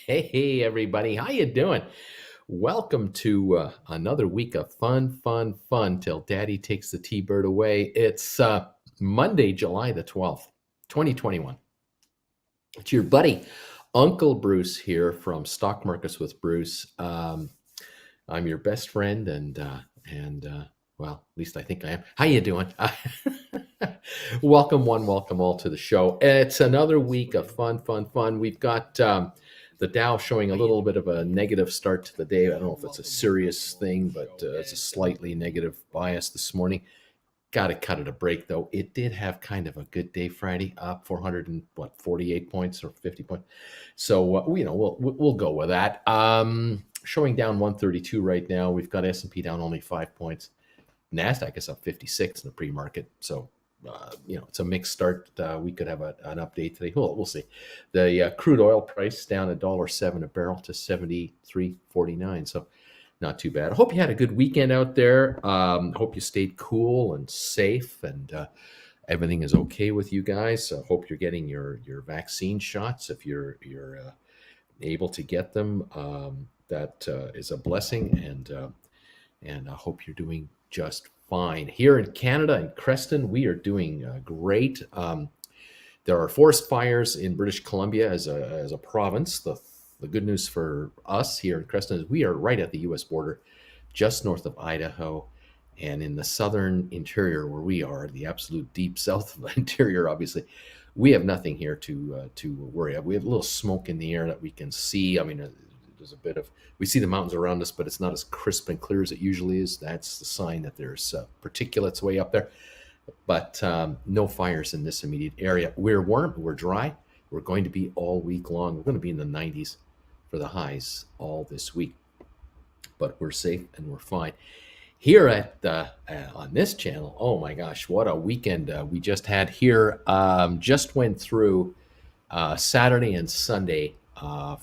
Hey everybody, how you doing? Welcome to another week of fun till Daddy takes the T-bird away. It's Monday, July the 12th, 2021. It's your buddy, Uncle Bruce here from Stock Markets with Bruce. I'm your best friend, and well, at least I think I am. How you doing? Welcome one, welcome all to the show. It's another week of fun. We've got the Dow showing a little bit of a negative start to the day. I don't know if it's a serious thing, but it's a slightly negative bias this morning. Got to cut it a break though. It did have kind of a good day Friday, up 48 points or 50 points. So we'll go with that. Showing down 132 right now. We've got S&P down only 5 points. Nasdaq is up 56 in the pre-market. So it's a mixed start. We could have an update today. We'll see. The crude oil price down $1.07 a barrel to 73.49. So not too bad. I hope you had a good weekend out there. Hope you stayed cool and safe, and everything is okay with you guys. I hope you're getting your vaccine shots if you're able to get them. That is a blessing, and I hope you're doing just fine. Here in Canada, in Creston, we are doing great. There are forest fires in British Columbia as a province. The good news for us here in Creston is we are right at the U.S. border, just north of Idaho, and in the southern interior where we are, the absolute deep south of the interior, obviously, we have nothing here to worry about. We have a little smoke in the air that we can see. I mean, there's a bit of, we see the mountains around us, but it's not as crisp and clear as it usually is. That's the sign that there's particulates way up there. But no fires in this immediate area. We're warm, we're dry. We're going to be all week long. We're going to be in the 90s for the highs all this week. But we're safe and we're fine. Here at on this channel, oh my gosh, what a weekend we just had here. Just went through Saturday and Sunday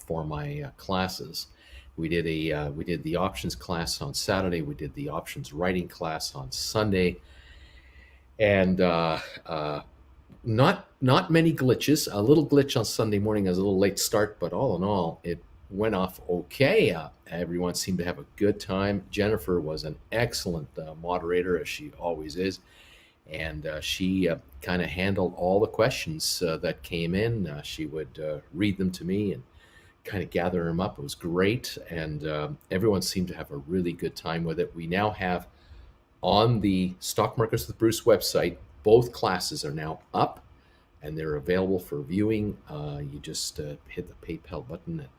for my classes. We did the options class on Saturday. We did the options writing class on Sunday, and not many glitches. A little glitch on Sunday morning as a little late start, but all in all, it went off okay. Everyone seemed to have a good time. Jennifer was an excellent moderator, as she always is, and she kind of handled all the questions that came in. She would read them to me and kind of gather them up. It was great, and everyone seemed to have a really good time with it. We now have on the Stock Markets with Bruce website, both classes are now up and they're available for viewing. You just hit the PayPal button and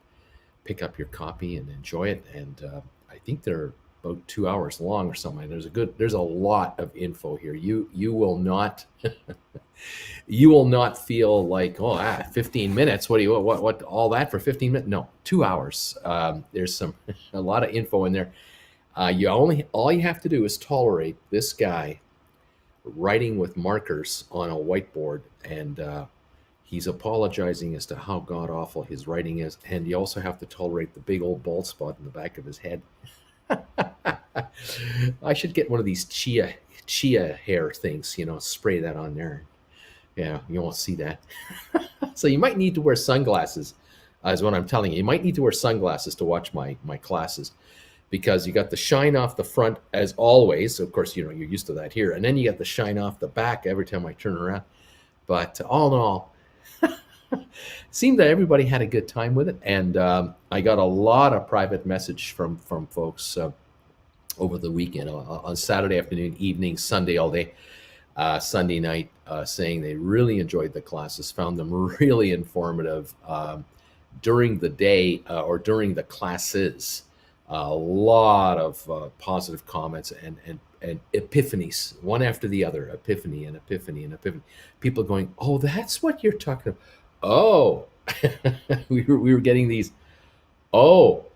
pick up your copy and enjoy it. And I think they're about 2 hours long or something. There's a lot of info here. You will not you will not feel like 15 minutes. What all that for 15 minutes? No, 2 hours. There's a lot of info in there. All you have to do is tolerate this guy writing with markers on a whiteboard, and he's apologizing as to how god awful his writing is, and you also have to tolerate the big old bald spot in the back of his head. I should get one of these chia hair things, spray that on there. Yeah, you won't see that. So you might need to wear sunglasses, is what I'm telling you. You might need to wear sunglasses to watch my classes, because you got the shine off the front as always. Of course, you're used to that here. And then you got the shine off the back every time I turn around. But all in all, seemed that everybody had a good time with it. And I got a lot of private message from folks over the weekend, on Saturday afternoon, evening, Sunday all day, Sunday night, saying they really enjoyed the classes, found them really informative during the day or during the classes. A lot of positive comments and epiphanies, one after the other, epiphany and epiphany and epiphany. People going, oh, that's what you're talking about. Oh, we were getting these. Oh,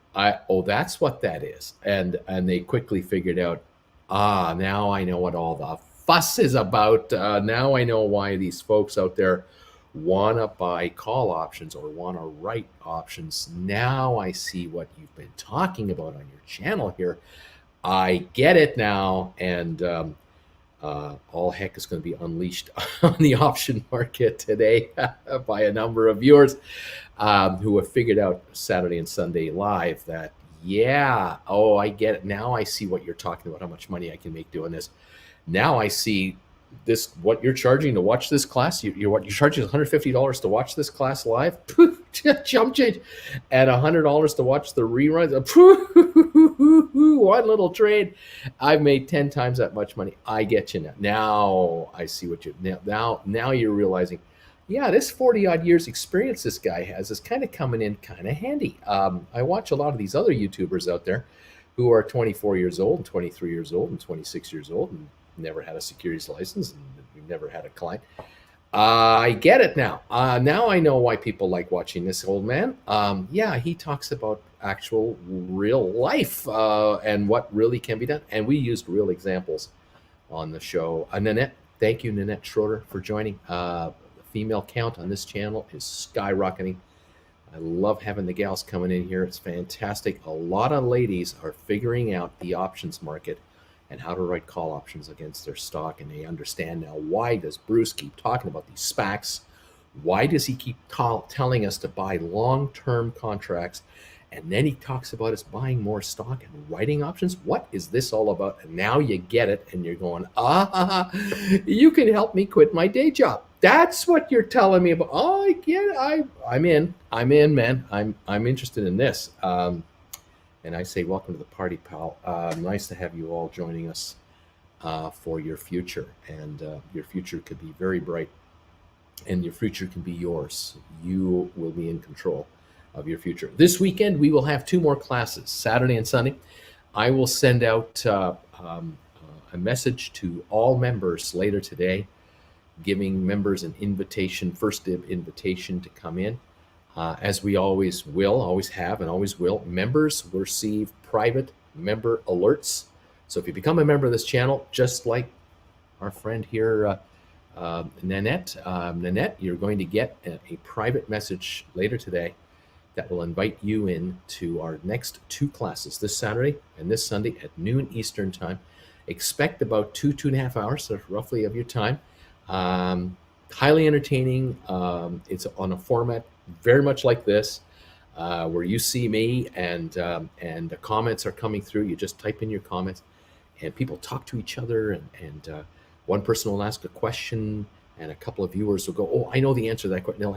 that's what that is. And they quickly figured out, now I know what all the fuss is about. Now I know why these folks out there want to buy call options or want to write options. Now I see what you've been talking about on your channel here. I get it now. And All heck is going to be unleashed on the option market today by a number of viewers who have figured out Saturday and Sunday live that, yeah, oh, I get it. Now I see what you're talking about, how much money I can make doing this. Now I see this, what you're charging to watch this class. What you're charging is $150 to watch this class live. Jump change, at $100 to watch the reruns. One little trade, I've made 10 times that much money. I get you now. Now I see what you now you're realizing. Yeah, this 40 odd years experience this guy has is kind of coming in kind of handy. I watch a lot of these other YouTubers out there who are 24 years old and 23 years old and 26 years old and never had a securities license and we've never had a client. I get it now. Now I know why people like watching this old man. Yeah, he talks about actual real life and what really can be done. And we used real examples on the show. Nanette, thank you, Nanette Schroeder, for joining. The female count on this channel is skyrocketing. I love having the gals coming in here. It's fantastic. A lot of ladies are figuring out the options market and how to write call options against their stock. And they understand now, why does Bruce keep talking about these SPACs? Why does he keep telling us to buy long-term contracts? And then he talks about us buying more stock and writing options. What is this all about? And now you get it. And you're going, you can help me quit my day job. That's what you're telling me about. Oh, I get it. I'm in, man. I'm interested in this. And I say, welcome to the party, pal. Nice to have you all joining us for your future. And your future could be very bright. And your future can be yours. You will be in control of your future. This weekend, we will have 2 more classes, Saturday and Sunday. I will send out a message to all members later today, giving members an invitation, first dib invitation to come in. As we always will, always have, and always will, members will receive private member alerts. So if you become a member of this channel, just like our friend here, Nanette, you're going to get a private message later today that will invite you in to our next 2 classes, this Saturday and this Sunday at noon Eastern time. Expect about 2.5 hours, so roughly, of your time. Highly entertaining. It's on a format very much like this, where you see me and the comments are coming through. You just type in your comments, and people talk to each other, and one person will ask a question, and a couple of viewers will go, "Oh, I know the answer to that question." They'll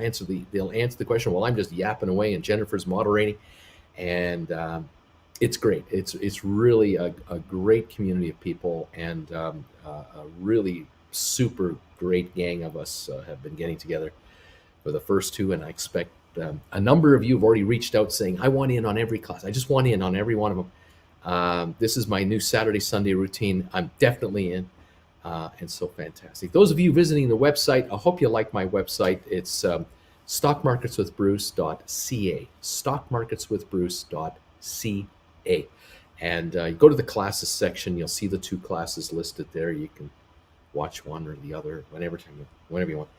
answer the question while I'm just yapping away, and Jennifer's moderating, and it's great. It's really a great community of people, and a really super great gang of us have been getting together for the first 2, and I expect a number of you have already reached out saying, I want in on every class. I just want in on every one of them. This is my new Saturday, Sunday routine. I'm definitely in, and so fantastic. Those of you visiting the website, I hope you like my website. It's stockmarketswithbruce.ca, stockmarketswithbruce.ca. And you go to the classes section, you'll see the 2 classes listed there. You can watch one or the other whenever you want.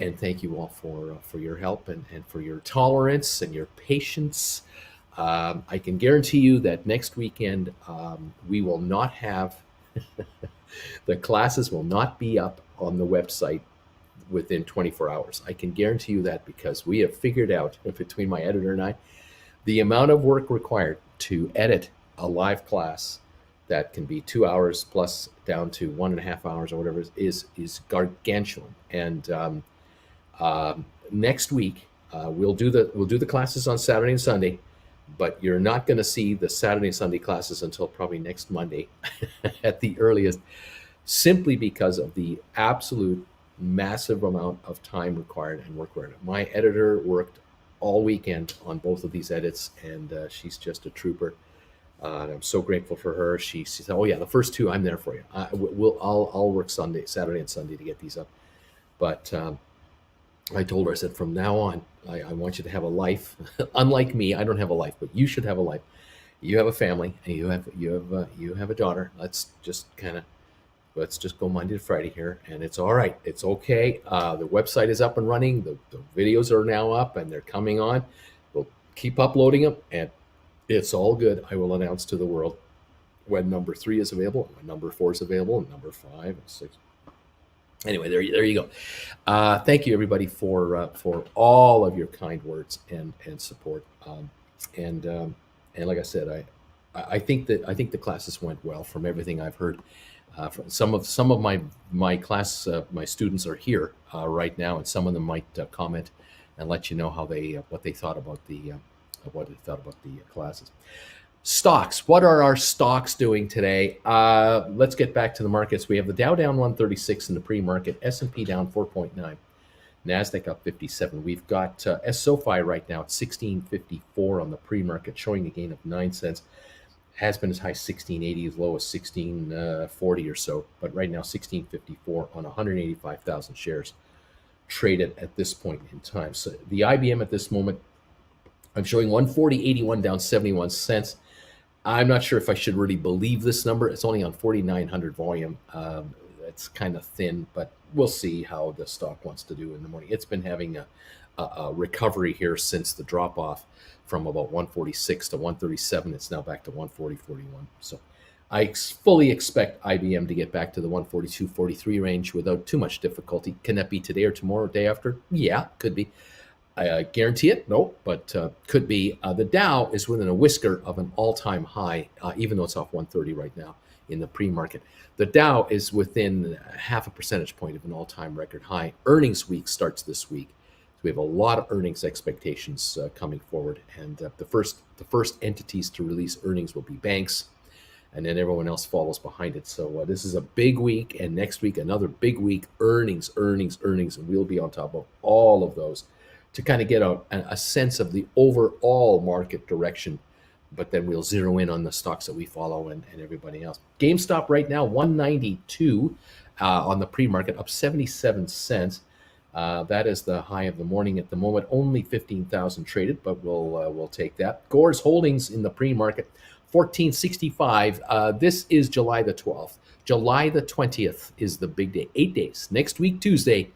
And thank you all for your help and for your tolerance and your patience. I can guarantee you that next weekend we will not have the classes will not be up on the website within 24 hours. I can guarantee you that, because we have figured out, between my editor and I, the amount of work required to edit a live class that can be 2 hours plus down to 1.5 hours or whatever is gargantuan. And next week we'll do the classes on Saturday and Sunday, but you're not going to see the Saturday and Sunday classes until probably next Monday at the earliest, simply because of the absolute massive amount of time required and work required. My editor worked all weekend on both of these edits, and she's just a trooper. And I'm so grateful for her. She said, "Oh yeah, the first 2 I'm there for you. I'll work Saturday and Sunday to get these up." But I told her, I said, from now on, I want you to have a life. Unlike me, I don't have a life, but you should have a life. You have a family, and you have a daughter. Let's just go Monday to Friday here, and it's all right. It's okay. The website is up and running. The videos are now up, and they're coming on. We'll keep uploading them, and it's all good. I will announce to the world when number 3 is available, and when number 4 is available, and number 5 and 6. Anyway, there you go. Thank you, everybody, for all of your kind words and support. And like I said, I think the classes went well from everything I've heard. From some of my class, my students are here right now, and some of them might comment and let you know how what they thought about the classes. Stocks. What are our stocks doing today? Let's get back to the markets. We have the Dow down 136 in the pre-market, S&P down 4.9, NASDAQ up 57. We've got SOFI right now at 1654 on the pre-market, showing a gain of 9 cents. Has been as high as 1680, as low as 1640 or so, but right now 1654 on 185,000 shares traded at this point in time. So the IBM at this moment, I'm showing 140.81, down 71 cents. I'm not sure if I should really believe this number. It's only on 4,900 volume. It's kind of thin, but we'll see how the stock wants to do in the morning. It's been having a recovery here since the drop off from about 146 to 137. It's now back to 140.41. So I fully expect IBM to get back to the 142.43 range without too much difficulty. Can that be today or tomorrow or day after? Yeah, could be. I guarantee it? No, but could be. The Dow is within a whisker of an all-time high, even though it's off 130 right now in the pre-market. The Dow is within half a percentage point of an all-time record high. Earnings week starts this week. So we have a lot of earnings expectations coming forward, and the first entities to release earnings will be banks, and then everyone else follows behind it. So this is a big week, and next week another big week. Earnings, and we'll be on top of all of those to kind of get a sense of the overall market direction, but then we'll zero in on the stocks that we follow and everybody else. GameStop right now, 192 on the pre-market, up 77 cents. That is the high of the morning at the moment. Only 15,000 traded, but we'll take that. Gores Holdings in the pre-market, 1465. This is July the 12th. July the 20th is the big day. 8 days. Next week, Tuesday,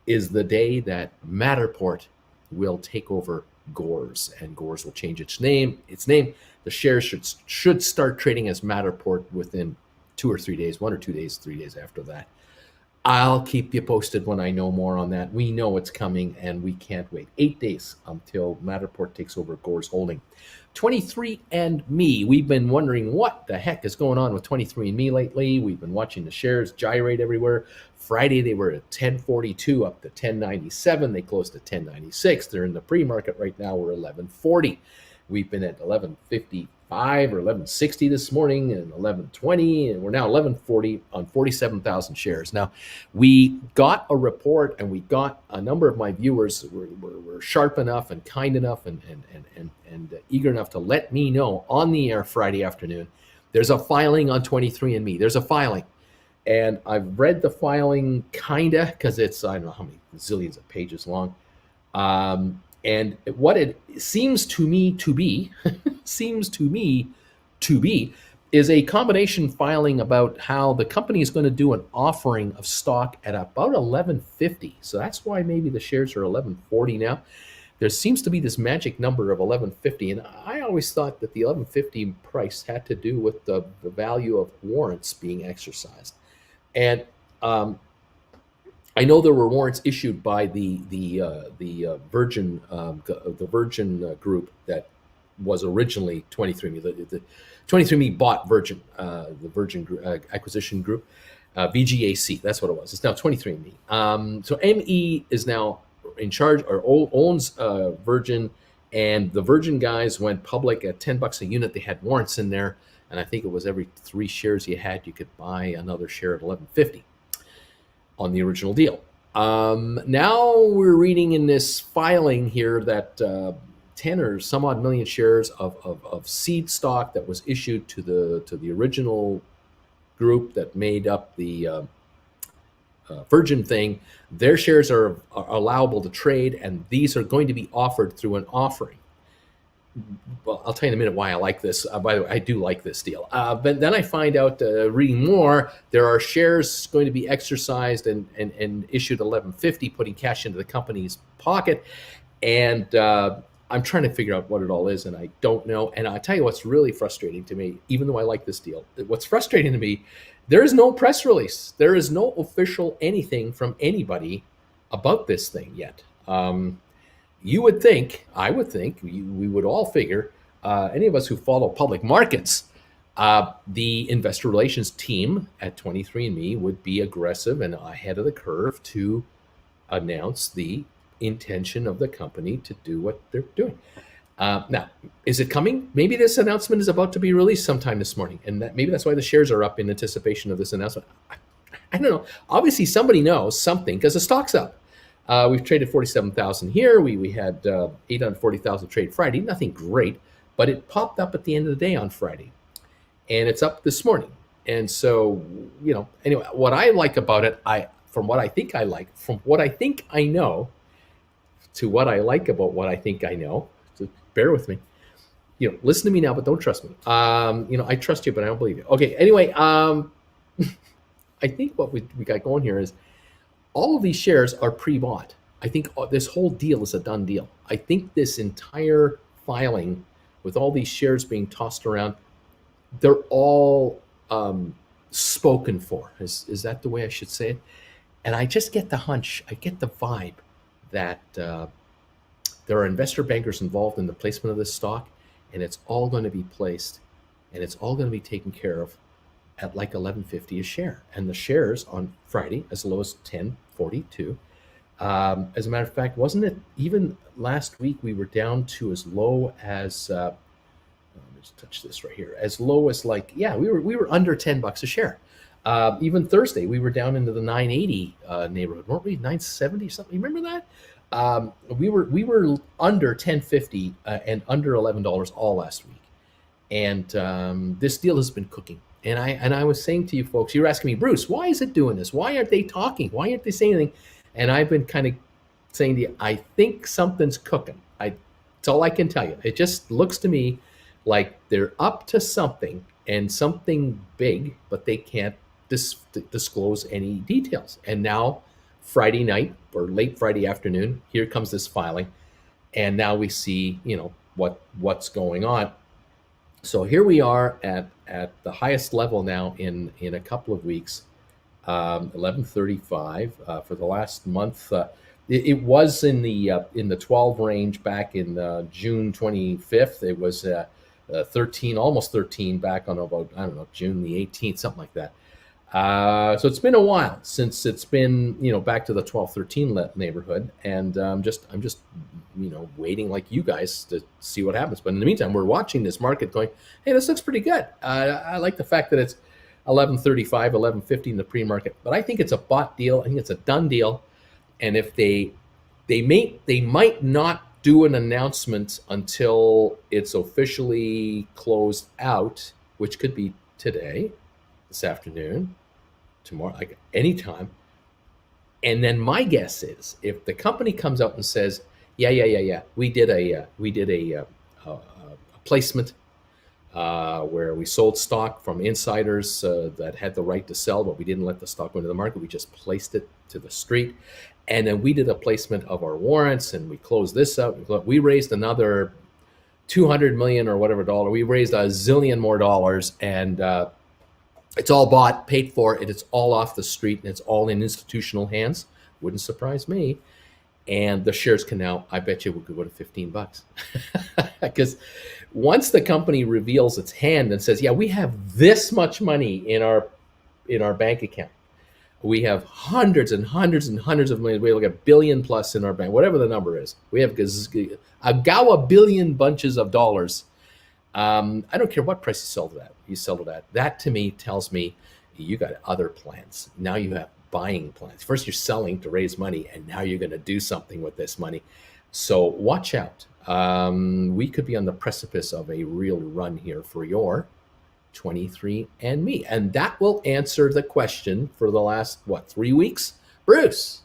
is the day that Matterport will take over Gores, and Gores will change its name. The shares should start trading as Matterport within 2 or 3 days, 1 or 2 days, 3 days after that. I'll keep you posted when I know more on that. We know it's coming, and we can't wait. 8 days until Matterport takes over Gores Holding. 23andMe. We've been wondering what the heck is going on with 23andMe lately. We've been watching the shares gyrate everywhere. Friday, they were at 1042 up to 1097. They closed at 1096. They're in the pre-market right now. We're 1140. We've been at 1155 or 1160 this morning, and 1120, and we're now 1140 on 47,000 shares. Now, we got a report, and we got a number of my viewers were sharp enough and kind enough and eager enough to let me know on the air Friday afternoon. There's a filing on 23andMe. There's a filing. And I've read the filing kinda, because it's, I don't know how many zillions of pages long. And what it seems to me to be, is a combination filing about how the company is going to do an offering of stock at about 1150. So that's why maybe the shares are 1140 now. There seems to be this magic number of 1150, and I always thought that the 1150 price had to do with the value of warrants being exercised. And I know there were warrants issued by the Virgin group that was originally 23andMe. The 23andMe bought Virgin, the Virgin acquisition group, VGAC. That's what it was. It's now 23andMe. So ME is now in charge or owns Virgin, and the Virgin guys went public at $10 a unit. They had warrants in there, and I think it was every 3 shares you had, you could buy another share at $11.50 on the original deal. Now we're reading in this filing here that 10 or some odd million shares of seed stock that was issued to the original group that made up the Virgin thing, their shares are allowable to trade, and these are going to be offered through an offering. Well, I'll tell you in a minute why I like this. By the way, I do like this deal. But then I find out, reading more, there are shares going to be exercised and issued $11.50, putting cash into the company's pocket. And I'm trying to figure out what it all is, and I don't know. And I'll tell you what's really frustrating to me, even though I like this deal, what's frustrating to me, there is no press release. There is no official anything from anybody about this thing yet. You would think, I would think, we would all figure, any of us who follow public markets, the investor relations team at 23andMe would be aggressive and ahead of the curve to announce the intention of the company to do what they're doing. Now, is it coming? Maybe this announcement is about to be released sometime this morning, and maybe that's why the shares are up in anticipation of this announcement. I don't know. Obviously, somebody knows something because the stock's up. We've traded 47,000 here. We had 840,000 trade Friday. Nothing great, but it popped up at the end of the day on Friday, and it's up this morning. And so, anyway, what I like about it, from what I think I like, from what I think I know, to what I like about what I think I know. So bear with me. Listen to me now, but don't trust me. I trust you, but I don't believe you. Okay. Anyway, I think what we got going here is all of these shares are pre-bought. I think this whole deal is a done deal. I think this entire filing with all these shares being tossed around, they're all spoken for. Is that the way I should say it? And I just get the hunch, I get the vibe that there are investor bankers involved in the placement of this stock, and it's all going to be placed, and it's all going to be taken care of at like $11.50 a share. And the shares on Friday as low as $10.42. As a matter of fact, wasn't it even last week we were down to as low as let me just touch this right here, as low as we were under $10 a share. Even Thursday we were down into the 980 neighborhood, weren't we? 970 something. You remember that? We were under 1050 and under $11 all last week, and this deal has been cooking. And I was saying to you folks, you were asking me, Bruce, why is it doing this? Why aren't they talking? Why aren't they saying anything? And I've been kind of saying to you, I think something's cooking. That's all I can tell you. It just looks to me like they're up to something, and something big, but they can't disclose any details. And now Friday night or late Friday afternoon, here comes this filing, and now we see what's going on. So here we are at the highest level now in a couple of weeks, 1135 for the last month. It was in the 12 range back in June 25th. It was 13, almost 13 back on about, I don't know, June the 18th, something like that. So it's been a while since it's been, back to the 12, 13 neighborhood. And I'm just, waiting like you guys to see what happens. But in the meantime, we're watching this market going, hey, this looks pretty good. I like the fact that it's 1135, 1150 in the pre-market, but I think it's a bought deal. I think it's a done deal. And if they might not do an announcement until it's officially closed out, which could be today, this afternoon, tomorrow, like anytime. And then my guess is, if the company comes out and says, yeah, we did a placement where we sold stock from insiders that had the right to sell, but we didn't let the stock go into the market. We just placed it to the street. And then we did a placement of our warrants, and we closed this out. We raised another $200 million or whatever dollar. We raised a zillion more dollars, and it's all bought, paid for, and it's all off the street, and it's all in institutional hands. Wouldn't surprise me. And the shares can now, I bet you, we could go to $15. Because once the company reveals its hand and says, yeah, we have this much money in our bank account. We have hundreds and hundreds and hundreds of millions. We have like $1 billion plus in our bank, whatever the number is. We have a billion bunches of dollars. I don't care what price you sell it at. That to me tells me you got other plans. Now you have buying plans. First you're selling to raise money, and now you're going to do something with this money. So watch out. We could be on the precipice of a real run here for your 23andMe. And that will answer the question for the last, 3 weeks? Bruce,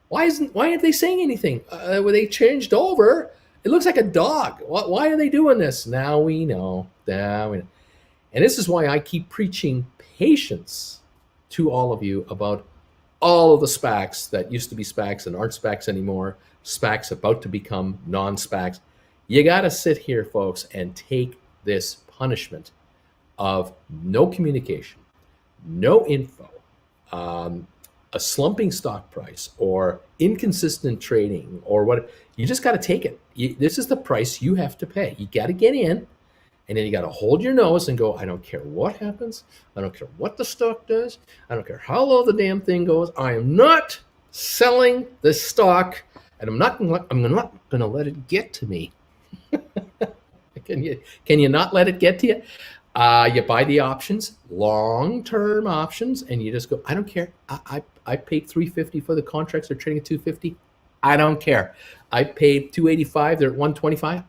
why aren't they saying anything? Were they changed over? It looks like a dog. Why are they doing this? Now we know. And this is why I keep preaching patience to all of you about all of the SPACs that used to be SPACs and aren't SPACs anymore, SPACs about to become non-SPACs. You got to sit here, folks, and take this punishment of no communication, no info, um, a slumping stock price, or inconsistent trading, or what. You just got to take it. This is the price you have to pay. You got to get in, and then you got to hold your nose and go, I don't care what happens. I don't care what the stock does. I don't care how low the damn thing goes. I am not selling this stock, and I'm not going to let it get to me. Can you not let it get to you? You buy the options, long-term options, and you just go, I don't care. I paid $350 for the contracts. They're trading at $250. I don't care. I paid $285. They're at $125.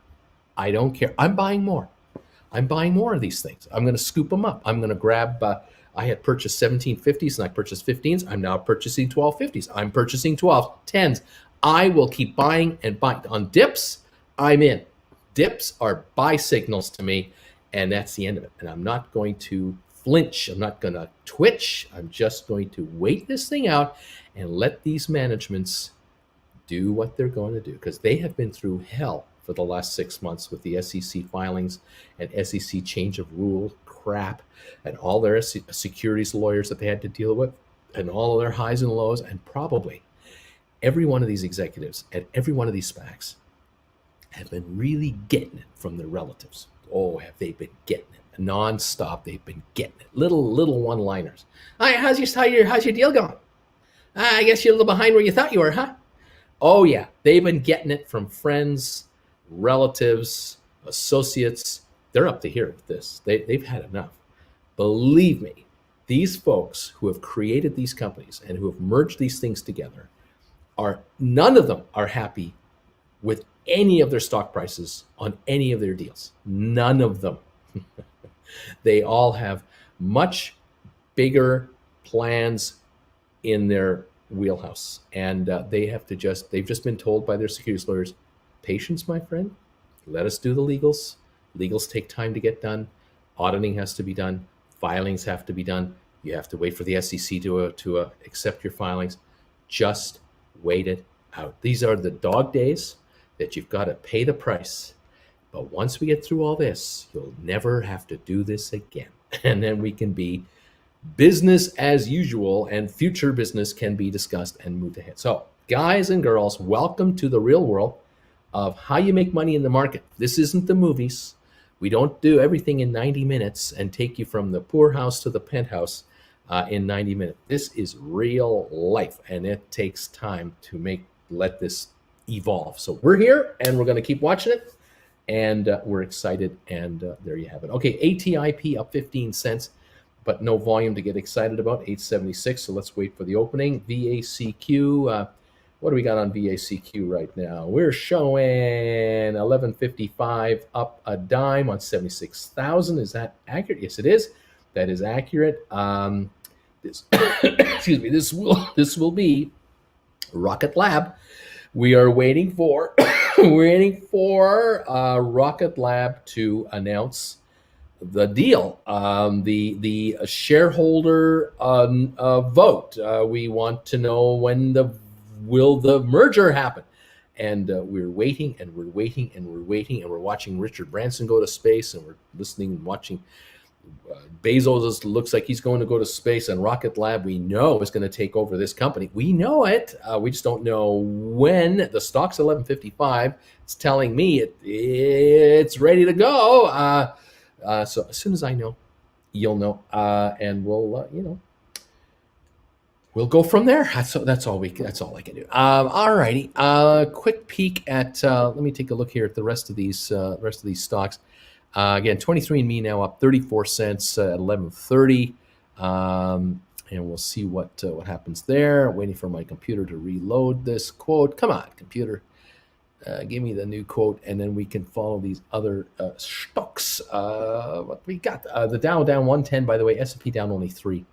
I don't care. I'm buying more. I'm buying more of these things. I'm going to scoop them up. I'm going to grab. I had purchased 1750s and I purchased 15s. I'm now purchasing 1250s. I'm purchasing 10s. I will keep buying and buying. On dips, I'm in. Dips are buy signals to me, and that's the end of it. And I'm not going to flinch. I'm not going to twitch. I'm just going to wait this thing out and let these managements do what they're going to do, because they have been through hell for the last 6 months with the SEC filings and SEC change of rule crap and all their securities lawyers that they had to deal with and all of their highs and lows. And probably every one of these executives at every one of these SPACs have been really getting it from their relatives. Oh, have they been getting it nonstop? They've been getting it. Little one-liners. Hi, how's your deal going? I guess you're a little behind where you thought you were, huh? Oh yeah, they've been getting it from friends, relatives, associates. They're up to here with this. They've had enough. Believe me, these folks who have created these companies and who have merged these things together none of them are happy with any of their stock prices on any of their deals. None of them. They all have much bigger plans in their wheelhouse, and they've just been told by their securities lawyers, patience, my friend. Let us do the legals. Legals take time to get done. Auditing has to be done. Filings have to be done. You have to wait for the SEC to accept your filings. Just wait it out. These are the dog days that you've got to pay the price. But once we get through all this, you'll never have to do this again. And then we can be business as usual, and future business can be discussed and moved ahead. So, guys and girls, welcome to the real world of how you make money in the market. This isn't the movies. We don't do everything in 90 minutes and take you from the poorhouse to the penthouse in 90 minutes. This is real life, and it takes time to let this evolve. So we're here, and we're going to keep watching it, and we're excited, and there you have it. Okay, ATIP up 15 cents, but no volume to get excited about, 876. So let's wait for the opening. VACQ, what do we got on VACQ right now? We're showing 1155 up a dime on 76,000. Is that accurate? Yes, it is. That is accurate. Excuse me. This will be Rocket Lab. We are waiting for Rocket Lab to announce the deal, the shareholder vote. We want to know when will the merger happen, and we're waiting and we're waiting and we're waiting, and we're watching Richard Branson go to space, and we're listening and watching. Bezos looks like he's going to go to space, and Rocket Lab, we know, is going to take over this company. We know it. We just don't know when. The stock's 1155. It's telling me it's ready to go. So as soon as I know, you'll know, and we'll we'll go from there. That's all I can do. All righty. Quick peek at. Let me take a look here at the rest of these stocks. Again, 23andMe now up 34 cents at 11:30, and we'll see what happens there. Waiting for my computer to reload this quote. Come on, computer, give me the new quote, and then we can follow these other stocks. What we got? The Dow down 110, by the way. S&P down only 3,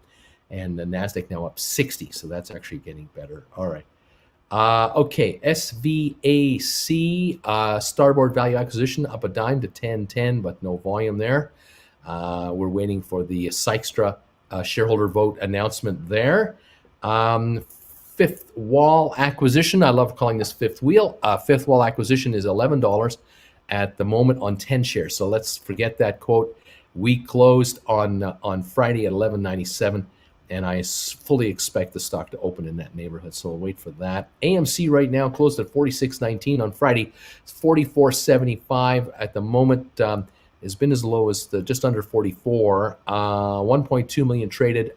and the Nasdaq now up 60. So that's actually getting better. All right. Okay, SVAC, Starboard Value Acquisition up a dime to 10.10, but no volume there. We're waiting for the Sykestra shareholder vote announcement there. Fifth Wall Acquisition, I love calling this Fifth Wheel. Fifth Wall Acquisition is $11 at the moment on 10 shares. So let's forget that quote. We closed on Friday at 11.97, and I fully expect the stock to open in that neighborhood. So we'll wait for that. AMC right now closed at 46.19 on Friday. It's 44.75 at the moment. Has been as low as just under 44. 1.2 million traded.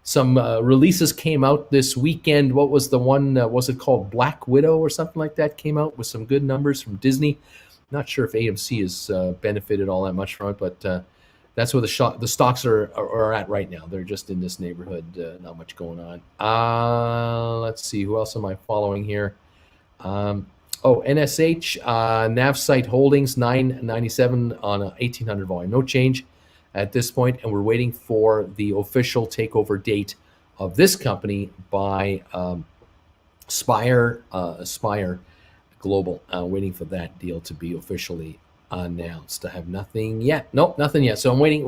Some releases came out this weekend. What was the one? Was it called Black Widow or something like that? Came out with some good numbers from Disney. Not sure if AMC has benefited all that much from it, but that's where the stocks are at right now. They're just in this neighborhood. Not much going on. Let's see. Who else am I following here? NSH, Navsite Holdings, 997 on a 1800 volume. No change at this point, and we're waiting for the official takeover date of this company by Spire Global. Waiting for that deal to be officially announced. I have nothing yet. Nope, nothing yet. So I'm waiting.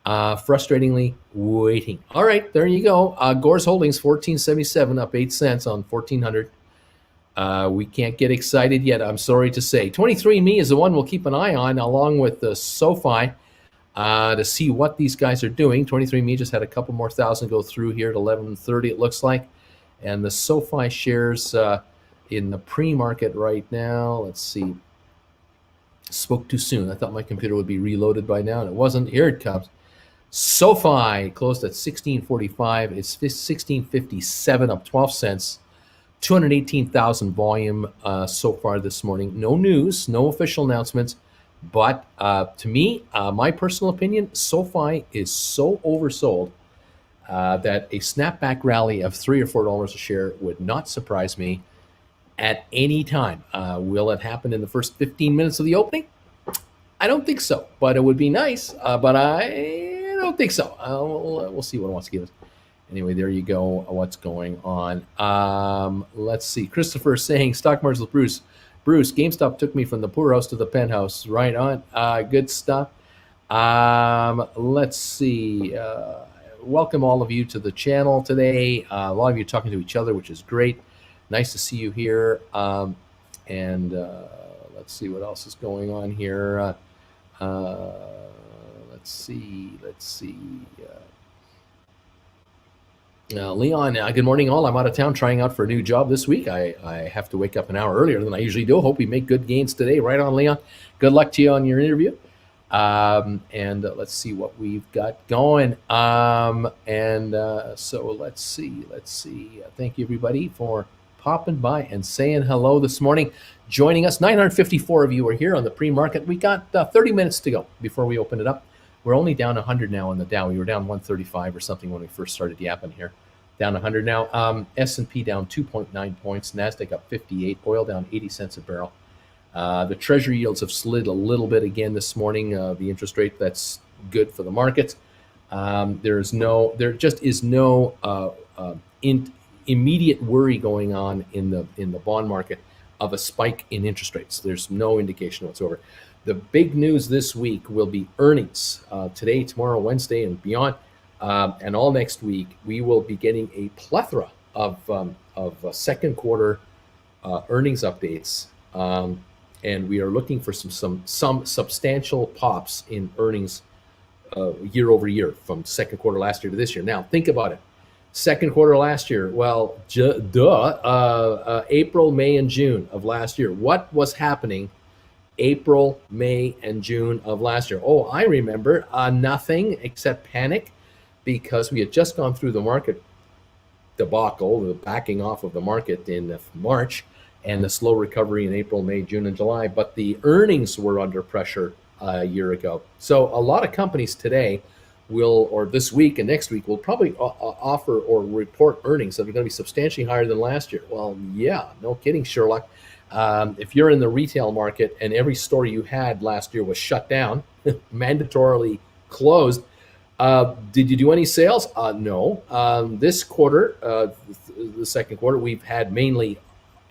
Frustratingly waiting. All right, there you go. Gores Holdings, 1477, up 8 cents on 1400. We can't get excited yet, I'm sorry to say. 23andMe is the one we'll keep an eye on, along with the SoFi, to see what these guys are doing. 23andMe just had a couple more thousand go through here at 11:30, it looks like. And the SoFi shares in the pre-market right now, let's see. Spoke too soon. I thought my computer would be reloaded by now, and it wasn't. Here it comes. SoFi closed at 16.45. It's 16.57, up 12 cents. 218,000 volume so far this morning. No news, no official announcements. But to me, my personal opinion, SoFi is so oversold that a snapback rally of $3 or $4 a share would not surprise me at any time. Will it happen in the first 15 minutes of the opening? I don't think so, but it would be nice. But I don't think so. We'll see what it wants to give us. Anyway, there you go. What's going on? Let's see. Christopher is saying, stock markets with Bruce. Bruce, GameStop took me from the poorhouse to the penthouse. Right on. Good stuff. Let's see. Welcome all of you to the channel today. A lot of you talking to each other, which is great. Nice to see you here. And let's see what else is going on here. Let's see. Leon, good morning all. I'm out of town trying out for a new job this week. I have to wake up an hour earlier than I usually do. Hope we make good gains today. Right on, Leon. Good luck to you on your interview. And let's see what we've got going. So let's see. Thank you, everybody, for popping by and saying hello this morning. Joining us, 954 of you are here on the pre-market. We got 30 minutes to go before we open it up. We're only down 100 now on the Dow. We were down 135 or something when we first started yapping here. Down 100 now. S&P down 2.9 points. NASDAQ up 58. Oil down 80 cents a barrel. The Treasury yields have slid a little bit again this morning. The interest rate, that's good for the markets. There just is no immediate worry going on in the bond market of a spike in interest rates. There's no indication whatsoever. The big news this week will be earnings. Today, tomorrow, Wednesday, and beyond, and all next week, we will be getting a plethora of second quarter earnings updates, and we are looking for some substantial pops in earnings year over year from second quarter last year to this year. Now, think about it. Second quarter last year, well, April, May, and June of last year. What was happening April, May, and June of last year? Oh, I remember nothing except panic, because we had just gone through the market debacle, the backing off of the market in March, and the slow recovery in April, May, June, and July. But the earnings were under pressure a year ago. So a lot of companies today or this week and next week, will probably offer or report earnings that are going to be substantially higher than last year. Well, yeah, no kidding, Sherlock. If you're in the retail market and every store you had last year was shut down, mandatorily closed, did you do any sales? No. This quarter, the second quarter, we've had mainly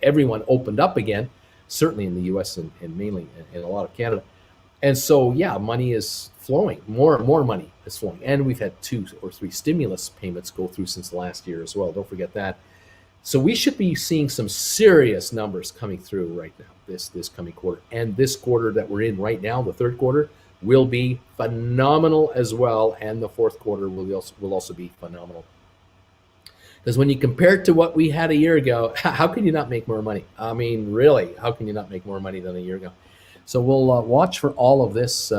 everyone opened up again, certainly in the U.S. and mainly in a lot of Canada. And so, yeah, money is flowing. More money is flowing. And we've had 2 or 3 stimulus payments go through since last year as well. Don't forget that. So we should be seeing some serious numbers coming through right now, this coming quarter. And this quarter that we're in right now, the third quarter, will be phenomenal as well. And the fourth quarter will also be phenomenal. Because when you compare it to what we had a year ago, how can you not make more money? I mean, really, how can you not make more money than a year ago? So we'll watch for all of this.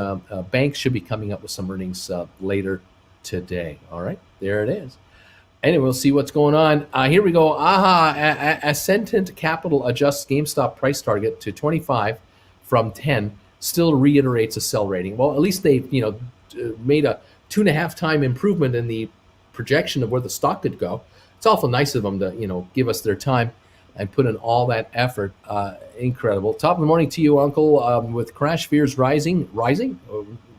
Banks should be coming up with some earnings later today. All right, there it is. Anyway, we'll see what's going on. Here we go. Ascendant Capital adjusts GameStop price target to 25 from 10. Still reiterates a sell rating. Well, at least they've made a 2.5 time improvement in the projection of where the stock could go. It's awful nice of them to give us their time and put in all that effort. Incredible. Top of the morning to you, Uncle. With crash fears rising.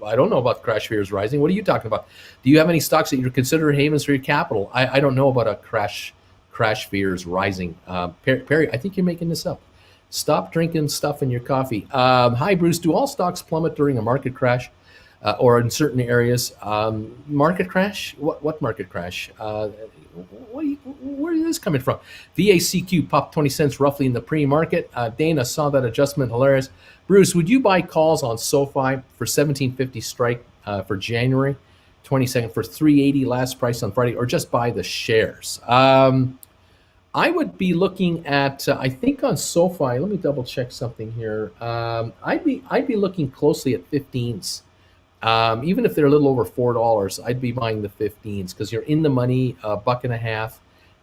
I don't know about crash fears rising. What are you talking about? Do you have any stocks that you're considering havens for your capital? I don't know about a crash fears rising. Perry, I think you're making this up. Stop drinking stuff in your coffee. Hi, Bruce. Do all stocks plummet during a market crash or in certain areas? Market crash? What market crash? Where is this coming from? VACQ popped 20 cents roughly in the pre-market. Dana saw that adjustment. Hilarious. Bruce, would you buy calls on SoFi for 1750 strike for January 22nd for 380 last price on Friday, or just buy the shares? I would be looking at, I think on SoFi, let me double check something here. I'd be looking closely at 15s. Even if they're a little over $4, I'd be buying the 15s because you're in the money, $1.50.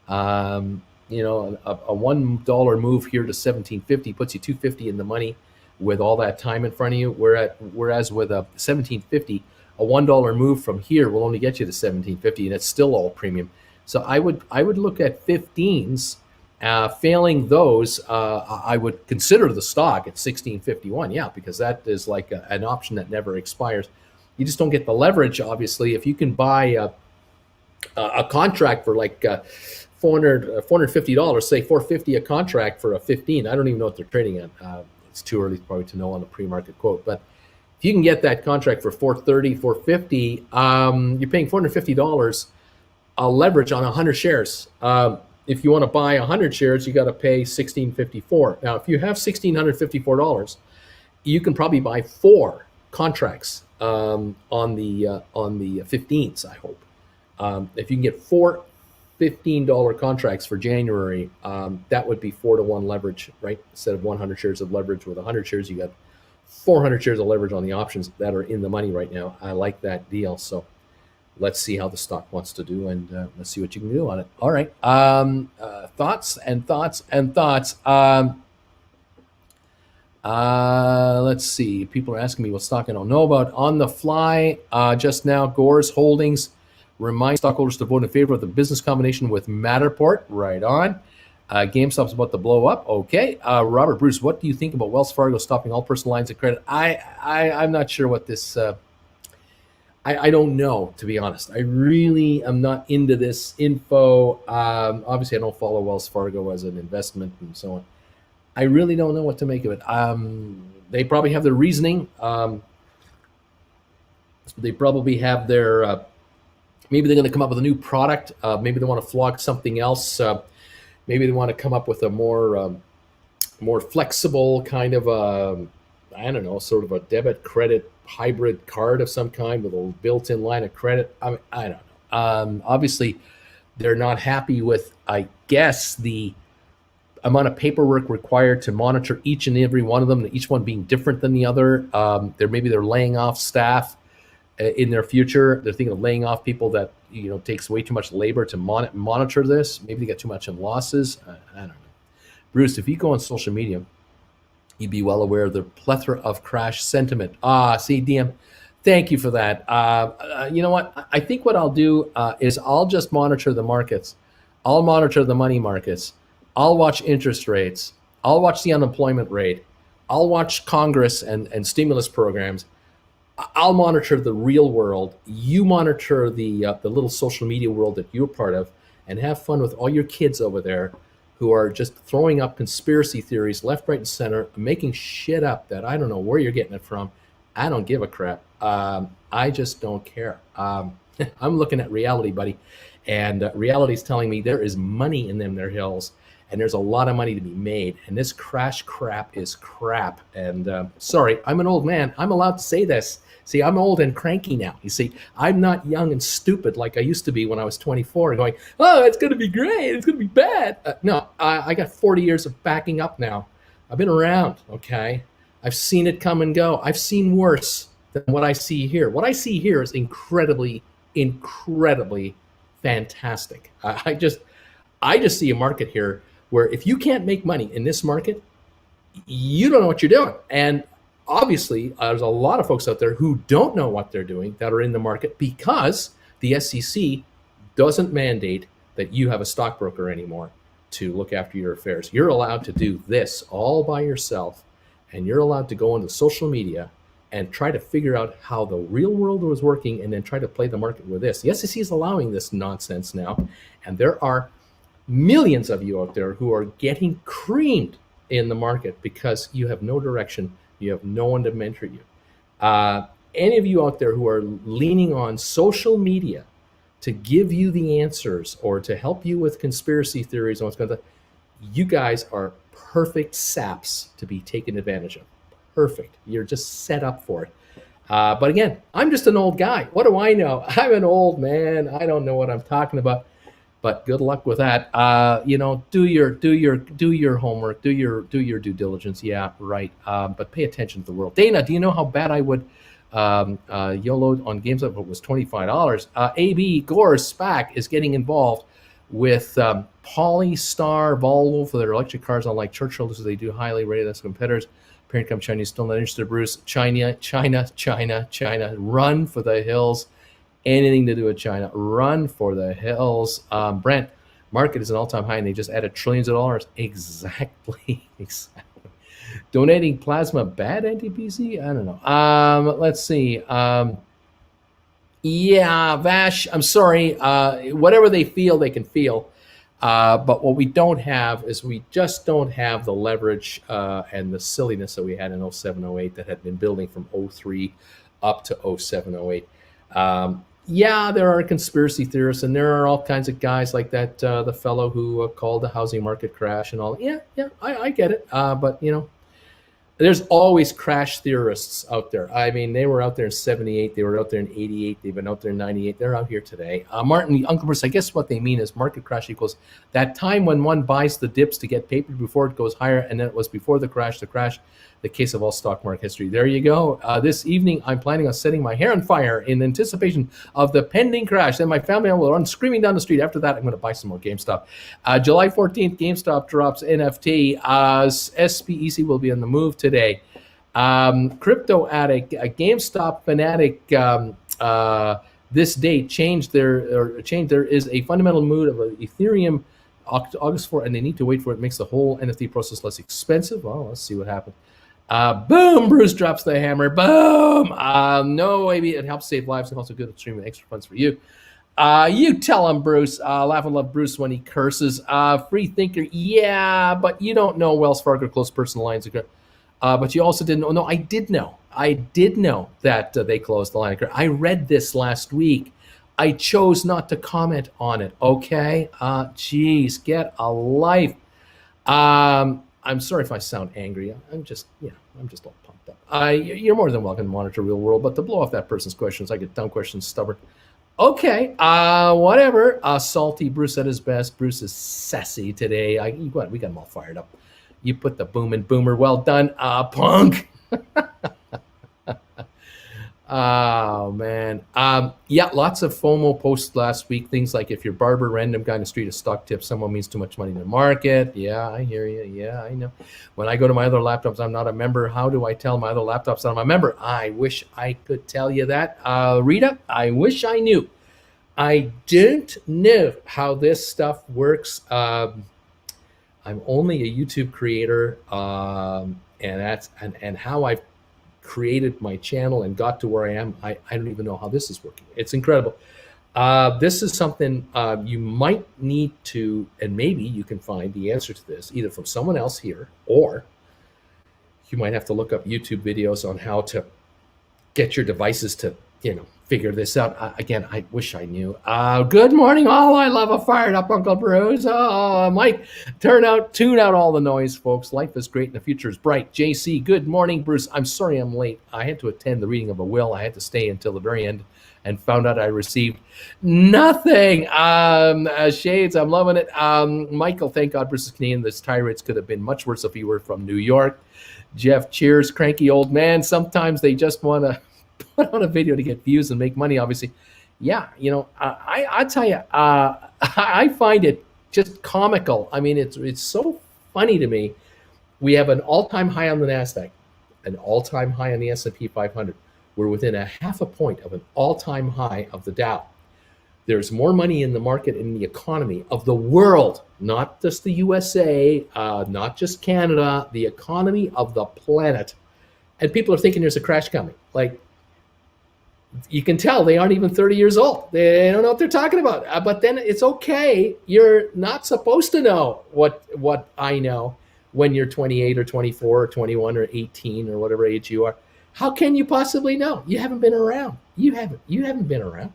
A $1 move here to 1750 puts you 250 in the money with all that time in front of you. Whereas with a 1750, a $1 move from here will only get you to 1750, and it's still all premium. So I would look at 15s. Failing those, I would consider the stock at 1651. Yeah, because that is like an option that never expires. You just don't get the leverage, obviously. If you can buy a contract for like $450, say $450 a contract for a 15. I don't even know what they're trading at. It's too early probably to know on the pre-market quote. But if you can get that contract for $430, $450, you're paying $450 leverage on 100 shares. If you want to buy 100 shares, you got to pay $1654. Now, if you have $1,654, you can probably buy 4 contracts on the 15s. I hope if you can get 4 $15 contracts for January, that would be 4-to-1 leverage, right? Instead of 100 shares of leverage with 100 shares, you got 400 shares of leverage on the options that are in the money right now. I like that deal. So let's see how the stock wants to do, and let's see what you can do on it. All right. Thoughts. Let's see. People are asking me what stock I don't know about. On the fly, just now, Gore's Holdings remind stockholders to vote in favor of the business combination with Matterport. Right on. GameStop's about to blow up. Okay. Robert Bruce, what do you think about Wells Fargo stopping all personal lines of credit? I'm not sure what this... I don't know, to be honest. I really am not into this info. Obviously, I don't follow Wells Fargo as an investment and so on. I really don't know what to make of it. They probably have their reasoning. They probably have their... maybe they're going to come up with a new product. Maybe they want to flog something else. Maybe they want to come up with a more flexible kind of I don't know, sort of a debit credit hybrid card of some kind with a built-in line of credit. I don't know. Obviously, they're not happy with, I guess, the amount of paperwork required to monitor each and every one of them, each one being different than the other. Maybe they're laying off staff in their future. They're thinking of laying off people that takes way too much labor to monitor this. Maybe they get too much in losses. I don't know. Bruce, if you go on social media, you'd be well aware of the plethora of crash sentiment. See, DM, thank you for that. You know what? I think what I'll do is I'll just monitor the markets. I'll monitor the money markets. I'll watch interest rates. I'll watch the unemployment rate. I'll watch Congress and stimulus programs. I'll monitor the real world. You monitor the little social media world that you're part of, and have fun with all your kids over there who are just throwing up conspiracy theories left, right, and center, making shit up that I don't know where you're getting it from. I don't give a crap. I just don't care. I'm looking at reality, buddy, and reality's telling me there is money in them there hills, and there's a lot of money to be made. And this crash crap is crap. And sorry, I'm an old man. I'm allowed to say this. See, I'm old and cranky now. You see, I'm not young and stupid like I used to be when I was 24 and going, oh, it's going to be great. It's going to be bad. No, I got 40 years of backing up now. I've been around, okay? I've seen it come and go. I've seen worse than what I see here. What I see here is incredibly, incredibly fantastic. I just see a market here where if you can't make money in this market, you don't know what you're doing. And obviously, there's a lot of folks out there who don't know what they're doing that are in the market because the SEC doesn't mandate that you have a stockbroker anymore to look after your affairs. You're allowed to do this all by yourself, and you're allowed to go into social media and try to figure out how the real world was working and then try to play the market with this. The SEC is allowing this nonsense now, and there are millions of you out there who are getting creamed in the market because you have no direction. You have no one to mentor you. Any of you out there who are leaning on social media to give you the answers or to help you with conspiracy theories and what's going on, you guys are perfect saps to be taken advantage of. Perfect. You're just set up for it. But again, I'm just an old guy. What do I know? I'm an old man. I don't know what I'm talking about. But good luck with that. Do your homework, do your due diligence. Yeah, right. But pay attention to the world. Dana, do you know how bad I would YOLO on GameStop if it was $25? AB Gore's SPAC is getting involved with Polystar Volvo for their electric cars, unlike Churchill. This is they do highly rated as competitors. Parent company Chinese still not interested. Bruce, China, run for the hills. Anything to do with China, run for the hills. Brent, market is an all-time high, and they just added trillions of dollars. Exactly. Donating plasma bad anti-PC? I don't know. Let's see. Yeah, Vash, I'm sorry. Whatever they feel, they can feel. But what we don't have is we just don't have the leverage and the silliness that we had in 07, 08 that had been building from 03 up to 07, 08. Yeah, there are conspiracy theorists, and there are all kinds of guys like that. The fellow who called the housing market crash and all. Yeah, I get it. But there's always crash theorists out there. I mean, they were out there in 78. They were out there in 88. They've been out there in 98. They're out here today. Martin, Uncle Bruce, I guess what they mean is market crash equals that time when one buys the dips to get paper before it goes higher, and then it was before the crash, the case of all stock market history. There you go. This evening, I'm planning on setting my hair on fire in anticipation of the pending crash. Then my family will run screaming down the street. After that, I'm going to buy some more GameStop. July 14th, GameStop drops NFT. SPEC will be on the move today. Crypto Addict, GameStop Fanatic, this date changed there is a fundamental mood of Ethereum August 4, and they need to wait for it. It makes the whole NFT process less expensive. Well, let's see what happens. Boom! Bruce drops the hammer. Boom! No, maybe it helps save lives and also good at streaming extra funds for you. You tell him, Bruce. Laugh and love Bruce when he curses. Free thinker, yeah, but you don't know Wells Fargo closed personal lines. But you also didn't know. No, I did know. I did know that they closed the line of credit. I read this last week. I chose not to comment on it. Okay, geez, get a life. I'm sorry if I sound angry. I'm just all pumped up. You're more than welcome to monitor real world, but to blow off that person's questions, I get dumb questions, stubborn. Okay, whatever. Salty Bruce at his best. Bruce is sassy today. We got him all fired up. You put the boom in boomer. Well done, punk. Oh, man. Yeah, lots of FOMO posts last week. Things like if your barber, random guy in the street, a stock tip, someone means too much money in the market. Yeah, I hear you. Yeah, I know. When I go to my other laptops, I'm not a member. How do I tell my other laptops that I'm a member? I wish I could tell you that. Rita, I wish I knew. I don't know how this stuff works. I'm only a YouTube creator, and how I've created my channel and got to where I am. I don't even know how this is working. It's incredible. This is something you might need to, and maybe you can find the answer to this either from someone else here, or you might have to look up YouTube videos on how to get your devices to, figure this out. Again, I wish I knew. Good morning, all. I love a fired up Uncle Bruce. Oh, Mike, tune out all the noise, folks. Life is great and the future is bright. JC, good morning, Bruce. I'm sorry I'm late. I had to attend the reading of a will. I had to stay until the very end and found out I received nothing. Shades, I'm loving it. Michael, thank God Bruce is Canadian. This tirades could have been much worse if he were from New York. Jeff, cheers, cranky old man. Sometimes they just want to put on a video to get views and make money, obviously. Yeah, I tell you, I find it just comical. I mean, it's so funny to me. We have an all-time high on the NASDAQ, an all-time high on the S&P 500. We're within a half a point of an all-time high of the Dow. There's more money in the market, in the economy of the world, not just the USA, not just Canada, the economy of the planet. And people are thinking there's a crash coming. Like, you can tell they aren't even 30 years old. They don't know what they're talking about. But then it's okay. You're not supposed to know what I know when you're 28 or 24 or 21 or 18 or whatever age you are. How can you possibly know? You haven't been around. You haven't been around.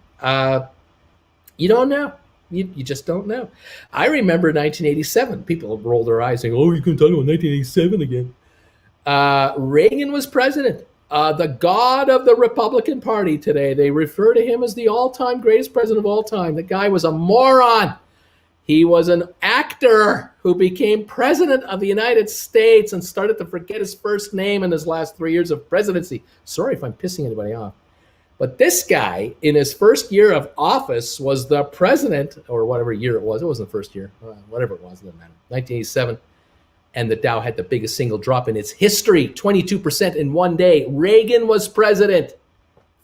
You don't know. You just don't know. I remember 1987. People rolled their eyes saying, "Oh, you can talk about 1987 again." Reagan was president. The god of the Republican Party today. They refer to him as the all-time greatest president of all time. The guy was a moron. He was an actor who became president of the United States and started to forget his first name in his last 3 years of presidency. Sorry if I'm pissing anybody off. But this guy, in his first year of office, was the president, or whatever year it was. It wasn't the first year. Whatever it was, it doesn't matter. 1987. And the Dow had the biggest single drop in its history, 22% in one day. Reagan was president.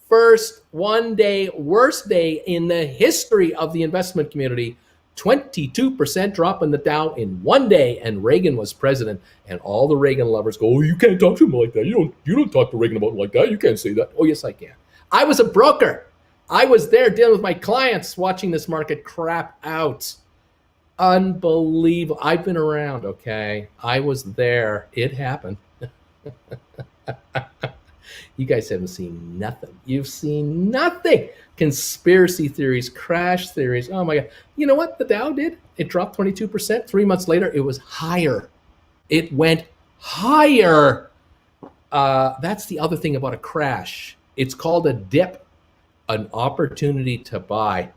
First one day, worst day in the history of the investment community. 22% drop in the Dow in one day, and Reagan was president. And all the Reagan lovers go, "Oh, you can't talk to him like that. You don't talk to Reagan about him like that. You can't say that." Oh, yes, I can. I was a broker. I was there dealing with my clients, watching this market crap out. Unbelievable. I've been around, okay? I was there. It happened. You guys haven't seen nothing. You've seen nothing. Conspiracy theories, crash theories. Oh, my God. You know what the Dow did? It dropped 22%. 3 months later, it was higher. It went higher. That's the other thing about a crash. It's called a dip, an opportunity to buy.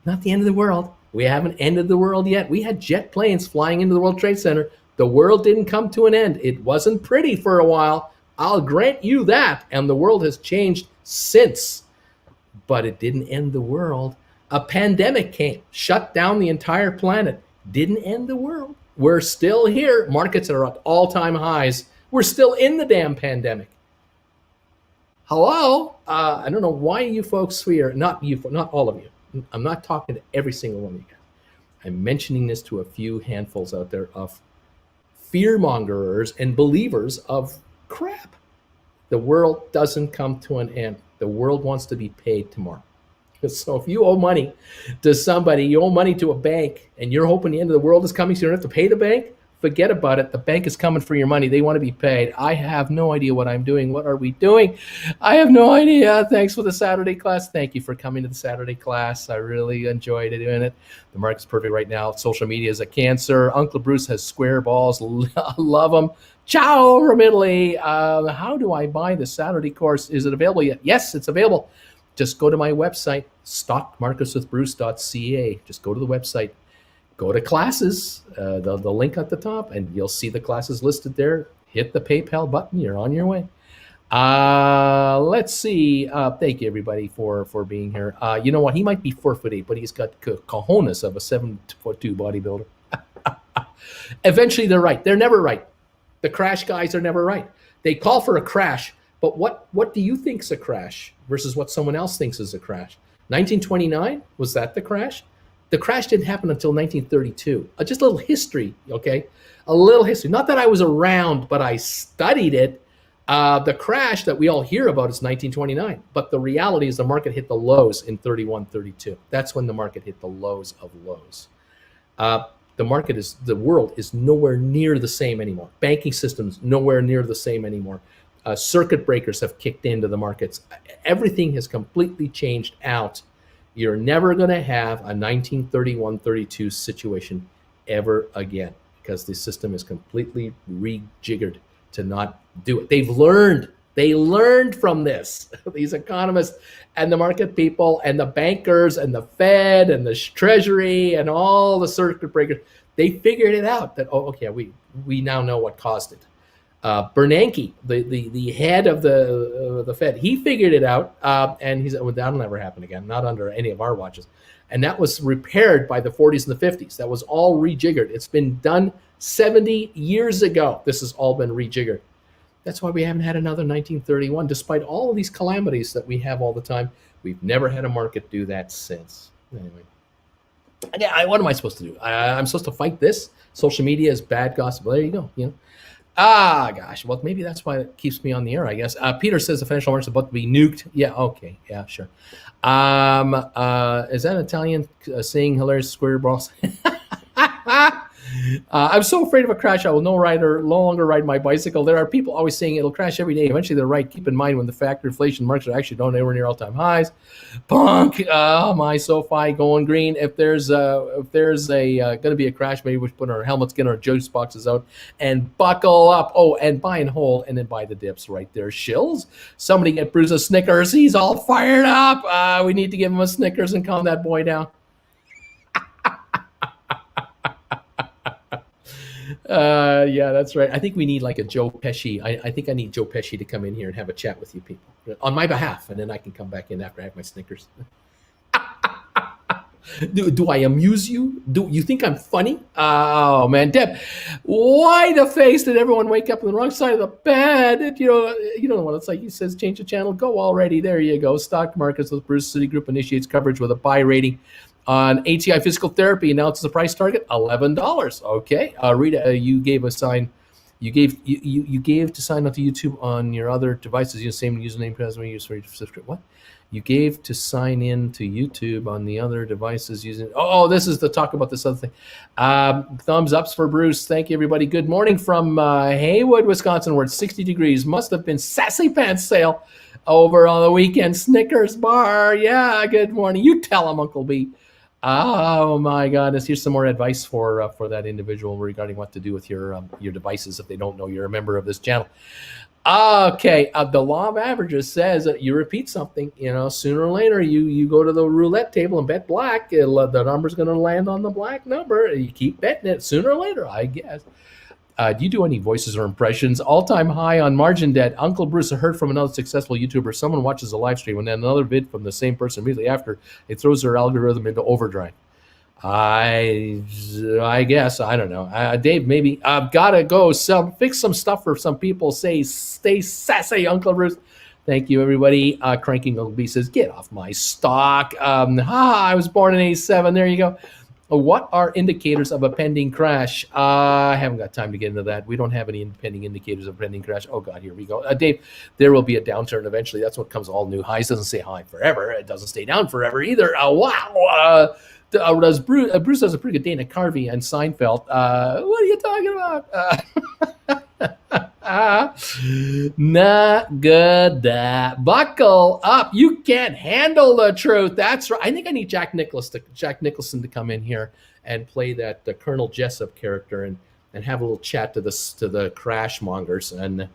Not the end of the world. We haven't ended the world yet. We had jet planes flying into the World Trade Center. The world didn't come to an end. It wasn't pretty for a while. I'll grant you that. And the world has changed since. But it didn't end the world. A pandemic came, shut down the entire planet. Didn't end the world. We're still here. Markets are at all-time highs. We're still in the damn pandemic. Hello? I don't know why you folks here, not all of you. I'm not talking to every single one of you guys. I'm mentioning this to a few handfuls out there of fear-mongerers and believers of crap. The world doesn't come to an end. The world wants to be paid tomorrow. So if you owe money to somebody, you owe money to a bank, and you're hoping the end of the world is coming so you don't have to pay the bank, forget about it. The bank is coming for your money. They want to be paid. I have no idea what I'm doing. What are we doing? I have no idea. Thanks for the Saturday class. Thank you for coming to the Saturday class. I really enjoyed doing it. The market's perfect right now. Social media is a cancer. Uncle Bruce has square balls. Love them. Ciao from Italy. How do I buy the Saturday course? Is it available yet? Yes, it's available. Just go to my website, stockmarketswithbruce.ca. Just go to the website. Go to classes, the link at the top, and you'll see the classes listed there. Hit the PayPal button. You're on your way. Let's see. Thank you, everybody, for being here. You know what? He might be 4'8", but he's got cojones of a 7'2" bodybuilder. Eventually, they're right. They're never right. The crash guys are never right. They call for a crash, but what do you think's a crash versus what someone else thinks is a crash? 1929, was that the crash? The crash didn't happen until 1932. Just a little history, okay? A little history. Not that I was around, but I studied it. The crash that we all hear about is 1929. But the reality is the market hit the lows in 31, 32. That's when the market hit the lows of lows. The world is nowhere near the same anymore. Banking systems, nowhere near the same anymore. circuit breakers have kicked into the markets. Everything has completely changed out. You're never going to have a 1931-32 situation ever again because the system is completely rejiggered to not do it. They've learned. They learned from this. These economists and the market people and the bankers and the Fed and the Treasury and all the circuit breakers, they figured it out that, oh, okay, we now know what caused it. Bernanke, the head of the Fed, he figured it out, and he said, well, that'll never happen again, not under any of our watches. And that was repaired by the 40s and the 50s. That was all rejiggered. It's been done 70 years ago. This has all been rejiggered. That's why we haven't had another 1931, despite all of these calamities that we have all the time. We've never had a market do that since. Anyway, what am I supposed to do? I'm supposed to fight this? Social media is bad gossip. Well, there you go. Gosh. Well, maybe that's why it keeps me on the air, I guess. Peter says the financial market's about to be nuked. Yeah, okay. Yeah, sure. Is that Italian saying hilarious square balls? I'm so afraid of a crash, I will no longer ride my bicycle. There are people always saying it'll crash every day. Eventually, they're right. Keep in mind when the factor inflation markets are actually down anywhere near all-time highs. Punk, my SoFi going green. If there's a going to be a crash, maybe we should put our helmets, get our juice boxes out, and buckle up. Oh, and buy and hold, and then buy the dips right there. Shills. Somebody get Bruce a Snickers. He's all fired up. We need to give him a Snickers and calm that boy down. Yeah, that's right. I think we need like a Joe Pesci. I think I need Joe Pesci to come in here and have a chat with you people on my behalf, and then I can come back in after I have my Snickers. Do I amuse you? Do you think I'm funny? Oh man, Deb, why the face did everyone wake up on the wrong side of the bed? You know what it's like. He says change the channel. Go already. There you go. Stock markets with Bruce Citigroup initiates coverage with a buy rating on ATI Physical Therapy. Announces the price target $11. Okay, Rita, you gave a sign. You gave to sign up to YouTube on your other devices. You same username as we use for subscribe. What? You gave to sign in to YouTube on the other devices using. Oh, this is the talk about this other thing. Thumbs ups for Bruce. Thank you, everybody. Good morning from Haywood, Wisconsin, where it's 60 degrees. Must have been sassy pants sale over on the weekend. Snickers bar. Yeah, good morning. You tell him, Uncle B. Oh my goodness! Here's some more advice for that individual regarding what to do with your devices if they don't know you're a member of this channel. Okay, the law of averages says that you repeat something, sooner or later you go to the roulette table and bet black. The number's going to land on the black number. You keep betting it sooner or later, I guess. Do you do any voices or impressions? All-time high on margin debt. Uncle Bruce, I heard from another successful YouTuber. Someone watches a live stream and then another vid from the same person immediately after. It throws their algorithm into overdrive. I guess. I don't know. Dave, maybe. I've got to go fix some stuff for some people. Stay sassy, Uncle Bruce. Thank you, everybody. Cranking Uncle B says, get off my stock. I was born in 87. There you go. What are indicators of a pending crash? I haven't got time to get into that. We don't have any pending indicators of a pending crash. Oh, God, here we go. Dave, there will be a downturn eventually. That's what comes all new highs. Doesn't stay high forever. It doesn't stay down forever either. Wow. Bruce does a pretty good Dana Carvey and Seinfeld. What are you talking about? Not good. Buckle up. You can't handle the truth. That's right. I think I need Jack Nicholson to come in here and play that Colonel Jessup character and have a little chat to the crash mongers. And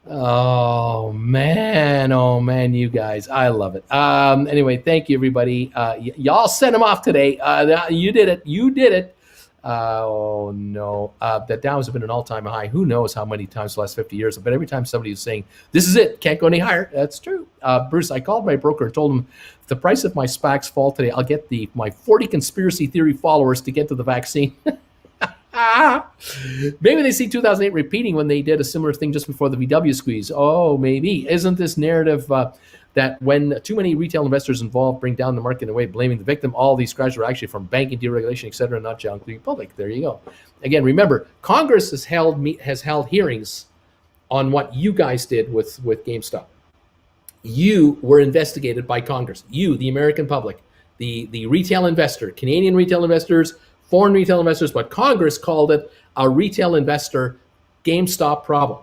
oh man, you guys, I love it. Anyway, thank you, everybody. Y'all sent him off today. You did it. Oh no, the Dow has been an all-time high. Who knows how many times the last 50 years? But every time somebody is saying, this is it, can't go any higher. That's true. Bruce, I called my broker and told him, if the price of my SPACs fall today, I'll get my 40 conspiracy theory followers to get to the vaccine. Maybe they see 2008 repeating when they did a similar thing just before the VW squeeze. Oh, maybe. Isn't this narrative that when too many retail investors involved bring down the market in a way, blaming the victim, all these crashes were actually from banking deregulation, et cetera, not junk the public? There you go. Again, remember, Congress has held hearings on what you guys did with GameStop. You were investigated by Congress. You, the American public, the retail investor, Canadian retail investors, foreign retail investors, but Congress called it a retail investor GameStop problem.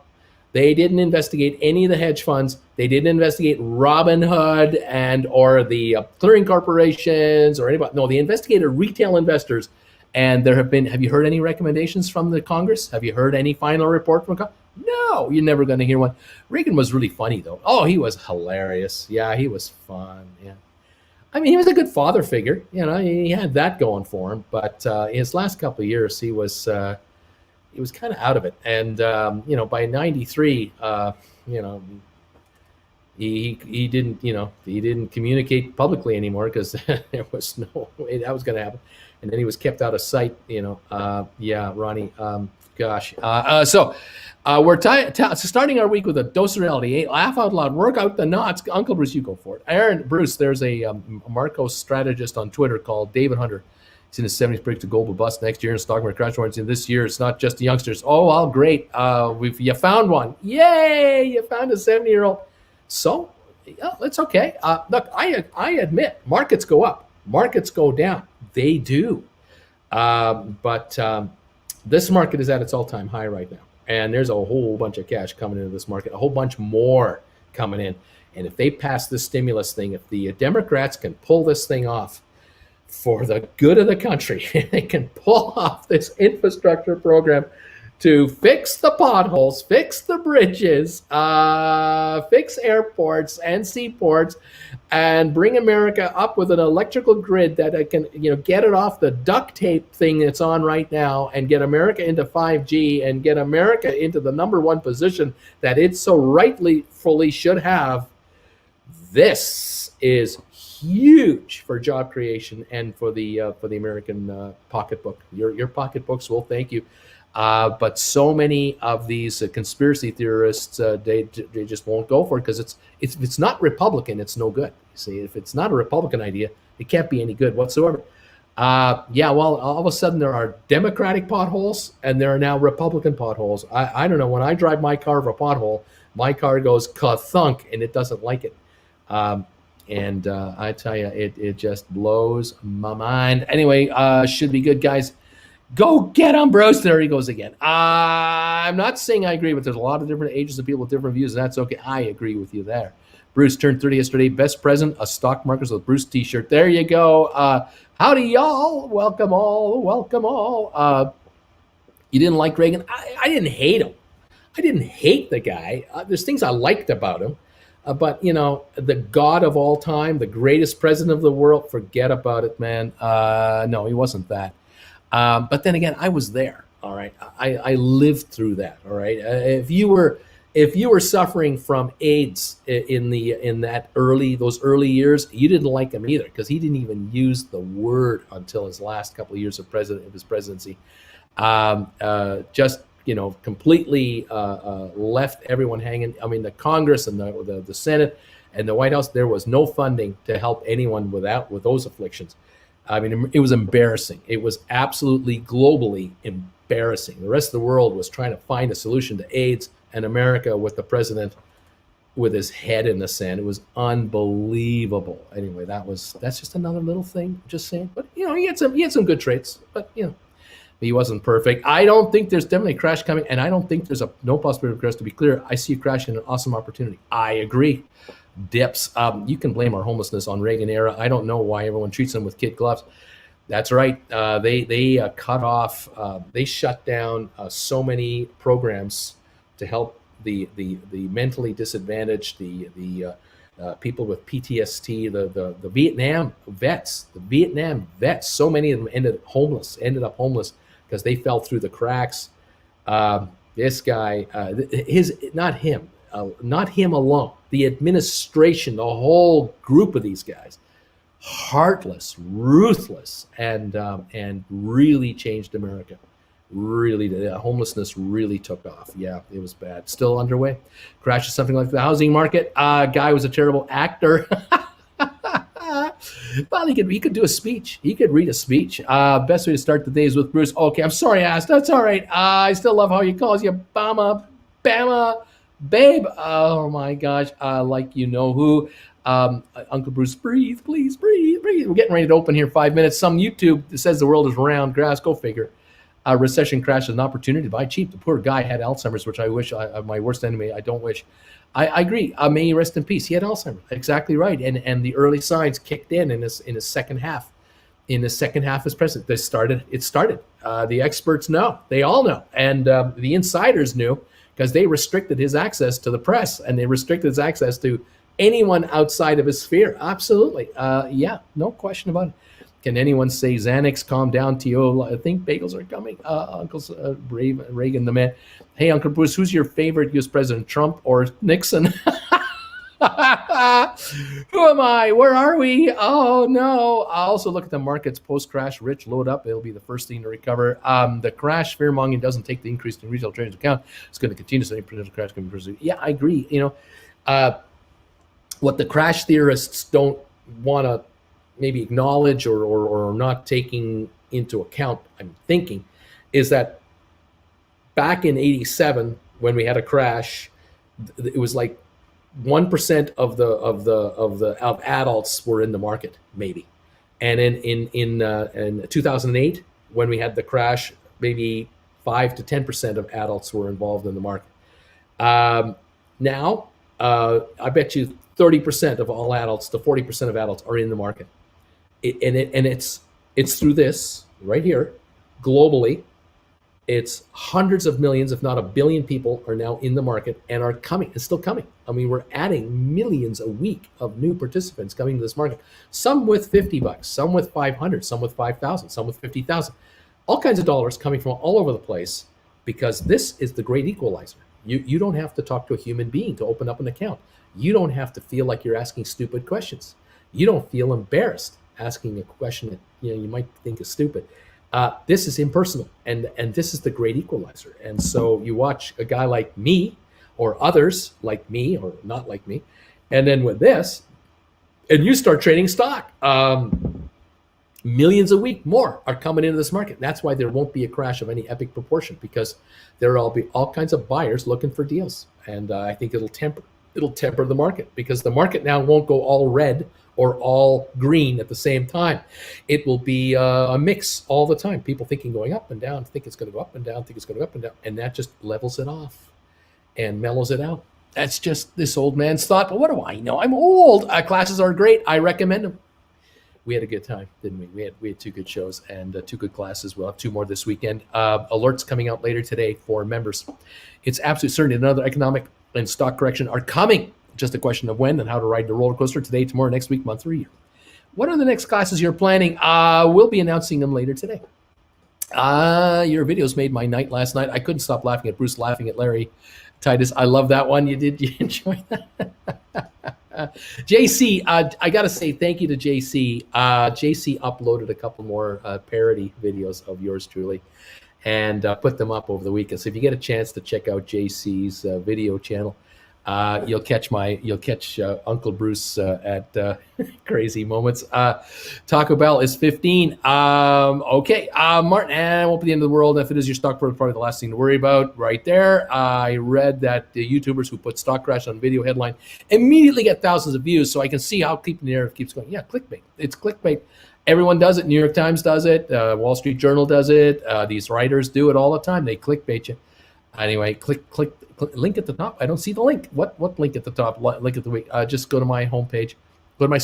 They didn't investigate any of the hedge funds. They didn't investigate Robinhood and or the clearing corporations or anybody. No, they investigated retail investors. And there have been. Have you heard any recommendations from the Congress? Have you heard any final report from Congress? No, you're never going to hear one. Reagan was really funny though. Oh, he was hilarious. Yeah, he was fun. Yeah. I mean, he was a good father figure. You know, he had that going for him. But his last couple of years, he was kind of out of it. And you know, by '93, you know, he didn't, you know, he didn't communicate publicly anymore because there was no way that was going to happen. And then he was kept out of sight. You know, yeah, Ronnie. Gosh. So we're starting our week with a dose of reality. Laugh out loud. Work out the knots. Uncle Bruce, you go for it. Aaron, Bruce, there's a Marcos strategist on Twitter called David Hunter. He's in his 70s, predicts a global bust next year, and stock market crash. This year, it's not just the youngsters. Oh, well, great. You found one. Yay! You found a 70-year-old. So, yeah, it's okay. Look, I admit, markets go up. Markets go down. They do. But this market is at its all-time high right now. And there's a whole bunch of cash coming into this market, a whole bunch more coming in. And if they pass this stimulus thing, if the Democrats can pull this thing off for the good of the country, they can pull off this infrastructure program to fix the potholes, fix the bridges, fix airports and seaports, and bring America up with an electrical grid that can, you know, get it off the duct tape thing that's on right now, and get America into 5G, and get America into the #1 position that it so rightfully should have. This is huge for job creation and for the American pocketbook. Your pocketbooks will thank you. But so many of these conspiracy theorists, they just won't go for it because if it's not Republican, it's no good. You see, if it's not a Republican idea, it can't be any good whatsoever. Yeah, well, all of a sudden there are Democratic potholes and there are now Republican potholes. I don't know. When I drive my car over a pothole, my car goes ka-thunk and it doesn't like it. And I tell you, it just blows my mind. Anyway, should be good, guys. Go get him, Bruce. There he goes again. I'm not saying I agree, but there's a lot of different ages of people with different views, and that's okay. I agree with you there. Bruce turned 30 yesterday. Best present, a stock markets with Bruce t-shirt. There you go. Howdy, y'all. Welcome all. Welcome all. You didn't like Reagan? I didn't hate him. I didn't hate the guy. There's things I liked about him. But, you know, the god of all time, the greatest president of the world, forget about it, man. No, he wasn't that. But then again, I was there. All right, I lived through that. All right, if you were suffering from AIDS in those early years, you didn't like him either because he didn't even use the word until his last couple of years of his presidency. Just, you know, completely left everyone hanging. I mean, the Congress and the Senate and the White House, there was no funding to help anyone with those afflictions. I mean, it was embarrassing. It was absolutely globally embarrassing. The rest of the world was trying to find a solution to AIDS, and America with the president with his head in the sand. It was unbelievable. Anyway, that's just another little thing. Just saying. But you know, he had some good traits. But you know, he wasn't perfect. I don't think there's definitely a crash coming, and I don't think there's no possibility of a crash. To be clear, I see a crash in an awesome opportunity. I agree. Dips. You can blame our homelessness on Reagan era. I don't know why everyone treats them with kid gloves. That's right. They cut off. They shut down so many programs to help the mentally disadvantaged, the people with PTSD, the Vietnam vets. So many of them ended up homeless because they fell through the cracks. This guy, not him alone. The administration, the whole group of these guys, heartless, ruthless, and really changed America. Really, the homelessness really took off. Yeah, it was bad. Still underway. Crashes something like the housing market. Guy was a terrible actor. Well, he could do a speech. He could read a speech. Best way to start the day is with Bruce. Okay, I'm sorry, Ass. That's all right. I still love how he calls you Bama, babe. Oh my gosh. Like you know who. Uncle Bruce, breathe, please, breathe. We're getting ready to open here 5 minutes. Some YouTube that says the world is round. Grass, go figure. A recession crash is an opportunity to buy cheap. The poor guy had Alzheimer's, which I wish, my worst enemy, I don't wish. I agree. May he rest in peace. He had Alzheimer's. Exactly right. And the early signs kicked in his second half. In the second half as president, it started. The experts know. They all know. And the insiders knew because they restricted his access to the press and they restricted his access to anyone outside of his sphere. Absolutely. Yeah, no question about it. Can anyone say Xanax, calm down, T.O.? I think bagels are coming. Uncle's Reagan, the man. Hey, Uncle Bruce, who's your favorite U.S. President, Trump or Nixon? Who am I? Where are we? Oh, no. I also look at the markets post-crash. Rich, load up. It'll be the first thing to recover. The crash, fear-mongering doesn't take the increase in retail trade into account. It's going to continue to say potential crash can be pursued. Yeah, I agree. What the crash theorists don't want to maybe acknowledge or not taking into account, I'm thinking, is that back in '87 when we had a crash, it was like 1% of adults were in the market, maybe, and in 2008 when we had the crash, maybe 5 to 10% of adults were involved in the market. Now, I bet you 30% of all adults to 40% of adults are in the market. It's through this right here, globally. It's hundreds of millions, if not a billion people are now in the market and are coming. It's still coming. I mean, we're adding millions a week of new participants coming to this market. Some with $50, some with 500, some with 5,000, some with 50,000. All kinds of dollars coming from all over the place because this is the great equalizer. You don't have to talk to a human being to open up an account. You don't have to feel like you're asking stupid questions. You don't feel embarrassed asking a question that you might think is stupid. This is impersonal, and this is the great equalizer. And so you watch a guy like me or others like me or not like me, and then with this, and you start trading stock. Millions a week more are coming into this market. That's why there won't be a crash of any epic proportion because there will be all kinds of buyers looking for deals. And I think it'll temper the market because the market now won't go all red or all green at the same time. It will be a mix all the time. People thinking going up and down, think it's going to go up and down, think it's going to go up and down. And that just levels it off and mellows it out. That's just this old man's thought. But what do I know? I'm old. Classes are great. I recommend them. We had a good time, didn't we? We had two good shows and two good classes. We'll have two more this weekend. Alerts coming out later today for members. It's absolutely certain another economic and stock correction are coming. Just a question of when and how to ride the roller coaster today, tomorrow, next week, month, or year. What are the next classes you're planning? We'll be announcing them later today. Your videos made my night last night. I couldn't stop laughing at Bruce laughing at Larry Titus. I love that one. You enjoy that? JC, I got to say thank you to JC. JC uploaded a couple more parody videos of yours truly and put them up over the weekend. So if you get a chance to check out JC's video channel, you'll catch Uncle Bruce at crazy moments. Taco Bell is 15. Okay, Martin, it won't be the end of the world. If it is your stock price, probably the last thing to worry about right there. I read that the YouTubers who put stock crash on video headline immediately get thousands of views, so I can see how keeping the narrative keeps going. Yeah, clickbait. It's clickbait. Everyone does it. New York Times does it. Wall Street Journal does it. These writers do it all the time. They clickbait you. Anyway, click link at the top. I don't see the link. What link at the top? Link at the week. Just go to my homepage. Go to my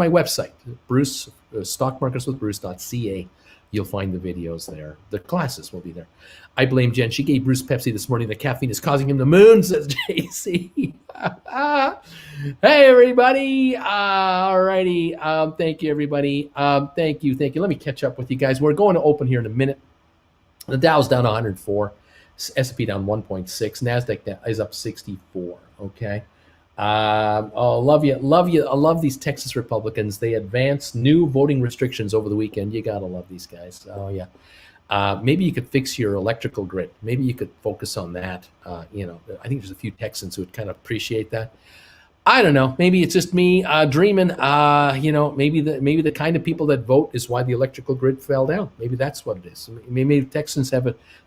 website, Bruce stockmarkerswithbruce.ca. You'll find the videos there. The classes will be there. I blame Jen. She gave Bruce Pepsi this morning. The caffeine is causing him the moon, says JC. Hey, everybody. All righty. Thank you, everybody. Thank you. Let me catch up with you guys. We're going to open here in a minute. The Dow's down 104. S&P down 1.6. NASDAQ is up 64. Okay. Love you. I love these Texas Republicans. They advanced new voting restrictions over the weekend. You got to love these guys. Oh, yeah. Maybe you could fix your electrical grid. Maybe you could focus on that. I think there's a few Texans who would kind of appreciate that. I don't know. Maybe it's just me dreaming. Maybe the kind of people that vote is why the electrical grid fell down. Maybe that's what it is. Maybe Texans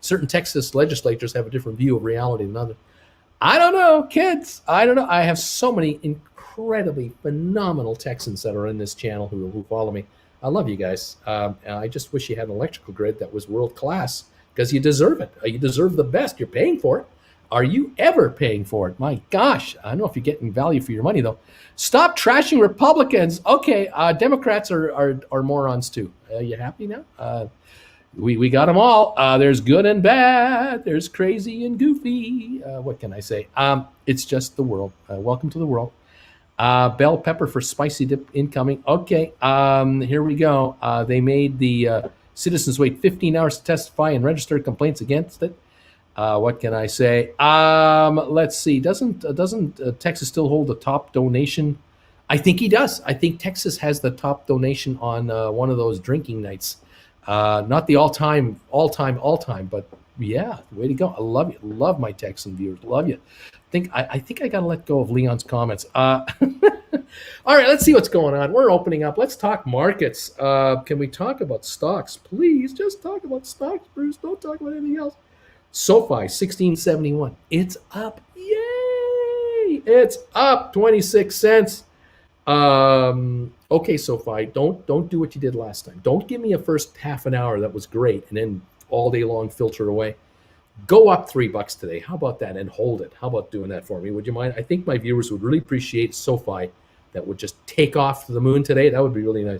certain Texas legislatures have a different view of reality than others. I don't know, kids. I don't know. I have so many incredibly phenomenal Texans that are in this channel who follow me. I love you guys. I just wish you had an electrical grid that was world class. because you deserve it. You deserve the best. You're paying for it. Are you ever paying for it? My gosh, I don't know if you're getting value for your money, though. Stop trashing Republicans. Okay, Democrats are morons, too. You happy now? We got them all. There's good and bad. There's crazy and goofy. What can I say? It's just the world. Welcome to the world. Bell pepper for spicy dip incoming. Okay, here we go. They made the citizens wait 15 hours to testify and register complaints against it. What can I say? Let's see. Doesn't Texas still hold the top donation? I think he does. I think Texas has the top donation on one of those drinking nights. Not the all-time, but yeah, way to go. I love you. Love my Texan viewers. Love you. I think I got to let go of Leon's comments. All right, let's see what's going on. We're opening up. Let's talk markets. Can we talk about stocks? Please, just talk about stocks, Bruce. Don't talk about anything else. SoFi, 1671. It's up. Yay! It's up 26 cents. Okay, SoFi, don't do what you did last time. Don't give me a first half an hour that was great and then all day long filter away. Go up $3 today. How about that? And hold it. How about doing that for me? Would you mind? I think my viewers would really appreciate SoFi that would just take off to the moon today. That would be really nice.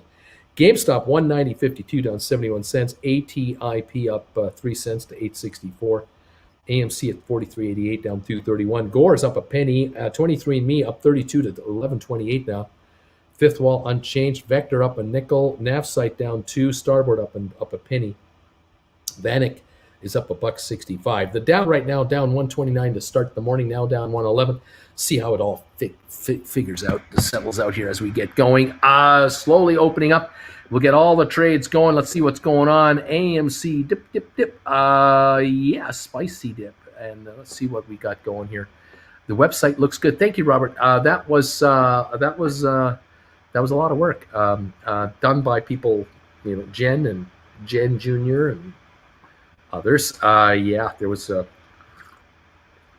GameStop 190.52 down 71 cents. ATIP up 3 cents to 864. AMC at 43.88 down 231. Gore's up a penny. 23andMe up 32 to 11.28 now. Fifth Wall unchanged. Vector up a nickel. Navsite down 2. Starboard up a penny. Vanik is up $1.65. The Dow right now down 129 to start the morning. Now down 111. See how it all figures out, settles out here as we get going. Slowly opening up. We'll get all the trades going. Let's see what's going on. AMC dip. Yeah, spicy dip. And let's see what we got going here. The website looks good. Thank you, Robert. That was a lot of work done by people, Jen and Jen Jr. and others. Yeah, there was a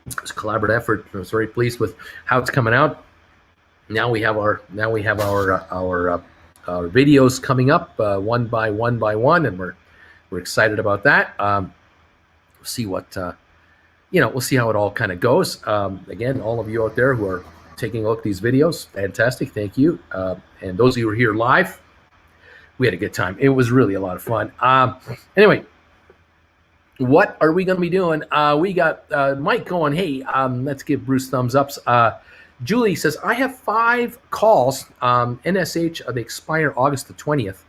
collaborative effort. I was very pleased with how it's coming out. Now we have our videos coming up one by one, and we're excited about that. We'll see what we'll see how it all kind of goes. Again, all of you out there who are taking a look at these videos, fantastic, thank you. And those of you who are here live, we had a good time. It was really a lot of fun. Anyway, what are we going to be doing? We got Mike going, hey, let's give Bruce thumbs ups. Julie says, I have 5 calls. NSH, they expire August the 20th.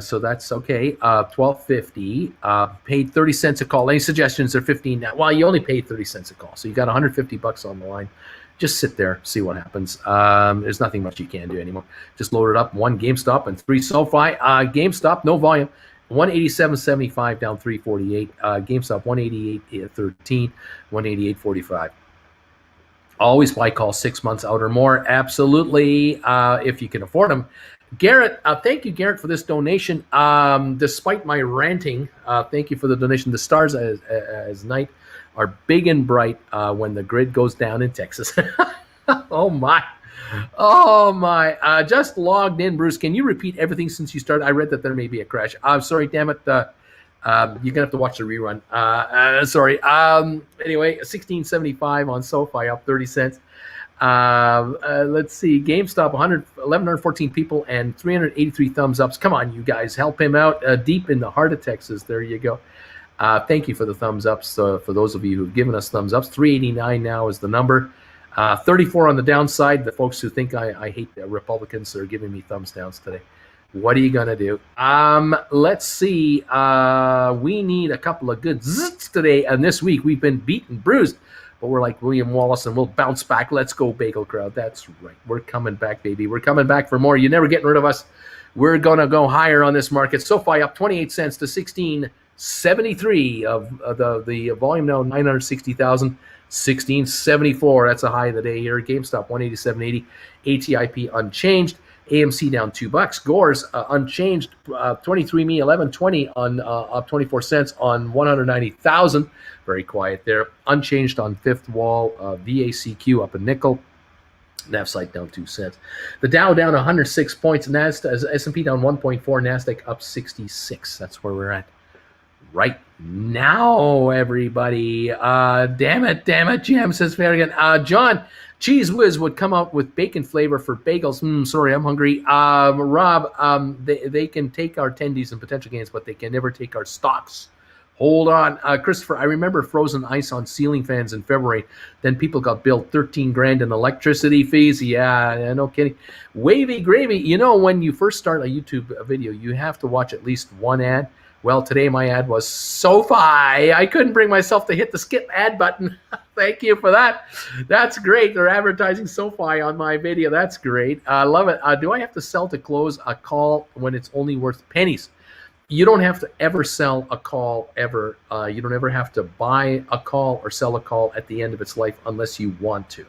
So that's okay. $12.50. Paid 30 cents a call. Any suggestions? They're 15 now. Well, you only paid 30 cents a call. So you got $150 on the line. Just sit there, see what happens. There's nothing much you can do anymore. Just load it up. 1 GameStop and 3 SoFi. GameStop, no volume. 187.75 down 348. GameStop 188.13, 188.45. Always buy call 6 months out or more. Absolutely, if you can afford them. Garrett, thank you, Garrett, for this donation. Despite my ranting, thank you for the donation. The stars as night are big and bright when the grid goes down in Texas. Oh my. Just logged in, Bruce. Can you repeat everything since you started? I read that there may be a crash. I'm sorry, damn it. You're gonna have to watch the rerun. Sorry. Anyway, 16.75 on SoFi, up 30 cents. Let's see. GameStop, 1,114 people and 383 thumbs ups. Come on, you guys, help him out. Deep in the heart of Texas. There you go. Thank you for the thumbs ups. For those of you who've given us thumbs ups, 389 now is the number. 34 on the downside. The folks who think I hate the Republicans are giving me thumbs downs today. What are you gonna do? Let's see. We need a couple of good zits today, and this week we've been beaten, bruised, but we're like William Wallace, and we'll bounce back. Let's go, Bagel Crowd. That's right. We're coming back, baby. We're coming back for more. You're never getting rid of us. We're gonna go higher on this market. SoFi up 28 cents to 16.73 of the volume now 960,000. 16.74. That's a high of the day here. GameStop 187.80. ATIP unchanged. AMC down $2. Gore's unchanged. 23andMe 11.20 on up 24 cents on 190,000. Very quiet there. Unchanged on Fifth Wall. VACQ up a nickel. Navsite down 2 cents. The Dow down 106 points. S&P down 1.4. Nasdaq up 66. That's where we're at. right now, everybody. Damn it, Jam says fair again. John, Cheese Whiz would come out with bacon flavor for bagels. Sorry, I'm hungry. Rob, they can take our attendees and potential gains, but they can never take our stocks. Hold on. Christopher, I remember frozen ice on ceiling fans in February. Then people got billed 13 grand in electricity fees. Yeah, no kidding. Wavy Gravy, you know, when you first start a YouTube video, you have to watch at least one ad. Well, today my ad was SoFi. I couldn't bring myself to hit the skip ad button. Thank you for that. That's great. They're advertising SoFi on my video. That's great. I love it. Do I have to sell to close a call when it's only worth pennies? You don't have to ever sell a call ever. You don't ever have to buy a call or sell a call at the end of its life unless you want to.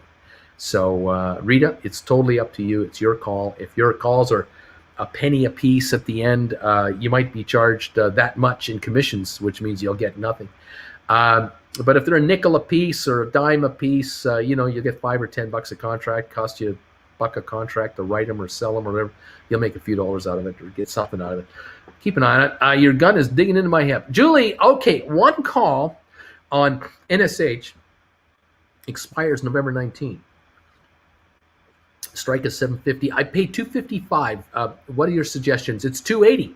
So, Rita, it's totally up to you. It's your call. If your calls are a penny a piece at the end, you might be charged that much in commissions, which means you'll get nothing. But if they're a nickel a piece or a dime a piece, you get $5 or $10 a contract, cost you $1 a contract to write them or sell them or whatever. You'll make a few dollars out of it or get something out of it. Keep an eye on it. Your gun is digging into my hip. Julie, okay, one call on NSH expires November 19th. Strike is $750. I paid $255. What are your suggestions? It's $280.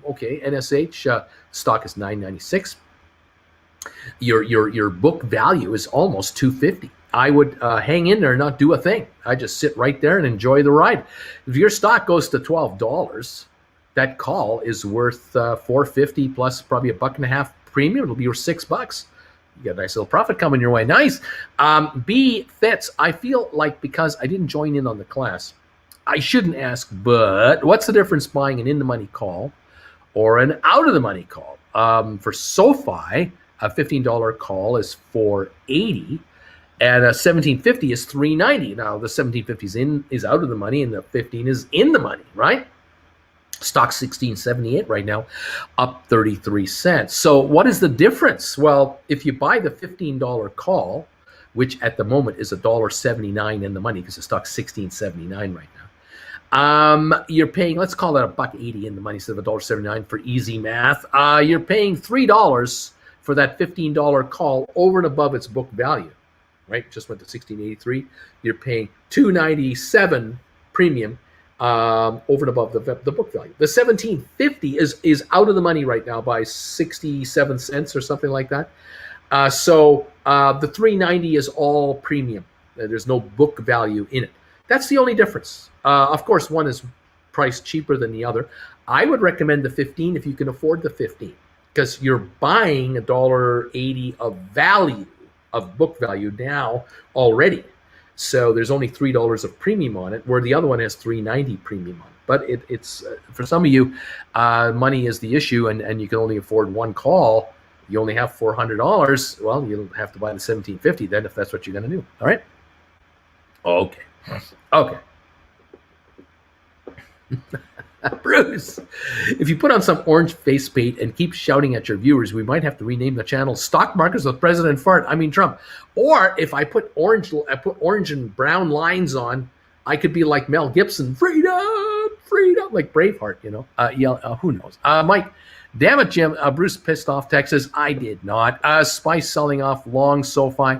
Okay, NSH stock is $996. Your book value is almost $250. I would hang in there and not do a thing. I just sit right there and enjoy the ride. If your stock goes to $12, that call is worth $450 plus probably $1.50 premium. It'll be worth $6. You got a nice little profit coming your way. Nice. B Fitz, I feel like because I didn't join in on the class, I shouldn't ask, but what's the difference buying an in-the-money call or an out-of-the-money call? For SoFi, a $15 call is $480, and a $17.50 is $390. Now the $17.50 is out of the money, and the $15 is in the money, right? Stock $16.78 right now, up 33 cents. So what is the difference? Well, if you buy the $15 call, which at the moment is $1.79 in the money because the stock's $16.79 right now, you're paying, let's call it $1.80 in the money instead of $1.79 for easy math. You're paying $3 for that $15 call over and above its book value, right? Just went to $16.83. You're paying $2.97 premium over and above the book value. The $17.50 is out of the money right now by 67 cents or something like that. So the $3.90 is all premium. There's no book value in it. That's the only difference. Of course, one is priced cheaper than the other. I would recommend the 15 if you can afford the 15, because you're buying $1.80 of value, of book value now already. So there's only $3 of premium on it, where the other one has $3.90 premium on it. But it's for some of you, money is the issue, and you can only afford one call. You only have $400. Well, you'll have to buy the $17.50 then, if that's what you're going to do. All right. Okay. Bruce, if you put on some orange face paint and keep shouting at your viewers, we might have to rename the channel Stock Markets with President Fart. I mean Trump. Or if I put orange and brown lines on, I could be like Mel Gibson, freedom, like Braveheart, who knows? Mike, damn it, Jim. Bruce pissed off Texas. I did not. Spice selling off long SoFi.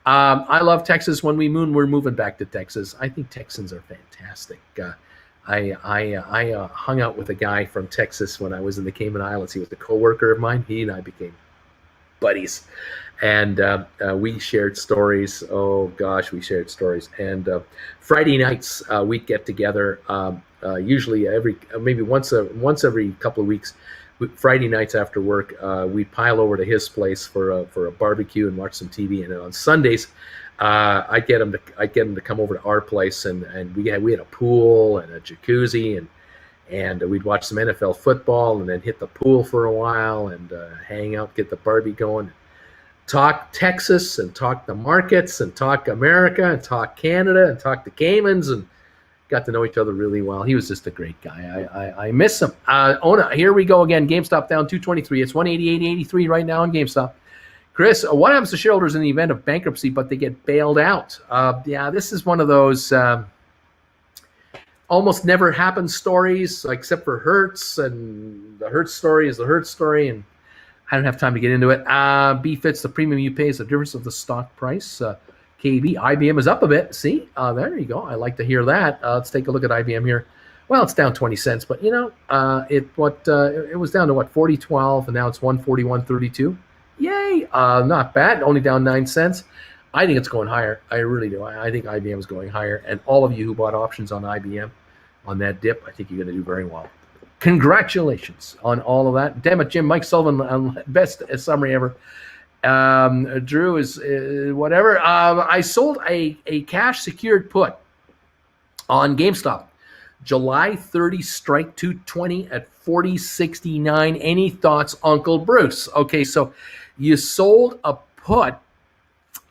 I love Texas. When we're moving back to Texas. I think Texans are fantastic. I hung out with a guy from Texas when I was in the Cayman Islands. He was a coworker of mine. He and I became buddies, and we shared stories. Oh gosh, we shared stories. And Friday nights we get together. Usually maybe once every couple of weeks. Friday nights after work, we pile over to his place for a barbecue and watch some TV. And then on Sundays, I get him to come over to our place, and we had a pool and a jacuzzi, and we'd watch some NFL football, and then hit the pool for a while, and hang out, get the barbie going, talk Texas, and talk the markets, and talk America, and talk Canada, and talk the Caymans, and got to know each other really well. He was just a great guy. I miss him. Ona, here we go again. GameStop down 223. It's 188.83 right now on GameStop. Chris, what happens to shareholders in the event of bankruptcy, but they get bailed out? Yeah, this is one of those almost never happens stories, except for Hertz, and the Hertz story is the Hertz story, and I don't have time to get into it. B fits the premium you pay is the difference of the stock price. KB, IBM is up a bit. See, there you go. I like to hear that. Let's take a look at IBM here. Well, it's down 20 cents, but it was down to what, 40.12, and now it's 141.32. Yay! Not bad. Only down 9 cents. I think it's going higher. I really do. I think IBM is going higher, and all of you who bought options on IBM on that dip, I think you're going to do very well. Congratulations on all of that. Damn it, Jim. Mike Sullivan, best summary ever. Drew is whatever. I sold a cash secured put on GameStop. July 30 strike 220 at 40.69. Any thoughts, Uncle Bruce? Okay, so you sold a put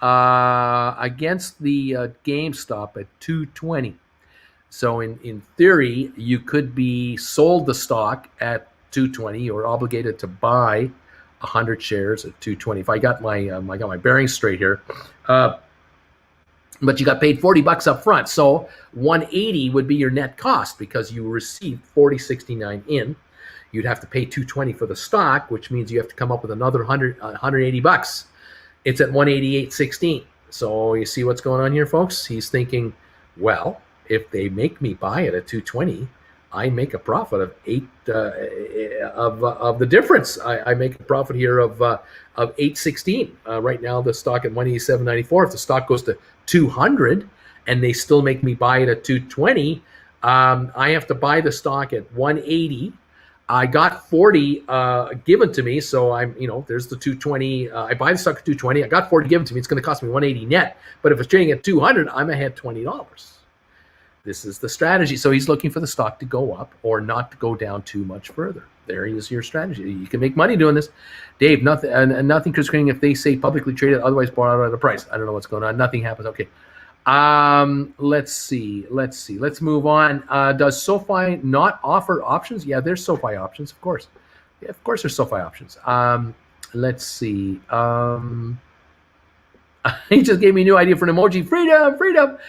against the GameStop at 220. So in theory, you could be sold the stock at 220. You're obligated to buy 100 shares at 220. If I got my bearings straight here, but you got paid $40 up front. So 180 would be your net cost because you received 40.69 in. You'd have to pay 220 for the stock, which means you have to come up with another 180 bucks. It's at 188.16. So you see what's going on here, folks? He's thinking, well, if they make me buy it at 220, I make a profit of of the difference. I make a profit here of 8.16. Right now, the stock at 187.94. If the stock goes to 200 and they still make me buy it at 220, I have to buy the stock at 180. I got 40 given to me, so there's the 220. I buy the stock at 220. I got 40 given to me. It's going to cost me 180 net. But if it's trading at 200, I'm ahead $20. This is the strategy. So he's looking for the stock to go up or not to go down too much further. There is your strategy. You can make money doing this. Dave, nothing concerning if they say publicly traded, otherwise bought out at a price. I don't know what's going on. Nothing happens. Okay. Let's see. Let's move on. Does SoFi not offer options? Yeah, there's SoFi options, of course. Yeah, of course there's SoFi options. Let's see. He just gave me a new idea for an emoji. Freedom.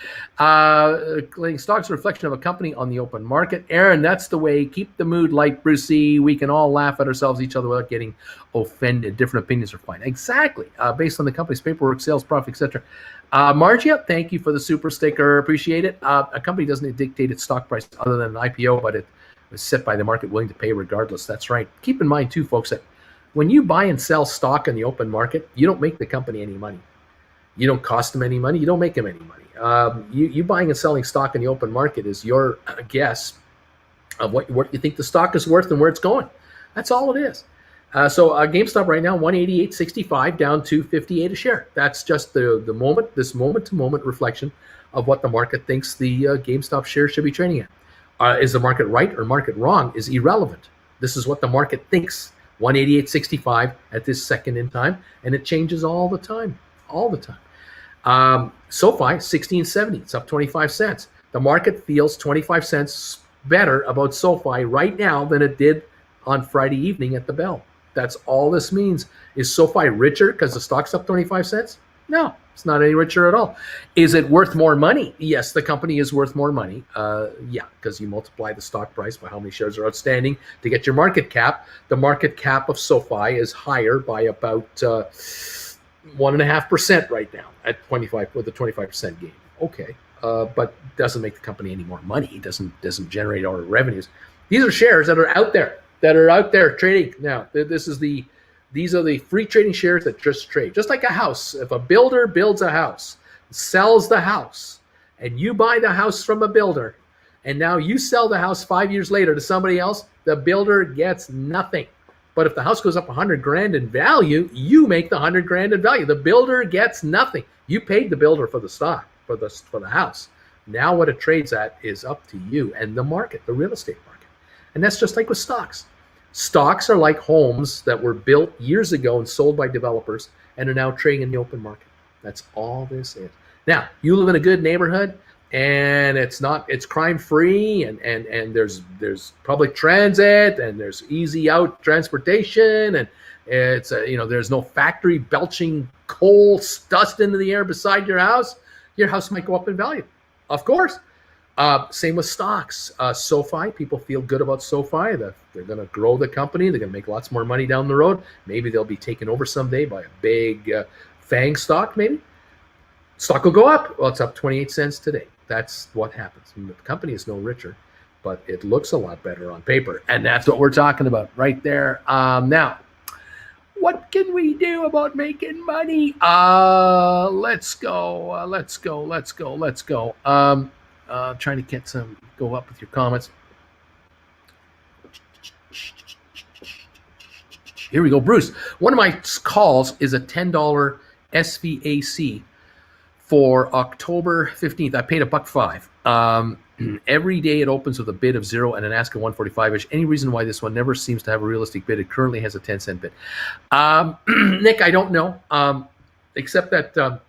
Stocks are a reflection of a company on the open market. Aaron, that's the way. Keep the mood light, Brucey. We can all laugh at ourselves, each other, without getting offended. Different opinions are fine. Exactly. Based on the company's paperwork, sales, profit, etc. Margia, thank you for the super sticker. Appreciate it. A company doesn't dictate its stock price other than an IPO, but it was set by the market willing to pay regardless. That's right. Keep in mind, too, folks, that when you buy and sell stock in the open market, you don't make the company any money. You don't cost them any money. You don't make them any money. You buying and selling stock in the open market is your guess of what you think the stock is worth and where it's going. That's all it is. So GameStop right now, 188.65 down to 58 a share. That's just the moment-to-moment reflection of what the market thinks the GameStop share should be trading at. Is the market right or market wrong is irrelevant. This is what the market thinks. 188.65 at this second in time, and it changes all the time. SoFi, 16.70. It's up 25 cents. The market feels 25 cents better about SoFi right now than it did on Friday evening at the bell. That's all this means. Is SoFi richer because the stock's up 25 cents? No, it's not any richer at all. Is it worth more money? Yes, the company is worth more money. Because you multiply the stock price by how many shares are outstanding to get your market cap. The market cap of SoFi is higher by about 1.5% right now at 25 with a 25% gain. Okay, but doesn't make the company any more money. It doesn't generate our revenues. These are shares that are out there trading now. These are the free trading shares that just trade, just like a house. If a builder builds a house, sells the house, and you buy the house from a builder, and now you sell the house 5 years later to somebody else, the builder gets nothing. But if the house goes up 100 grand in value, you make the 100 grand in value. The builder gets nothing. You paid the builder for the stock, for the house. Now what it trades at is up to you and the market, the real estate market. And that's just like with stocks. Stocks are like homes that were built years ago and sold by developers and are now trading in the open market. That's all this is. Now, you live in a good neighborhood, and it's crime free, and there's public transit, and there's easy out transportation, and it's there's no factory belching coal dust into the air beside your house might go up in value, of course. Same with stocks. SoFi, people feel good about SoFi. That they're going to grow the company. They're going to make lots more money down the road. Maybe they'll be taken over someday by a big FANG stock, maybe. Stock will go up. Well, it's up 28 cents today. That's what happens. The company is no richer, but it looks a lot better on paper. And that's what we're talking about right there. Now, what can we do about making money? Let's go. Trying to get some, go up with your comments. Here we go. Bruce, one of my calls is a $10 SVAC for October 15th. I paid $1.05. Every day it opens with a bid of 0 and an ask of 145-ish. Any reason why this one never seems to have a realistic bid? It currently has a 10-cent bid. Nick, I don't know, except that the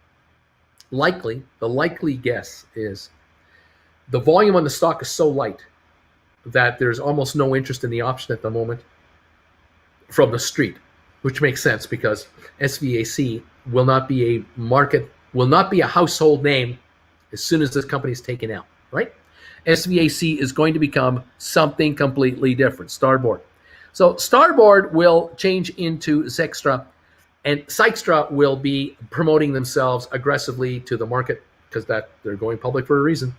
likely guess is the volume on the stock is so light that there's almost no interest in the option at the moment from the street, which makes sense because SVAC will not be a household name as soon as this company is taken out, right? SVAC is going to become something completely different, Starboard. So Starboard will change into Zextra, and Sykestra will be promoting themselves aggressively to the market because that they're going public for a reason,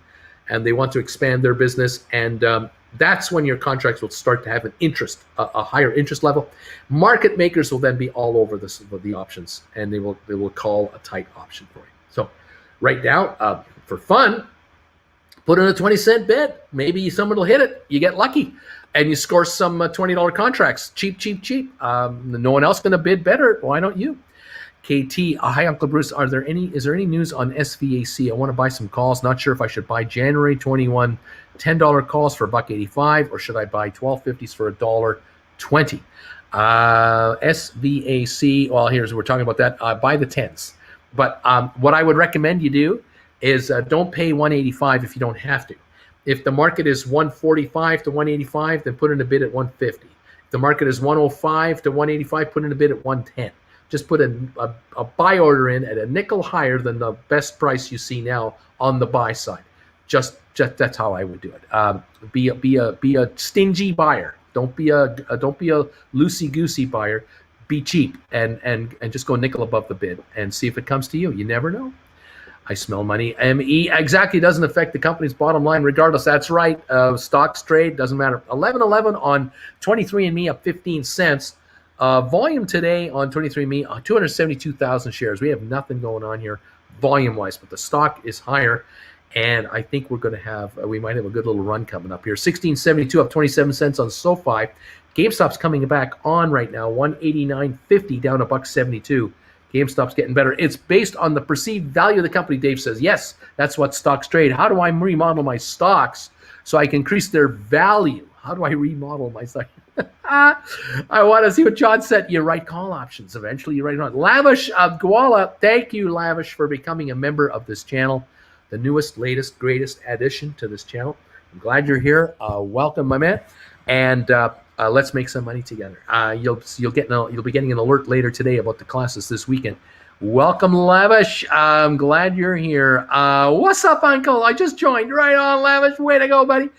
and they want to expand their business, and that's when your contracts will start to have an interest, a higher interest level. Market makers will then be all over the options, and they will call a tight option for you. So right now, for fun, put in a 20-cent bid. Maybe someone will hit it. You get lucky, and you score some $20 contracts. Cheap. No one else going to bid better. Why don't you? KT, hi Uncle Bruce. Is there any news on SVAC? I want to buy some calls. Not sure if I should buy January 21 $10 calls for $1.85 or should I buy 12.50s for $1.20? SVAC. Well, we're talking about that. Buy the 10s. But what I would recommend you do is don't pay $1.85 if you don't have to. If the market is $1.45 to $1.85, then put in a bid at $1.50. If the market is $1.05 to $1.85, put in a bid at $1.10. Just put a buy order in at a nickel higher than the best price you see now on the buy side. Just that's how I would do it. Be a stingy buyer. Don't be a loosey goosey buyer. Be cheap and just go nickel above the bid and see if it comes to you. You never know. I smell money. ME exactly doesn't affect the company's bottom line regardless. That's right. Stocks trade doesn't matter. 11.11 on 23andMe up 15 cents. Volume today on 23andMe 272,000 shares. We have nothing going on here volume wise, but the stock is higher. And I think we might have a good little run coming up here. 1672 up 27 cents on SoFi. GameStop's coming back on right now. 189.50 down $1.72. GameStop's getting better. It's based on the perceived value of the company, Dave says. Yes, that's what stocks trade. How do I remodel my stocks so I can increase their value? How do I remodel my stock? I want to see what John said. You write call options. Eventually you write it on. Lavish Koala, thank you, Lavish, for becoming a member of this channel. The newest, latest, greatest addition to this channel. I'm glad you're here. Welcome, my man. And let's make some money together. You'll be getting an alert later today about the classes this weekend. Welcome, Lavish. I'm glad you're here. What's up, Uncle? I just joined. Right on, Lavish. Way to go, buddy.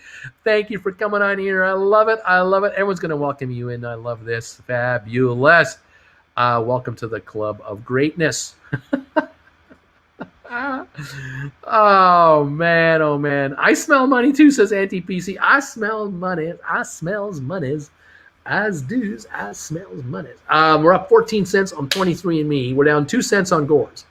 Thank you for coming on here. I love it. Everyone's going to welcome you in. I love this. Fabulous. Welcome to the club of greatness. Oh man, I smell money too, says Anti-PC. I smell money. I smells monies. As do's, I smells monies. We're up 14 cents on 23andMe. We're down 2 cents on Gores.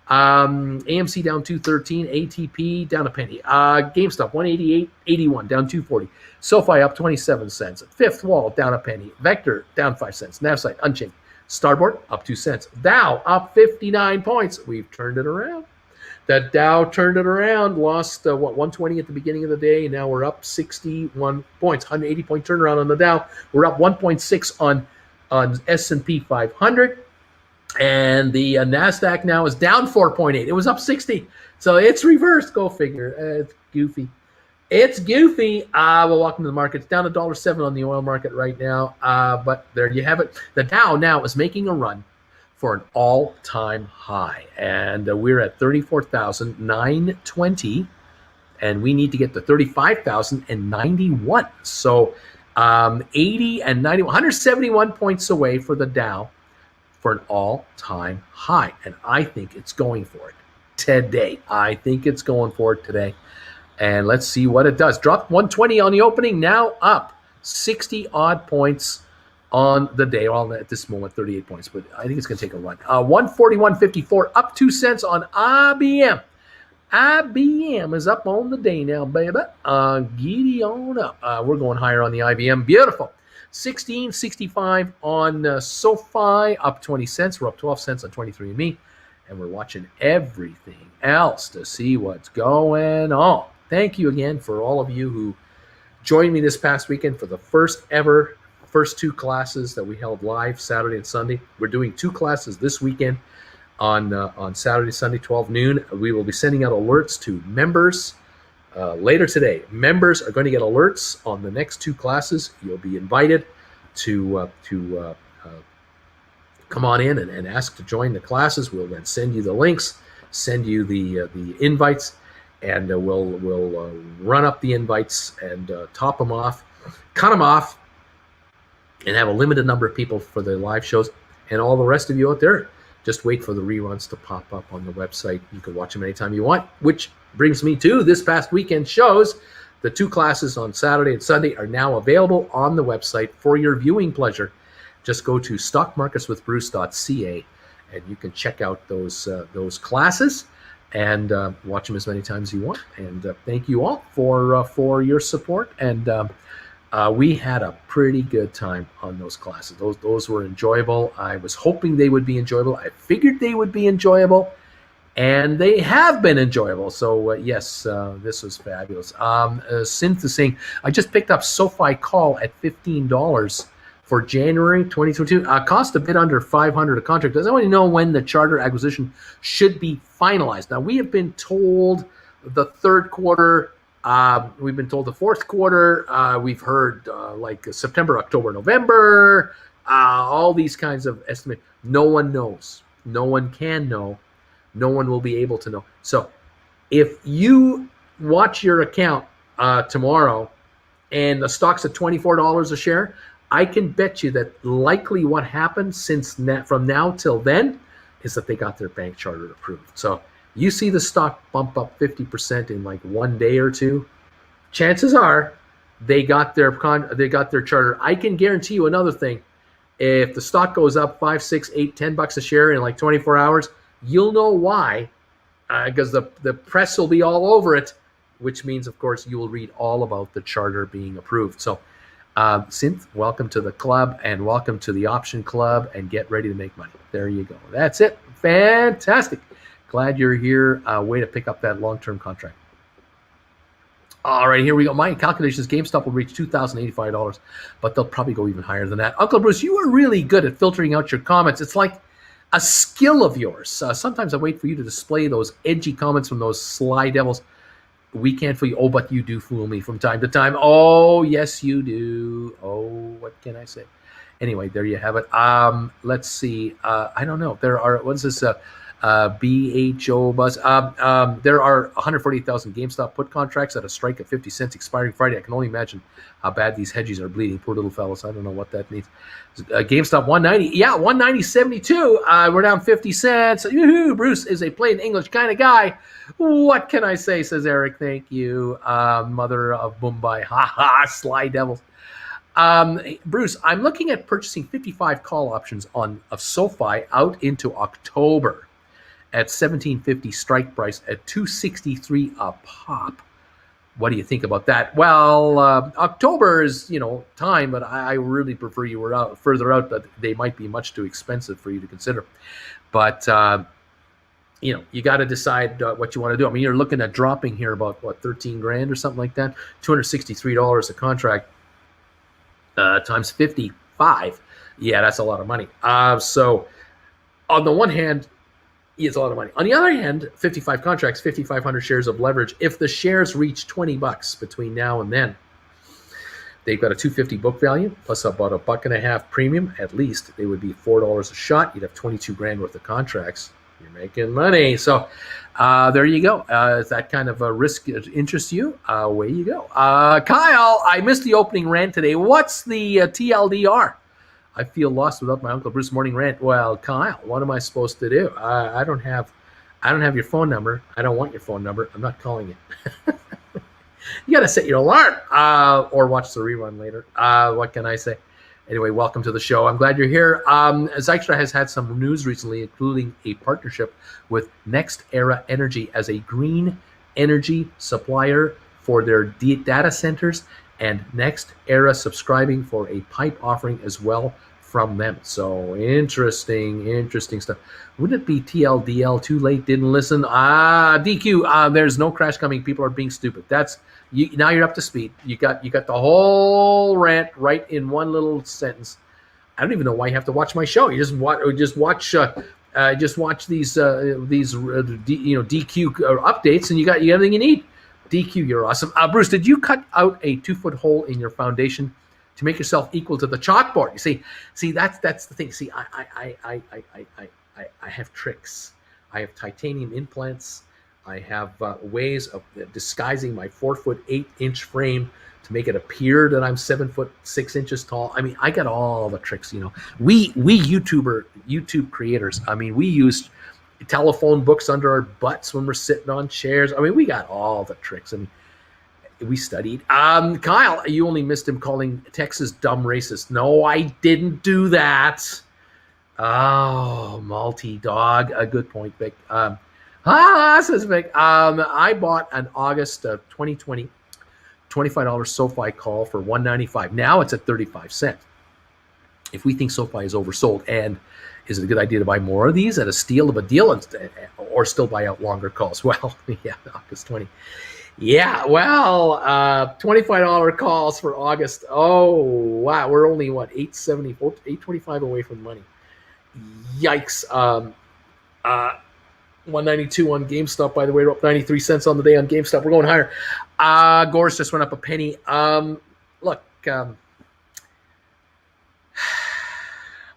AMC down 213. ATP down a penny. GameStop 188.81 down 240. SoFi up 27 cents. Fifth Wall down a penny. Vector down 5 cents. Navsite unchanged. Starboard up 2 cents. Dow up 59 points. We've turned it around. That Dow turned it around, lost 120 at the beginning of the day, and now we're up 61 points, 180-point turnaround on the Dow. We're up 1.6 on S&P 500, and the NASDAQ now is down 4.8. It was up 60, so it's reversed. Go figure. It's goofy. Well, welcome to the market. It's down $1.07 on the oil market right now, but there you have it. The Dow now is making a run for an all-time high, and we're at 34,920, and we need to get to 35,091. So 80 and 90, 171 points away for the Dow for an all-time high, and I think it's going for it today. I think it's going for it today, and let's see what it does. Dropped 120 on the opening, now up 60-odd points on the day. Well, at this moment, 38 points, but I think it's going to take a run. 141.54, up 2 cents on IBM. IBM is up on the day now, baby. Giddy on up. We're going higher on the IBM. Beautiful. 16.65 on SoFi, up 20 cents. We're up 12 cents on 23andMe, and we're watching everything else to see what's going on. Thank you again for all of you who joined me this past weekend for the first 2 classes that we held live Saturday and Sunday. We're doing 2 classes this weekend on Saturday, Sunday, 12 noon. We will be sending out alerts to members later today. Members are going to get alerts on the next 2 classes. You'll be invited to come on in and ask to join the classes. We'll then send you the links, send you the invites, and we'll run up the invites and top them off, cut them off, and have a limited number of people for the live shows. And all the rest of you out there, just wait for the reruns to pop up on the website. You can watch them anytime you want, which brings me to this past weekend shows. The 2 classes on Saturday and Sunday are now available on the website for your viewing pleasure. Just go to stockmarketswithbruce.ca, and you can check out those classes and watch them as many times as you want. And thank you all for your support. And we had a pretty good time on those classes. Those were enjoyable. I was hoping they would be enjoyable. I figured they would be enjoyable, and they have been enjoyable. So yes, this was fabulous. Synth is saying, I just picked up SoFi call at $15 for January 2022. Cost a bit under $500 a contract. Does anyone know when the charter acquisition should be finalized? Now, we have been told the 3rd quarter. We've been told the 4th quarter. We've heard like September, October, November, all these kinds of estimates. No one knows. No one can know. No one will be able to know. So if you watch your account tomorrow and the stock's at $24 a share, I can bet you that likely what happened from now till then is that they got their bank charter approved. So you see the stock bump up 50% in like 1 day or 2, chances are they got their charter. I can guarantee you another thing. If the stock goes up 5, 6, 8, $10 a share in like 24 hours, you'll know why, because the press will be all over it, which means, of course, you will read all about the charter being approved. So, Synth, welcome to the club and welcome to the option club, and get ready to make money. There you go. That's it. Fantastic. Glad you're here. Way to pick up that long-term contract. All right, here we go. My calculations, GameStop will reach $2,085, but they'll probably go even higher than that. Uncle Bruce, you are really good at filtering out your comments. It's like a skill of yours. Sometimes I wait for you to display those edgy comments from those sly devils. We can't fool you. Oh, but you do fool me from time to time. Oh, yes, you do. Oh, what can I say? Anyway, there you have it. Let's see. I don't know. There are, what's this? BHO buzz. There are 148,000 GameStop put contracts at a strike of 50 cents expiring Friday. I can only imagine how bad these hedgies are bleeding. Poor little fellas. I don't know what that means. GameStop 190. Yeah, 190.72. We're down 50 cents. Yoo-hoo, Bruce is a plain English kind of guy. What can I say, says Eric. Thank you. Mother of Mumbai. Ha ha, sly devils. Bruce, I'm looking at purchasing 55 call options of SoFi out into October at $17.50 strike price at $263 a pop. What do you think about that? Well, October is, time, but I really prefer you were further out, but they might be much too expensive for you to consider. But, you got to decide what you want to do. I mean, you're looking at dropping here about, $13 grand or something like that, $263 a contract times 55. Yeah, that's a lot of money. So on the one hand, it's a lot of money. On the other hand, 55 contracts, 5,500 shares of leverage. If the shares reach $20 between now and then, they've got a $250 book value plus about $1.50 premium. At least they would be $4 a shot. You'd have 22 grand worth of contracts. You're making money. So there you go. If that kind of a risk interests you, away you go. Kyle, I missed the opening rant today. What's the TLDR? I feel lost without my Uncle Bruce morning rant. Well, Kyle, what am I supposed to do? I don't have your phone number. I don't want your phone number. I'm not calling you. You got to set your alarm or watch the rerun later. What can I say? Anyway, welcome to the show. I'm glad you're here. Zyxtra has had some news recently, including a partnership with Next Era Energy as a green energy supplier for their data centers, and Next Era subscribing for a pipe offering as well from them. So interesting stuff. Wouldn't it be TLDL, too late, didn't listen? DQ, there's no crash coming. People are being stupid. That's you. Now you're up to speed. You got the whole rant right in one little sentence. I don't even know why you have to watch my show. You just watch these DQ updates, and you got everything you need. DQ, you're awesome. Bruce, did you cut out a 2-foot hole in your foundation to make yourself equal to the chalkboard? You see, that's the thing. See, I have tricks. I have titanium implants. I have ways of disguising my 4'8" frame to make it appear that I'm 7'6" tall. I mean, I got all the tricks. We YouTube creators. I mean, we use telephone books under our butts when we're sitting on chairs. I mean, we got all the tricks. I mean, we studied. Kyle, you only missed him calling Texas dumb racist. No, I didn't do that. Oh, multi-dog. A good point, Vic. Says Vic. I bought an August 2020 $25 SoFi call for $195. Now it's at 35 cents. If we think SoFi is oversold, and is it a good idea to buy more of these at a steal of a deal or still buy out longer calls? Well, yeah, August 20. Yeah, well, $25 calls for August. Oh, wow. We're only, $8.25 away from money. Yikes. 192 on GameStop, by the way. We're up 93 cents on the day on GameStop. We're going higher. Gores just went up a penny. Look,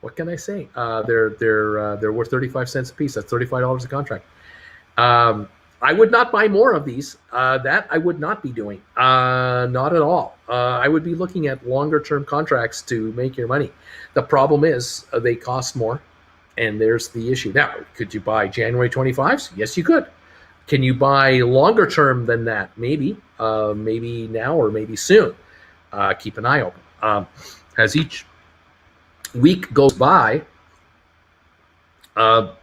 what can I say? They're worth 35 cents a piece. That's $35 a contract. I would not buy more of these. That I would not be doing. Not at all. I would be looking at longer-term contracts to make your money. The problem is they cost more, and there's the issue. Now, could you buy January 25s? Yes, you could. Can you buy longer-term than that? Maybe. Maybe now or maybe soon. Keep an eye open. As each week goes by, the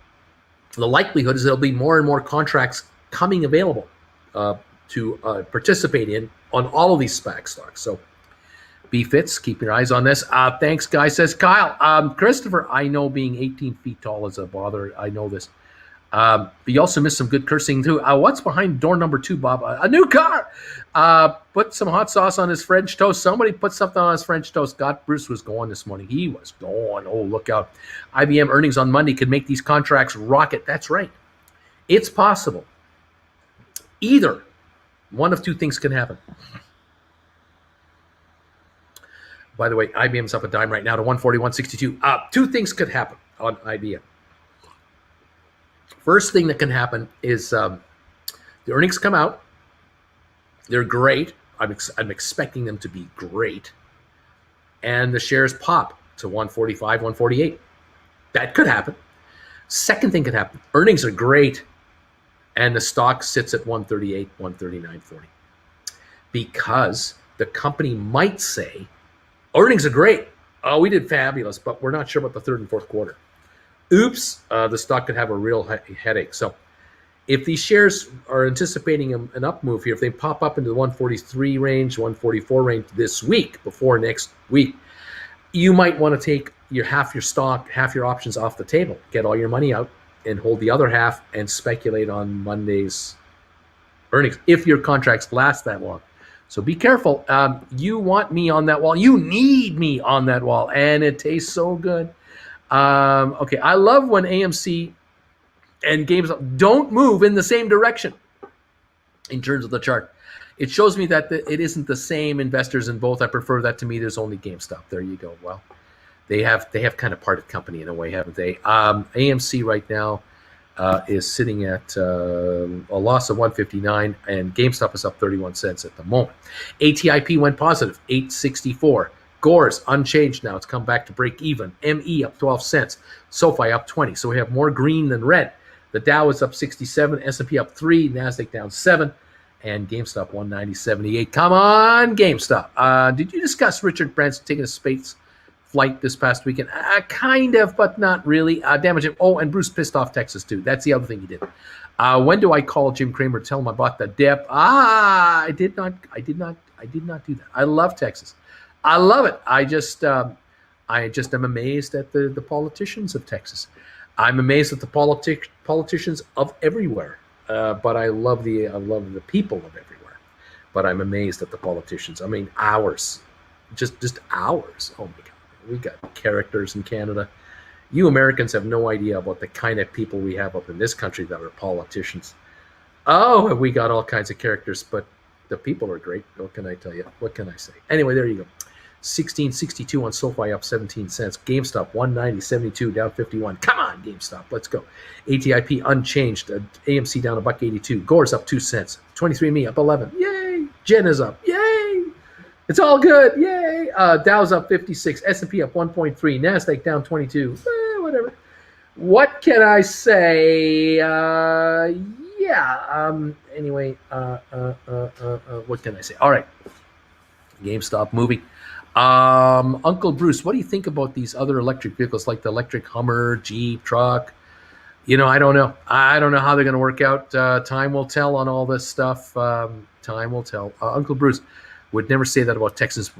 likelihood is there'll be more and more contracts coming available to participate in on all of these SPAC stocks. So be fits, keep your eyes on this. Thanks, guys, says Kyle. Christopher, I know being 18 feet tall is a bother. I know this. But you also missed some good cursing, too. What's behind door number 2, Bob? A new car! Put some hot sauce on his French toast. Somebody put something on his French toast. God, Bruce was going this morning. He was going. Oh, look out. IBM earnings on Monday could make these contracts rocket. That's right. It's possible. Either one of two things can happen. By the way, IBM's up a dime right now to 141.62. Two things could happen on IBM. First thing that can happen is the earnings come out. They're great. I'm expecting them to be great. And the shares pop to 145, 148. That could happen. Second thing could happen. Earnings are great. And the stock sits at 138, 139.40. Because the company might say, earnings are great. Oh, we did fabulous, but we're not sure about the third and fourth quarter. Oops, the stock could have a real headache. So if these shares are anticipating an up move here, if they pop up into the 143 range, 144 range this week, before next week, you might want to take half your stock, half your options off the table, get all your money out, and hold the other half and speculate on Monday's earnings, if your contracts last that long. So be careful. You want me on that wall. You need me on that wall, and it tastes so good. Okay, I love when AMC and GameStop don't move in the same direction in terms of the chart. It shows me that it isn't the same investors in both. I prefer that. To me, there's only GameStop. There you go. Well, they have kind of parted company in a way, haven't they? AMC right now, is sitting at a loss of 159, and GameStop is up 31 cents at the moment. ATIP went positive, 864. Gores unchanged now. It's come back to break even. ME up 12 cents. SoFi up 20. So we have more green than red. The Dow is up 67. S&P up 3. NASDAQ down 7. And GameStop 190.78. Come on, GameStop. Did you discuss Richard Branson taking a space flight this past weekend? Kind of, but not really. Damage him. Oh, and Bruce pissed off Texas too. That's the other thing he did. When do I call Jim Cramer to tell him I bought the dip? I did not do that. I love Texas. I love it. I just am amazed at the politicians of Texas. I'm amazed at the politicians of everywhere. But I love the people of everywhere. But I'm amazed at the politicians. I mean, ours, just ours. Oh my God, we got characters in Canada. You Americans have no idea about the kind of people we have up in this country that are politicians. Oh, we got all kinds of characters, but the people are great. What can I tell you? What can I say? Anyway, there you go. 1662 on SoFi, up 17 cents. GameStop 190.72, down 51. Come on, GameStop, let's go. ATIP unchanged. AMC down $1.82. Gore's up 2 cents. 23andMe up 11. Yay! Jen is up. Yay! It's all good. Yay! Dow's up 56. S&P up 1.3. NASDAQ down 22. Whatever. What can I say? Anyway, what can I say? All right. GameStop moving. Uncle Bruce, what do you think about these other electric vehicles like the electric Hummer, Jeep, truck? I don't know. I don't know how they're going to work out. Time will tell on all this stuff. Time will tell. Uncle Bruce would never say that about Texas,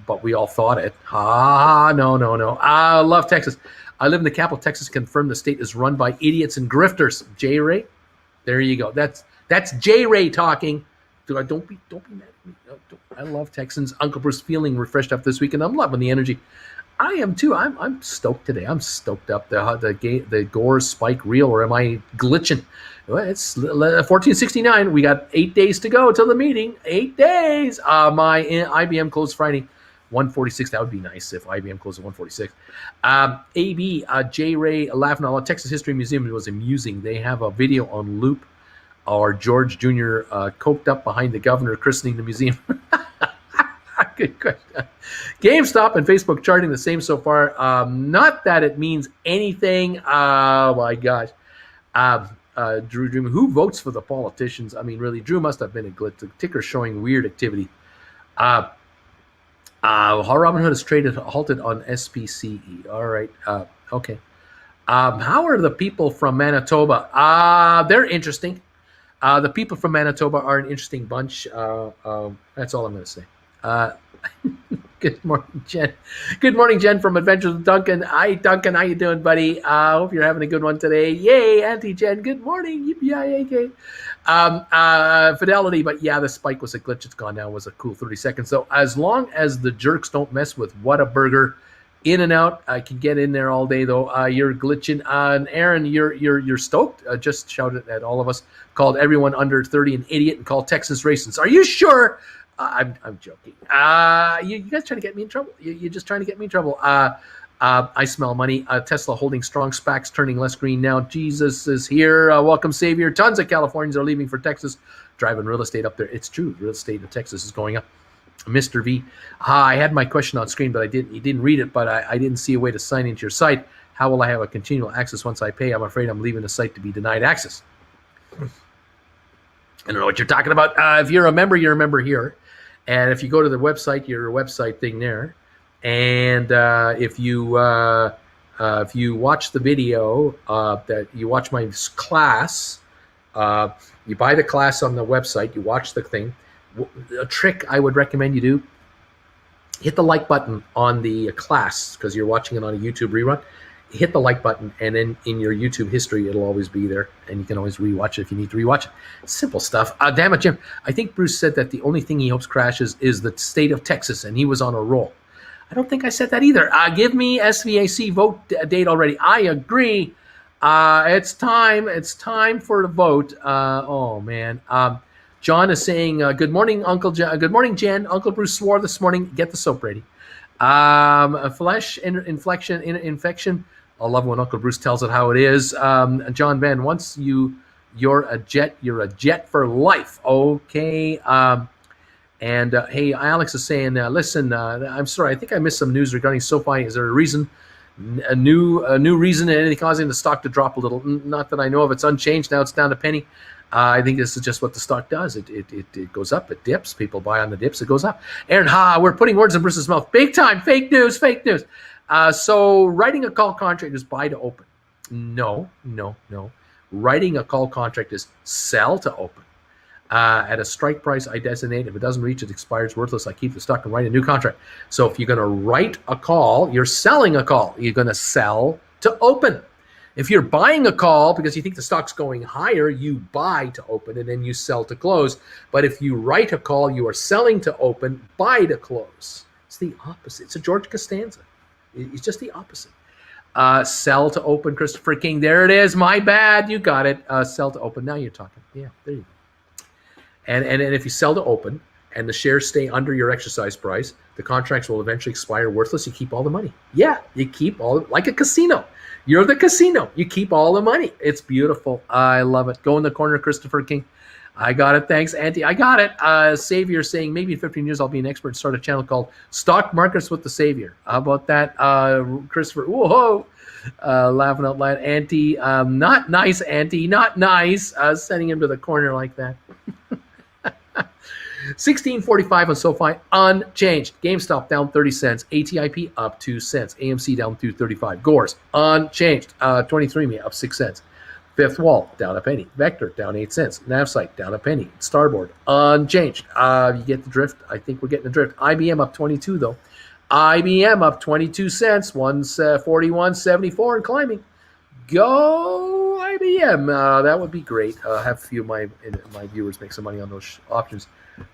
but we all thought it. No. I love Texas. I live in the capital. Texas confirmed the state is run by idiots and grifters. J. Ray, there you go. That's J. Ray talking. Don't be mad at me. I love Texans. Uncle Bruce feeling refreshed up this week, and I'm loving the energy. I am too. I'm stoked today. I'm stoked up. The Gores spike real, or am I glitching? Well, it's 1469. We got 8 days to go till the meeting. 8 days. My IBM closed Friday, 146. That would be nice if IBM closed at 146. AB J. Ray laughing out loud. Texas History Museum was amusing. They have a video on loop. Or George Jr. Coked up behind the governor christening the museum. Good question. GameStop and Facebook charting the same so far. Not that it means anything. Oh my gosh. Drew Dream, who votes for the politicians? I mean, really, Drew must have been a glitch. The ticker showing weird activity. How Robinhood is halted on SPCE. All right. Okay. How are the people from Manitoba? They're interesting. The people from Manitoba are an interesting bunch. That's all I'm going to say. Good morning, Jen. Good morning, Jen from Adventures with Duncan. Hi, Duncan. How you doing, buddy? Hope you're having a good one today. Yay, Auntie Jen. Good morning. Yippee-yi-yay. Fidelity, but yeah, the spike was a glitch. It's gone now. It was a cool 30 seconds. So as long as the jerks don't mess with Whataburger, in and out, I can get in there all day though. You're glitching. And Aaron, you're stoked. Just shouted at all of us. Called everyone under 30 an idiot and called Texas racists. Are you sure? I'm joking. You guys trying to get me in trouble? You're just trying to get me in trouble. I smell money. Tesla holding strong SPACs, turning less green now. Jesus is here. Welcome, Savior. Tons of Californians are leaving for Texas, driving real estate up there. It's true. Real estate in Texas is going up. Mr. V. I had my question on screen, but you didn't read it, but I didn't see a way to sign into your site. How will I have a continual access once I pay? I'm afraid I'm leaving the site to be denied access. I don't know what you're talking about. If you're a member, you're a member here. And if you go to the website, your website thing there. And if you watch the video, that you watch my class, you buy the class on the website, you watch the thing. A trick I would recommend you do, hit the like button on the class because you're watching it on a YouTube rerun. Hit the like button, and then in your YouTube history, it'll always be there, and you can always rewatch it if you need to rewatch it. Simple stuff. Damn it, Jim. I think Bruce said that the only thing he hopes crashes is the state of Texas, and he was on a roll. I don't think I said that either. Give me SVAC vote date already. I agree. It's time. It's time for the vote. Oh, man. John is saying, good morning, Uncle John. Good morning, Jen. Uncle Bruce swore this morning. Get the soap ready. Flesh infection I love when Uncle Bruce tells it how it is. John Van, once you're a jet for life. Okay. Hey, Alex is saying, listen, I'm sorry, I think I missed some news regarding SoFi. Is there a reason, a new reason, anything causing the stock to drop a little? Not that I know of. It's unchanged now. It's down a penny. I think this is just what the stock does. It goes up, it dips. People buy on the dips, it goes up. Aaron, we're putting words in Bruce's mouth. Big time, fake news. So writing a call contract is buy to open. No. Writing a call contract is sell to open. At a strike price I designate. If it doesn't reach, it expires, worthless. I keep the stock and write a new contract. So if you're going to write a call, you're selling a call. You're going to sell to open. If you're buying a call because you think the stock's going higher, you buy to open and then you sell to close. But if you write a call, you are selling to open, buy to close. It's the opposite. It's a George Costanza. It's just the opposite. Sell to open, Christopher King. There it is. My bad. You got it. Sell to open. Now you're talking. Yeah, there you go. And if you sell to open and the shares stay under your exercise price, the contracts will eventually expire worthless. You keep all the money. Yeah, you keep like a casino. You're the casino. You keep all the money. It's beautiful. I love it. Go in the corner, Christopher King. I got it. Thanks, Auntie. I got it. Savior saying, maybe in 15 years I'll be an expert and start a channel called Stock Markets with the Savior. How about that, Christopher? Whoa. Laughing out loud. Auntie, not nice, Auntie. Not nice. Sending him to the corner like that. 16.45 on SoFi, unchanged. GameStop down 30 cents. ATIP up 2 cents. AMC down 2.35. Gores unchanged. 23andMe up 6 cents. Fifth Wall down a penny. Vector down 8 cents. Navsite down a penny. Starboard unchanged. You get the drift. I think we're getting the drift. IBM up 22 though. IBM up 22 cents. 141.74 and climbing. Go IBM. That would be great. Have a few of my viewers make some money on those options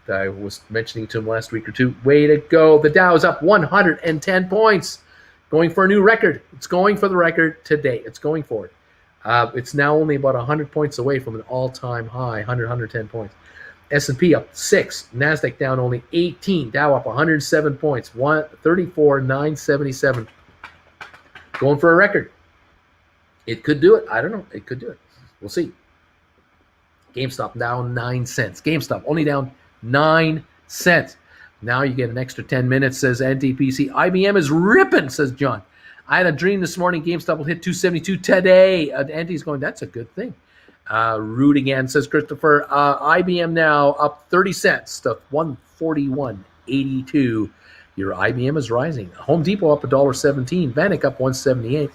that I was mentioning to them last week or two. Way to go. The Dow is up 110 points. Going for a new record. It's going for the record today. It's going for it. It's now only about 100 points away from an all-time high, 110 points. S&P up 6. NASDAQ down only 18. Dow up 107 points. 134,977. Going for a record. It could do it. I don't know. It could do it. We'll see. GameStop down 9 cents. GameStop only down 9 cents. Now you get an extra 10 minutes, says NTPC. IBM is ripping, says John. I had a dream this morning. GameStop will hit 272 today. Andy's going, that's a good thing. Rude again, says Christopher. IBM now up 30 cents to 141.82. Your IBM is rising. Home Depot up $1.17. Vanek up 178.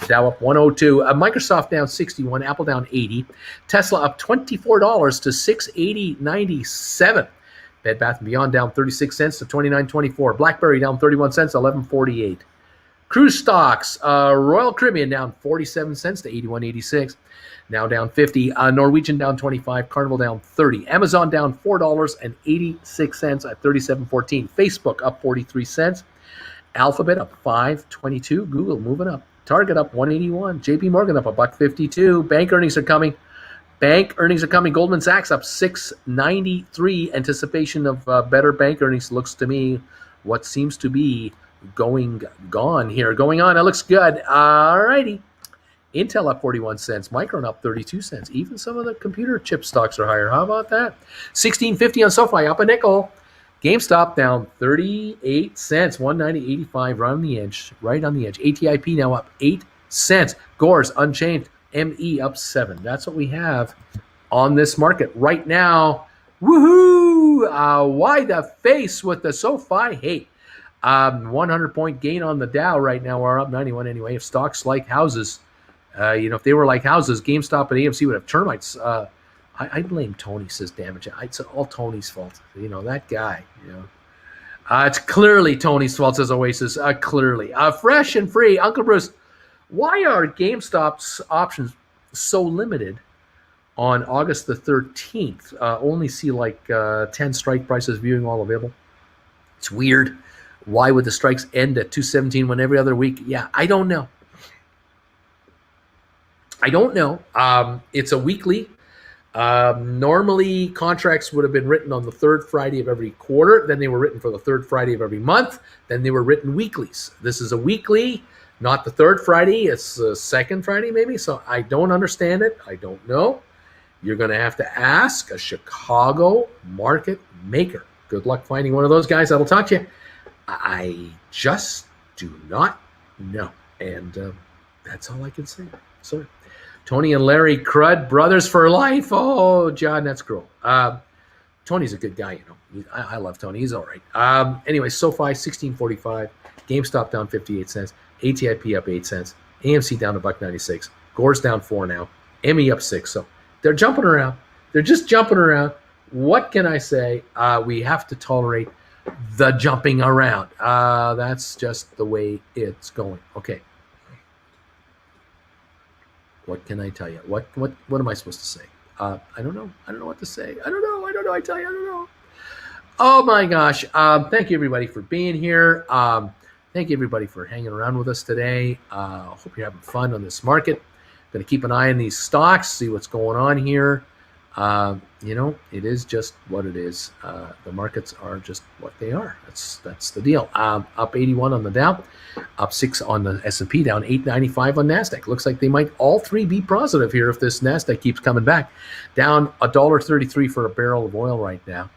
Dow up 102. Microsoft down 61. Apple down 80. Tesla up $24 to 680.97. Bed Bath & Beyond down 36 cents to 29.24. BlackBerry down 31 cents, 11.48. Cruise stocks. Royal Caribbean down 47 cents to 81.86. Now down 50. Norwegian down 25. Carnival down 30. Amazon down $4.86 at 37.14. Facebook up 43 cents. Alphabet up 5.22. Google moving up. Target up 181. JP Morgan up $1.52. Bank earnings are coming. Goldman Sachs up 6.93. Anticipation of better bank earnings looks to me what seems to be going on. It looks good. All righty. Intel up 41 cents. Micron up 32 cents. Even some of the computer chip stocks are higher. How about that? 16.50 on SoFi, up a nickel. GameStop down 38 cents, 190.85, right on the edge. ATIP now up 8 cents. Gores unchanged. ME up 7. That's what we have on this market right now. Woohoo! Why the face with the SoFi hate? 100-point gain on the Dow right now. We're up 91 anyway. If stocks like houses, if they were like houses, GameStop and AMC would have termites. I blame Tony, says Damage. It's all Tony's fault. That guy. It's clearly Tony's fault, says Oasis. Clearly. Fresh and free. Uncle Bruce, why are GameStop's options so limited on August the 13th? Only see 10 strike prices, viewing all available. It's weird. Why would the strikes end at 217 when every other week? Yeah, I don't know. It's a weekly. Normally, contracts would have been written on the third Friday of every quarter. Then they were written for the third Friday of every month. Then they were written weeklies. This is a weekly. not the third Friday. It's the second Friday maybe. So I don't understand it. I don't know. You're going to have to ask a Chicago market maker. Good luck finding one of those guys that'll talk to you. I just do not know. And that's all I can say. Sorry. Tony and Larry Crud, brothers for life. Oh, John, that's cruel. Tony's a good guy, you know. I love Tony. He's all right. Anyway, SoFi, 1645. GameStop down 58 cents. ATIP up 8 cents. AMC down $1.96. Gore's down 4 now. ME up 6. So they're jumping around. They're just jumping around. What can I say? We have to tolerate the jumping around. That's just the way it's going. Okay. What can I tell you? What am I supposed to say? I don't know. I don't know what to say. I don't know. I tell you, I don't know. Oh my gosh. Thank you everybody for being here. Thank you everybody for hanging around with us today. Hope you're having fun on this market. Going to keep an eye on these stocks, see what's going on here. You know, it is just what it is. The markets are just what they are. That's the deal. Up 81 on the Dow, up 6 on the S&P, down 895 on NASDAQ. Looks like they might all three be positive here if this NASDAQ keeps coming back. Down $1.33 for a barrel of oil right now,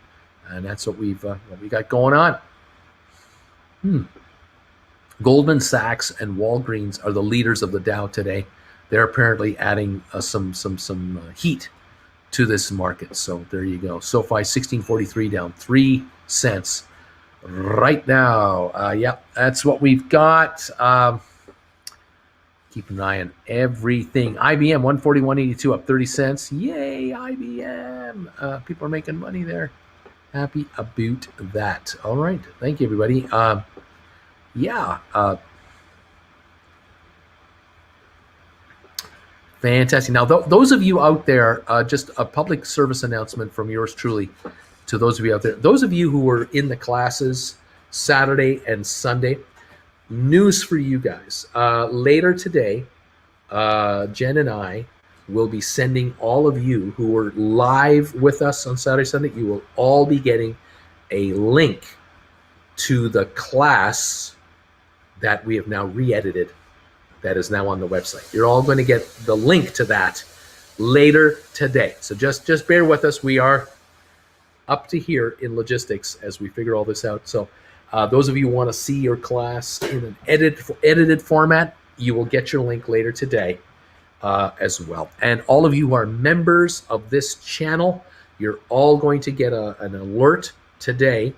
and that's what we got going on. Goldman Sachs and Walgreens are the leaders of the Dow today. They're apparently adding some heat to this market. So there you go. SoFi 1643 down 3 cents right now. Yeah, that's what we've got. Keep an eye on everything. IBM 141.82 up 30 cents. Yay, IBM. People are making money there. Happy about that. All right. Thank you, everybody. Fantastic. Now, those of you out there, just a public service announcement from yours truly to those of you out there. Those of you who were in the classes Saturday and Sunday, news for you guys. Later today, Jen and I will be sending all of you who were live with us on Saturday, Sunday, you will all be getting a link to the class that we have now re-edited that is now on the website. You're all going to get the link to that later today. So just bear with us. We are up to here in logistics as we figure all this out. So those of you who want to see your class in an edited format, you will get your link later today as well. And all of you who are members of this channel, you're all going to get an alert today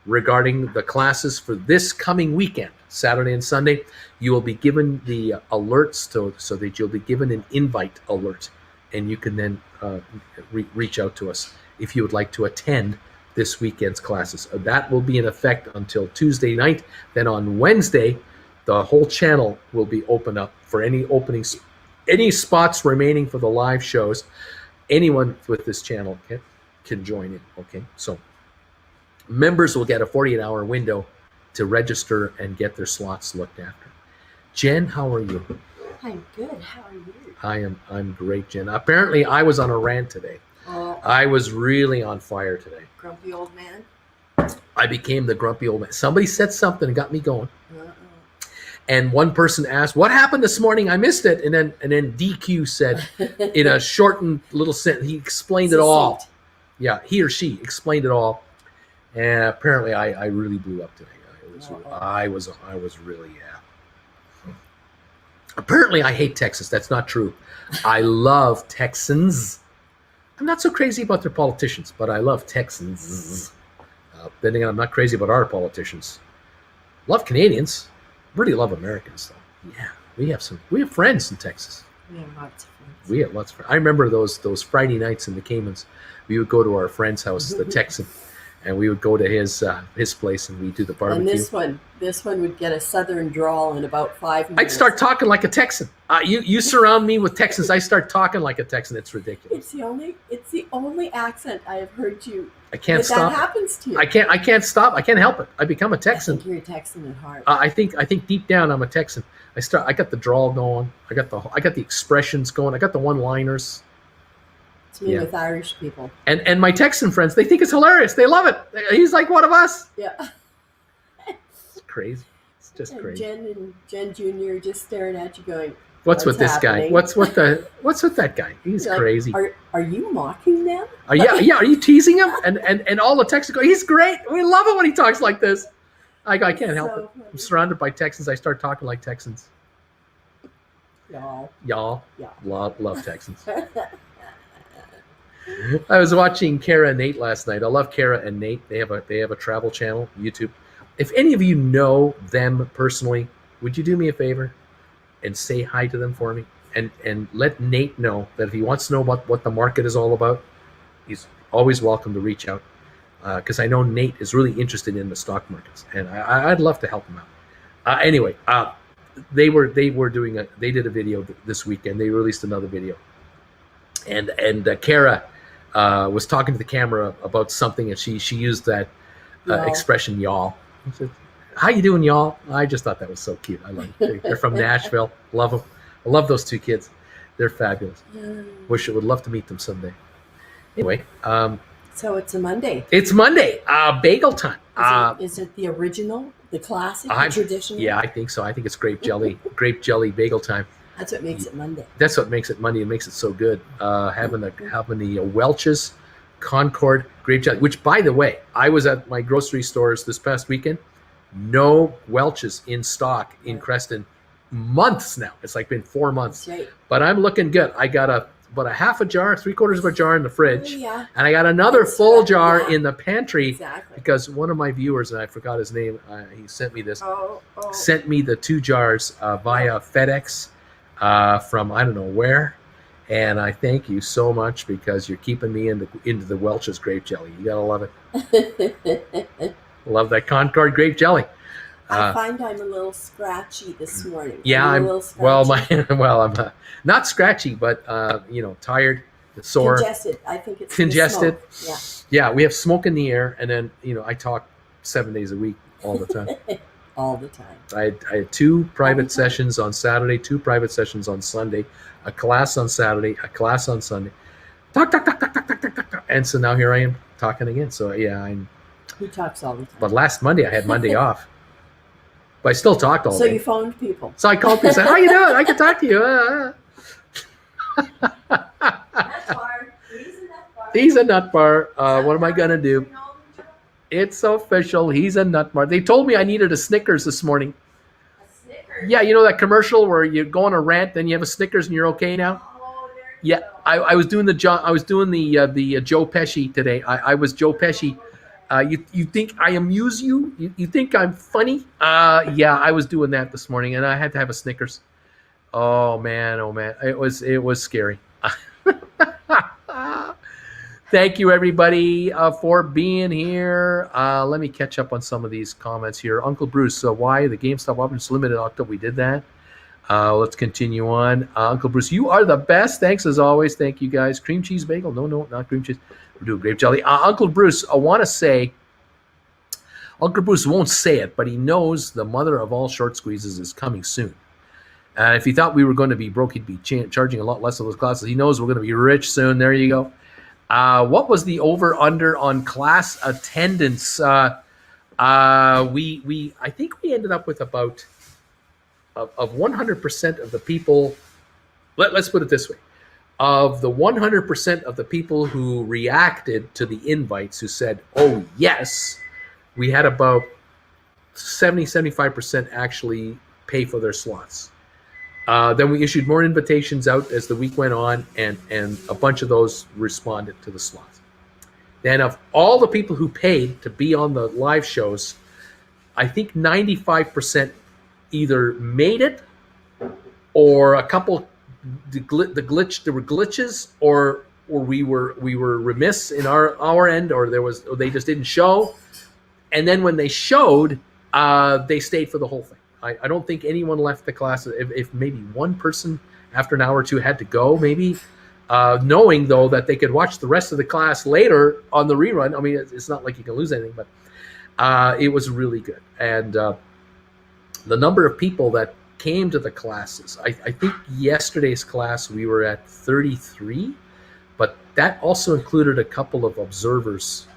regarding the classes for this coming weekend, Saturday and Sunday. You will be given the alerts so that you'll be given an invite alert, and you can then reach out to us if you would like to attend this weekend's classes. That will be in effect until Tuesday night. Then on Wednesday, the whole channel will be open up for any openings, any spots remaining for the live shows. Anyone with this channel can join in. Okay, so members will get a 48-hour window to register and get their slots looked after. Jen, how are you? I'm good. How are you? I'm great, Jen. Apparently, I was on a rant today. Oh, I was really on fire today. grumpy old man. I became the grumpy old man. Somebody said something and got me going. And one person asked, "What happened this morning? I missed it." And then DQ said, in a shortened little sentence, he explained it all. Yeah, he or she explained it all. And apparently, I really blew up today. I was really. Apparently, I hate Texas. That's not true. I love Texans. I'm not so crazy about their politicians, but I love Texans. Then again, I'm not crazy about our politicians. Love Canadians. Really love Americans, though. Yeah, we have friends in Texas. We have lots of friends. We have lots of friends. I remember those Friday nights in the Caymans. We would go to our friend's house, the Texan, and we would go to his place and we'd do the barbecue. And this one would get a southern drawl in about 5 minutes. I'd start talking like a Texan. You surround me with Texans, I start talking like a Texan. It's ridiculous. It's the only accent I have heard you. I can't stop. That happens to you. I can't stop. I can't help it. I become a Texan. I think you're a Texan at heart. I think deep down I'm a Texan. I got the drawl going. I got the expressions going. I got the one-liners. It's me with Irish people. And my Texan friends, they think it's hilarious. They love it. He's like one of us. Yeah. It's crazy. It's Just And crazy. Jen Jr. just staring at you going, What's with this guy? happening?" What's with that guy? He's You're like, crazy. Are you mocking them? Yeah. Are you teasing him? And all the Texans go, he's great. We love it when he talks like this. I can't help So it. funny. I'm surrounded by Texans. I start talking like Texans. Y'all. Y'all Yeah. love Texans. I was watching Kara and Nate last night. I love Kara and Nate. They have a travel channel, YouTube. If any of you know them personally, would you do me a favor and say hi to them for me? And let Nate know that if he wants to know what the market is all about, he's always welcome to reach out. Because I know Nate is really interested in the stock markets, and I'd love to help him out. Anyway, they did a video this weekend. They released another video, and Kara was talking to the camera about something, and she used that expression, y'all. She said, "How you doing, y'all?" I just thought that was so cute. I love them. They're from Nashville. Love them. I love those two kids. They're fabulous. Would love to meet them someday. Anyway, so it's a Monday. it's Monday. Bagel time. Is it the original, the classic, the traditional? Yeah, I think so. I think it's grape jelly bagel time. That's what makes it Monday. That's what makes it Monday. It makes it so good. Having the Welch's Concord grape jelly, which, by the way, I was at my grocery stores this past weekend. No Welch's in stock in Creston months now. It's like been 4 months. That's right. But I'm looking good. I got about a half a jar, 3/4 of a jar in the fridge. Oh, yeah. And I got another full jar in the pantry. Exactly. Because one of my viewers, and I forgot his name, he sent me this. Sent me the 2 jars via FedEx from I don't know where. And I thank you so much because you're keeping me into the Welch's grape jelly. You gotta love it. Love that Concord grape jelly. I find I'm a little scratchy this morning. Yeah, I'm I'm not scratchy, but tired, sore, congested. I think it's congested. The smoke. Yeah. Yeah, we have smoke in the air, and then I talk 7 days a week, all the time. All the time. I had 2 private sessions on Saturday, 2 private sessions on Sunday, a class on Saturday, a class on Sunday. Talk, and so now here I am talking again. So yeah, Who talks all the time? But last Monday I had Monday off. But I still talked all day. So you phoned people. So I called people and said, "How you doing? I can talk to you." That's hard. He's a nut bar. What am I gonna do? It's official. He's a nut bar. They told me I needed a Snickers this morning. A Snickers? Yeah, you know that commercial where you go on a rant, then you have a Snickers and you're okay now. Oh, there you Yeah, go. I was doing the Joe Pesci today. I was Joe Pesci. You think I amuse you? You think I'm funny? Yeah, I was doing that this morning, and I had to have a Snickers. Oh man, it was scary. Thank you everybody for being here. Let me catch up on some of these comments here. Uncle Bruce, so why the GameStop options limited October? We did that. Let's continue on. Uncle Bruce, you are the best. Thanks as always. Thank you guys. Cream cheese bagel? No, not cream cheese. We're doing grape jelly. Uncle Bruce, I want to say, Uncle Bruce won't say it, but he knows the mother of all short squeezes is coming soon. And if he thought we were going to be broke, he'd be charging a lot less of those classes. He knows we're going to be rich soon. There you go. What was the over/under on class attendance? I think we ended up with about of 100% of the people. Let's put it this way: of the 100% of the people who reacted to the invites, who said, "Oh yes," we had about 70-75% actually pay for their slots. Then we issued more invitations out as the week went on, and a bunch of those responded to the slots. Then of all the people who paid to be on the live shows, I think 95% either made it, or a couple there were glitches, or we were remiss in our end, or they just didn't show. And then when they showed, they stayed for the whole thing. I don't think anyone left the class. If maybe one person after an hour or two had to go, maybe, knowing though that they could watch the rest of the class later on the rerun. I mean, it's not like you can lose anything, but it was really good. And the number of people that came to the classes, I think yesterday's class we were at 33, but that also included a couple of observers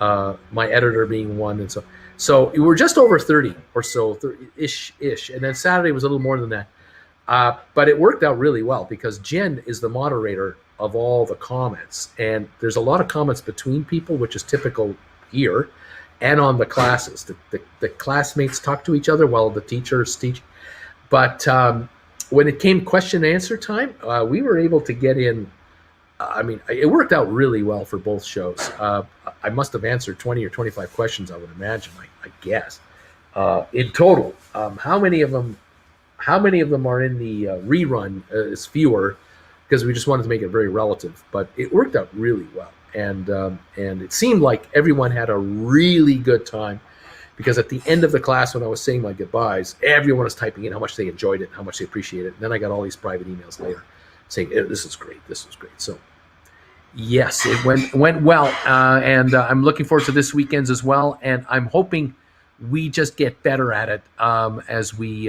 my editor being one, and so we were just over 30 or so, 30-ish, and then Saturday was a little more than that. But it worked out really well because Jen is the moderator of all the comments, and there's a lot of comments between people, which is typical here, and on the classes. The classmates talk to each other while the teachers teach. But when it came question and answer time, we were able to get in. I mean, it worked out really well for both shows. I must have answered 20 or 25 questions, I would imagine, I guess. In total, how many of them are in the rerun is fewer, because we just wanted to make it very relative. But it worked out really well, and it seemed like everyone had a really good time, because at the end of the class, when I was saying my goodbyes, everyone was typing in how much they enjoyed it, how much they appreciated it. And then I got all these private emails later saying, this is great. So yes, it went well, and I'm looking forward to this weekend's as well. And I'm hoping we just get better at it as we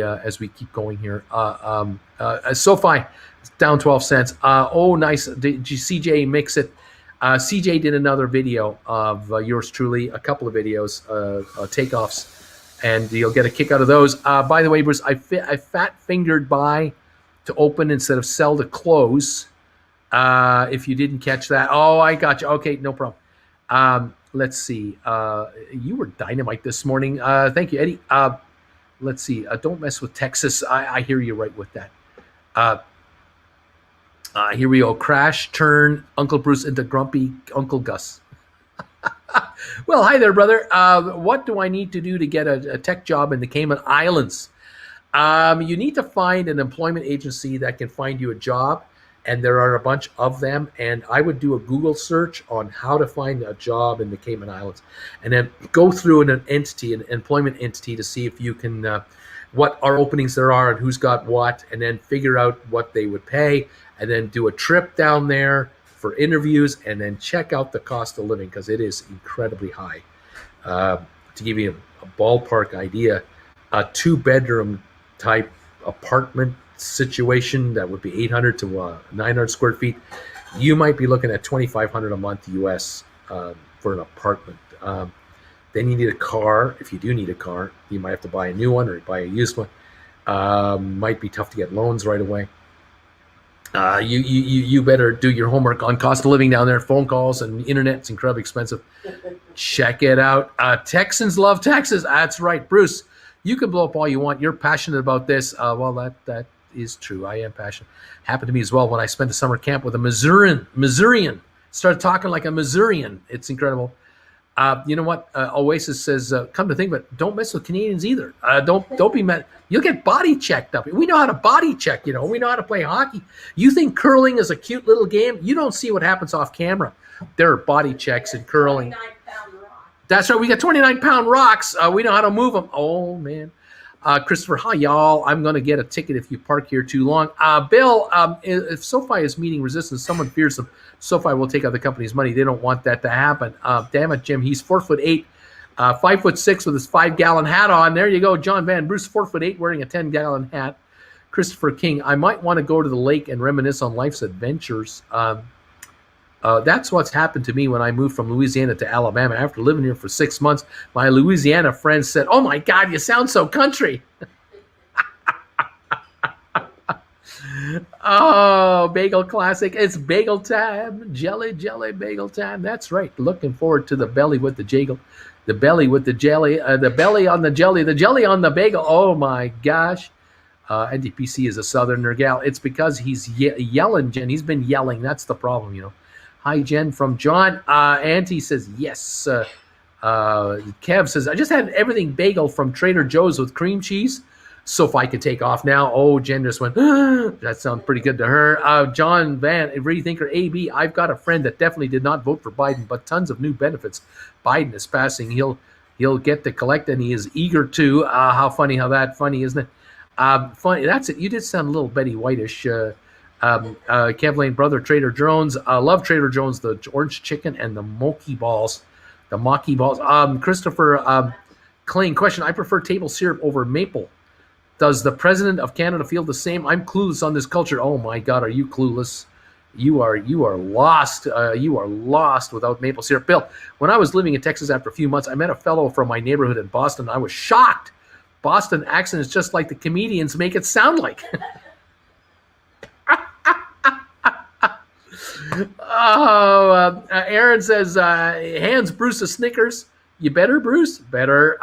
keep going here. SoFi down 12 cents. Oh, nice. Did CJ mix it? CJ did another video of yours truly, a couple of videos, takeoffs, and you'll get a kick out of those. By the way, Bruce, I fat fingered buy to open instead of sell to close. If you didn't catch that, oh, I got you. Okay, no problem. Let's see. You were dynamite this morning. Thank you, Eddie. Let's see. Don't mess with Texas. I hear you right with that. Here we go. Crash, turn Uncle Bruce into grumpy Uncle Gus. Well, hi there, brother. What do I need to do to get a tech job in the Cayman Islands? You need to find an employment agency that can find you a job, and there are a bunch of them. And I would do a Google search on how to find a job in the Cayman Islands, and then go through an employment entity to see if you can, what our openings there are and who's got what, and then figure out what they would pay, and then do a trip down there for interviews, and then check out the cost of living, because it is incredibly high. To give you a ballpark idea, a 2-bedroom type apartment situation that would be 800 to 900 square feet, you might be looking at $2,500 a month US for an apartment. Then you need a car. If you do need a car, you might have to buy a new one or buy a used one. Might be tough to get loans right away. You better do your homework on cost of living down there. Phone calls and internet, it's incredibly expensive. Check it out. Texans love Texas. That's right, Bruce. You can blow up all you want. You're passionate about this. Well, that is true. I am passionate. Happened to me as well when I spent a summer camp with a Missourian. Started talking like a Missourian. It's incredible. You know what? Oasis says, come to think of it, don't mess with Canadians either. Don't be mad. You'll get body checked up. We know how to body check, We know how to play hockey. You think curling is a cute little game? You don't see what happens off camera. There are body checks in curling. 29-pound rock. That's right. We got 29-pound rocks. We know how to move them. Oh, man. Christopher, hi, y'all. I'm going to get a ticket if you park here too long. Bill, if SoFi is meeting resistance, someone fears them. SoFi will take out the company's money. They don't want that to happen. Damn it, Jim. He's 4'8", 5'6" with his 5-gallon hat on. There you go. John Van Bruce, 4'8", wearing a 10-gallon hat. Christopher King, I might want to go to the lake and reminisce on life's adventures. That's what's happened to me when I moved from Louisiana to Alabama. After living here for 6 months, my Louisiana friends said, "Oh my God, you sound so country." Oh, bagel classic. It's bagel time. Jelly bagel time. That's right. Looking forward to the belly with the jaggle. The belly with the jelly. The belly on the jelly. The jelly on the bagel. Oh my gosh. NDPC is a southerner gal. It's because he's yelling, Jen. He's been yelling. That's the problem, Hi, Jen, from John. Auntie says, yes. Kev says, I just had everything bagel from Trader Joe's with cream cheese. So if I could take off now. Oh, Jen just went, that sounds pretty good to her. John Van, Rethinker AB, I've got a friend that definitely did not vote for Biden, but tons of new benefits. Biden is passing. He'll get to collect, and he is eager to. How funny, isn't it? Funny. That's it. You did sound a little Betty White-ish. Kev Lane, brother, Trader Jones. I love Trader Jones, the orange chicken and the mochi balls. Christopher Kling, question, I prefer table syrup over maple. Does the president of Canada feel the same? I'm clueless on this culture. Oh my God, are you clueless? You are lost. You are lost without maple syrup. Bill, when I was living in Texas after a few months, I met a fellow from my neighborhood in Boston. I was shocked. Boston accent is just like the comedians make it sound like. Aaron says, hands Bruce a Snickers. You better, Bruce? Better.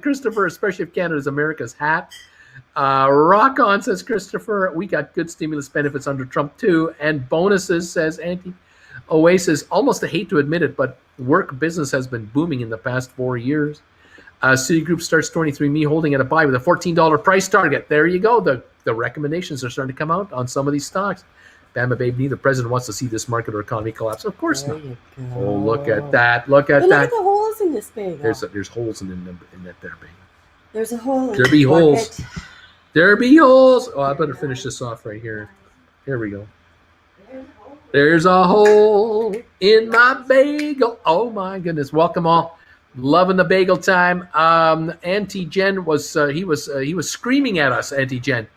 Christopher, especially if Canada's America's hat. Rock on, says Christopher. We got good stimulus benefits under Trump, too. And bonuses, says Auntie. Oasis, almost a hate to admit it, but work business has been booming in the past 4 years. Citigroup starts 23andMe holding at a buy with a $14 price target. There you go. The recommendations are starting to come out on some of these stocks. Bama Babe, neither president wants to see this market or economy collapse. Of course There not. you go. Oh, look at that. Look at But that. look at the holes in this bagel. There's holes in that there, baby. There's a hole in There be the holes. bucket. There be holes. Oh, I better finish this off right here. Here we go. There's a hole in my bagel. Oh my goodness! Welcome all. Loving the bagel time. Auntie Jen was he was screaming at us. Auntie Jen.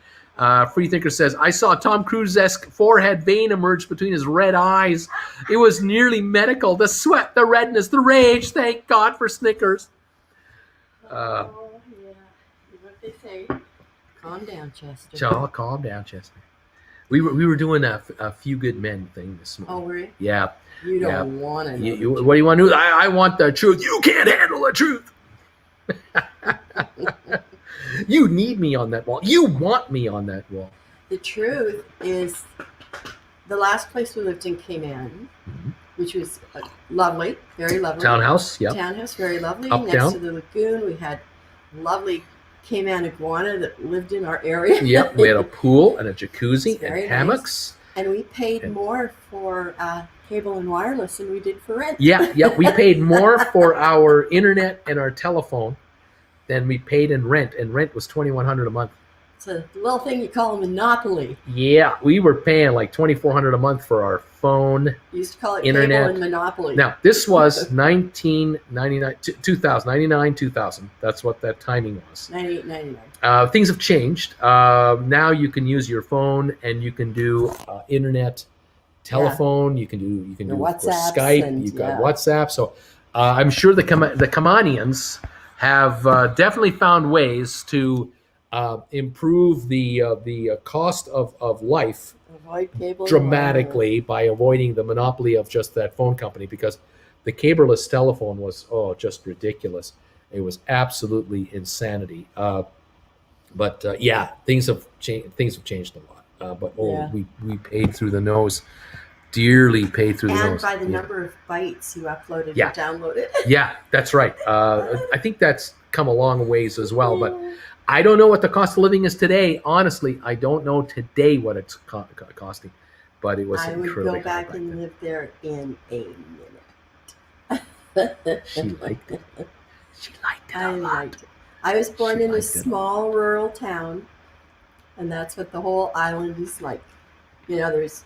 Freethinker says, I saw Tom Cruise-esque forehead vein emerge between his red eyes. It was nearly medical. The sweat, the redness, the rage. Thank God for Snickers. Yeah. What they say. Calm down, Chester. Y'all, calm down, Chester. We were doing a Few Good Men thing this morning. Oh, were you? Yeah. You don't want to know. What do you want to do? I want the truth. You can't handle the truth. You need me on that wall. You want me on that wall. The truth is, the last place we lived in Cayman, which was lovely, very lovely. Townhouse, yeah. Townhouse, very lovely. Up, Next down. to the lagoon, we had lovely Cayman iguana that lived in our area. Yep, we had a pool and a jacuzzi It's very and hammocks. And we paid more for cable and wireless than we did for rent. Yeah, we paid more for our internet and our telephone than we paid in rent, and rent was $2,100 a month. It's a little thing you call a monopoly. Yeah, we were paying like $2,400 a month for our phone. You used to call it Internet. cable and monopoly. Now, this was 1999, 2000, 99, 2000. That's what that timing was. 98, 99. Things have changed. Now you can use your phone and you can do internet, telephone. You can do of course, WhatsApps Skype. and- You've got yeah. WhatsApp. So I'm sure the Kamanians have definitely found ways to improve the cost of life Avoid cable and dramatically by avoiding the monopoly of just that phone company, because the cableless telephone was just ridiculous. It was absolutely insanity. But things have changed. Things have changed a lot. Yeah. We paid through the nose, dearly paid through the And nose. by the Yeah. number of bytes you uploaded Yeah. and downloaded. Yeah, that's right. I think that's come a long ways as well. But I don't know what the cost of living is today. Honestly, I don't know today what it's costing. But it was I would incredibly go back high and then. live there in a minute. She liked it. She liked it I a lot. liked it. I was born She in a liked it. small rural town, and that's what the whole island is like. You know, there's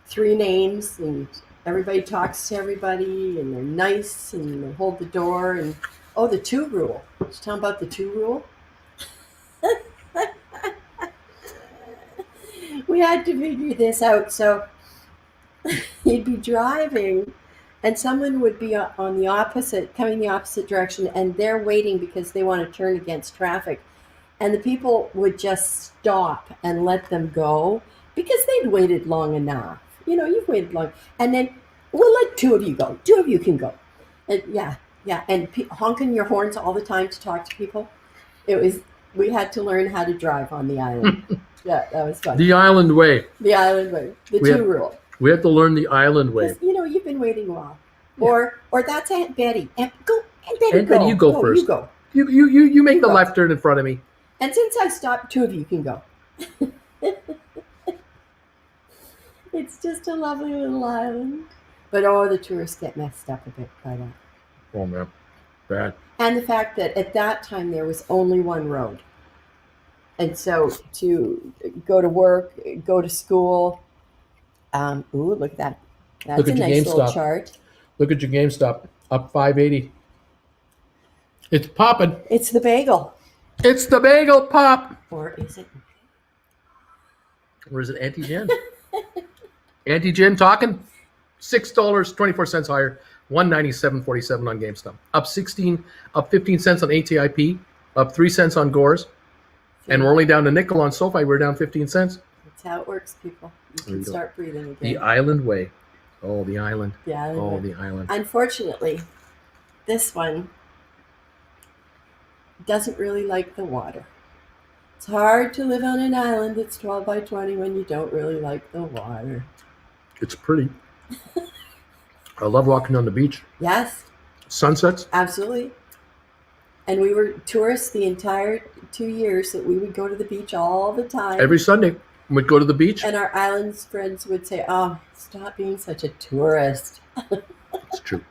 3 names, and everybody talks to everybody, and they're nice, and they hold the door, and the 2 rule. Did you tell them about the 2 rule? We had to figure this out. So you'd be driving, and someone would be coming the opposite direction, and they're waiting because they want to turn against traffic. And the people would just stop and let them go because they'd waited long enough. You know, you've waited long. And then we'll let 2 of you go. 2 of you can go. And and honking your horns all the time to talk to people. We had to learn how to drive on the island. Yeah, that was fun. The island way. The island way. The We 2 have- rule. We have to learn the island way. Because, you've been waiting a while. Or that's Aunt Betty. Aunt Betty, Aunt Betty, you go first. You go. You make the Go. left turn in front of me. And since I stopped, 2 of you can go. It's just a lovely little island. But the tourists get messed up a bit by that. Oh man, bad. And the fact that at that time there was only one road. And so to go to work, go to school, look at that. That's Look a at your nice little GameStop. chart. Look at your GameStop, up 580. It's popping. It's the bagel. It's the bagel pop. Or is it? Or is it Auntie Jen? Anti-Gin talking $6.24 higher, 197.47 on GameStop. Up 15 cents on ATIP, up 3 cents on Gores, and we're only down to nickel on SoFi. We're down 15 cents. That's how it works, people. You There you can go. start breathing again. The island way. Oh, the island. The island Oh, way. the island. Unfortunately, this one doesn't really like the water. It's hard to live on an island that's 12 by 20 when you don't really like the water. It's pretty. I love walking on the beach. Yes, Sunsets. absolutely. And we were tourists the entire 2 years that we would go to the beach all the time. Every Sunday, we'd go to the beach. And our island friends would say, "Oh, stop being such a tourist." It's true.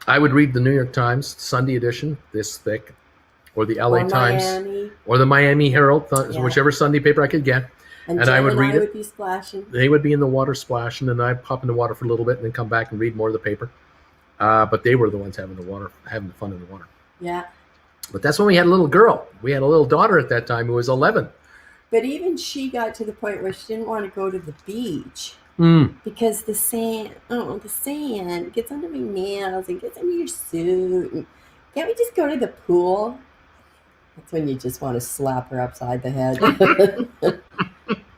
I would read the New York Times Sunday edition, this thick, or the LA Or Times, Miami. or the Miami Herald, Yeah. whichever Sunday paper I could get. And I Jen would and read I it. would be splashing. They would be in the water splashing, and I'd pop in the water for a little bit and then come back and read more of the paper. But they were the ones having the fun in the water. Yeah. But that's when we had a little girl. We had a little daughter at that time who was 11. But even she got to the point where she didn't want to go to the beach because the sand gets under my nails and gets under your suit. And can't we just go to the pool? That's when you just want to slap her upside the head.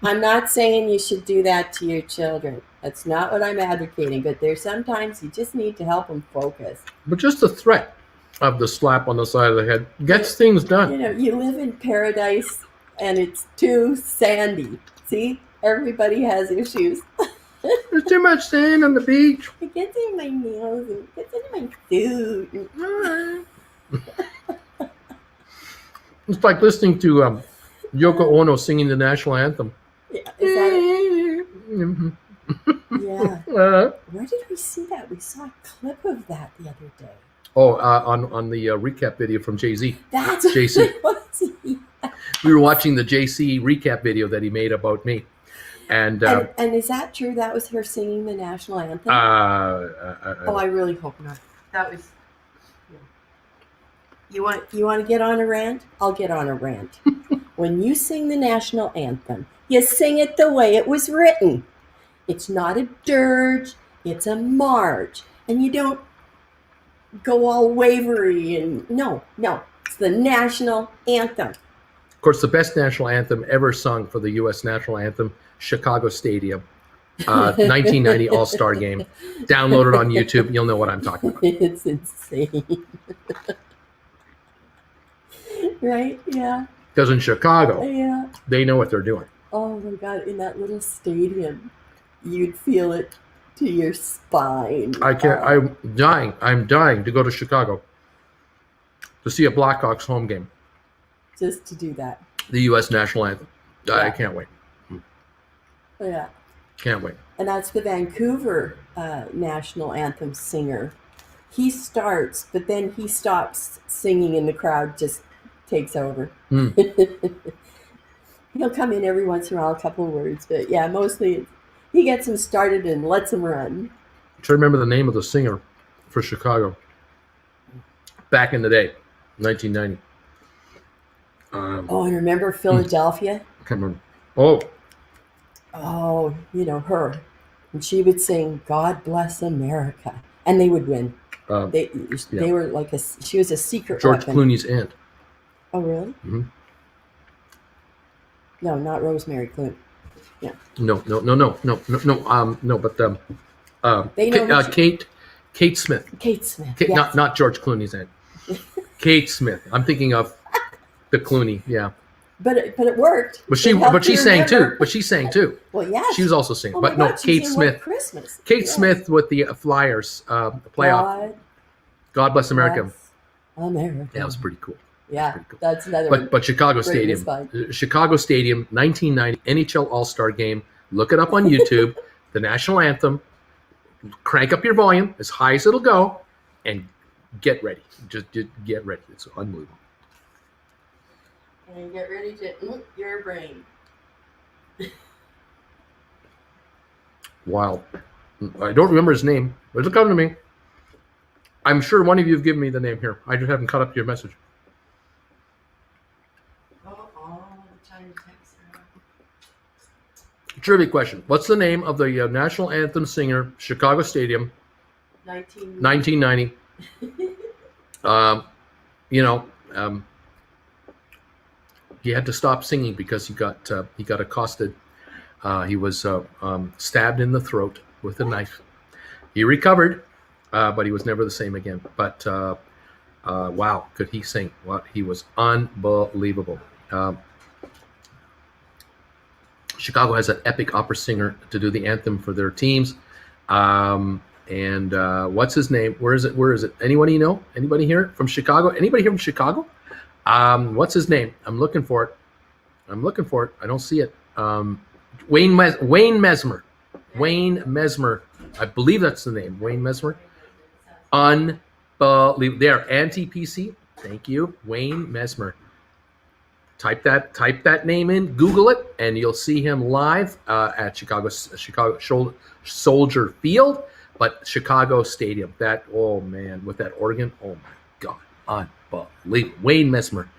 I'm not saying you should do that to your children. That's not what I'm advocating. But there's sometimes you just need to help them focus. But just the threat of the slap on the side of the head gets things done. You know, you live in paradise and it's too sandy. See, everybody has issues. There's too much sand on the beach. It gets in my nails and it gets into my suit. It's like listening to Yoko Ono singing the national anthem. Yeah, is that it? Yeah. Where did we see that? We saw a clip of that the other day. On the recap video from Jay-Z. That's JC. what it was. Yeah. We were watching the JC recap video that he made about me. And is that true? That was her singing the national anthem? I really hope not. That was... You want to get on a rant? I'll get on a rant. When you sing the national anthem, you sing it the way it was written. It's not a dirge, it's a march. And you don't go all wavery and no. It's the national anthem. Of course, the best national anthem ever sung for the U.S. national anthem, Chicago Stadium, 1990 All-Star Game. Download it on YouTube. You'll know what I'm talking about. It's insane. Right? Yeah. Because in Chicago, Yeah. they know what they're doing. Oh my God! In that little stadium, you'd feel it to your spine. I can't. I'm dying. I'm dying to go to Chicago to see a Blackhawks home game. Just to do that. The U.S. national anthem. I Yeah. can't wait. Yeah. Can't wait. And that's the Vancouver national anthem singer. He starts, but then he stops singing, and the crowd just takes over. He'll come in every once in a while, a couple of words, but yeah, mostly he gets them started and lets them run. I'm trying to remember the name of the singer for Chicago back in the day, 1990. And remember Philadelphia? I can't remember. Oh, you know her. And she would sing "God Bless America," and they would win. They were like she was a secret George weapon. Clooney's aunt. Oh, really? Mm-hmm. No, not Rosemary Clooney. Yeah. No. But They know Kate Smith. Kate Smith. Kate, Yes. not George Clooney's aunt. Kate Smith. I'm thinking of the Clooney. Yeah. But it worked. But It helped she you sang remember. too. But she sang too. Well, yeah. She was also singing. Oh But my no, God, she Kate sang Smith. White Christmas. Kate Yeah. Smith with the Flyers playoff. God Bless America. Bless America. Yeah, that was pretty cool. Yeah, pretty cool. that's another one. But Chicago Great Stadium, misfind. Chicago Stadium, 1990 NHL All-Star Game. Look it up on YouTube. The national anthem. Crank up your volume as high as it'll go, and get ready. Just get ready. It's unbelievable. And get ready to your brain. Wow. I don't remember his name, but it'll come to me. I'm sure one of you have given me the name here. I just haven't caught up to your message. I'm trying to text her. Trivia question. What's the name of the national anthem singer, Chicago Stadium, 1990? You know, he had to stop singing because he got accosted. He was stabbed in the throat with a knife. He recovered, but he was never the same again. But wow, could he sing? Well, he was unbelievable. Chicago has an epic opera singer to do the anthem for their teams. And what's his name? Where is it? Anybody know? Anybody here from Chicago? Anybody here from Chicago? What's his name? I'm looking for it. I don't see it. Wayne Mesmer. Wayne Mesmer. I believe that's the name. Wayne Mesmer. Unbelievable. There, anti-PC. Thank you. Wayne Mesmer. Type that name in, Google it, and you'll see him live at Chicago Soldier Field, but Chicago Stadium. That, oh man, with that organ, oh my God, unbelievable. Wayne Mesmer,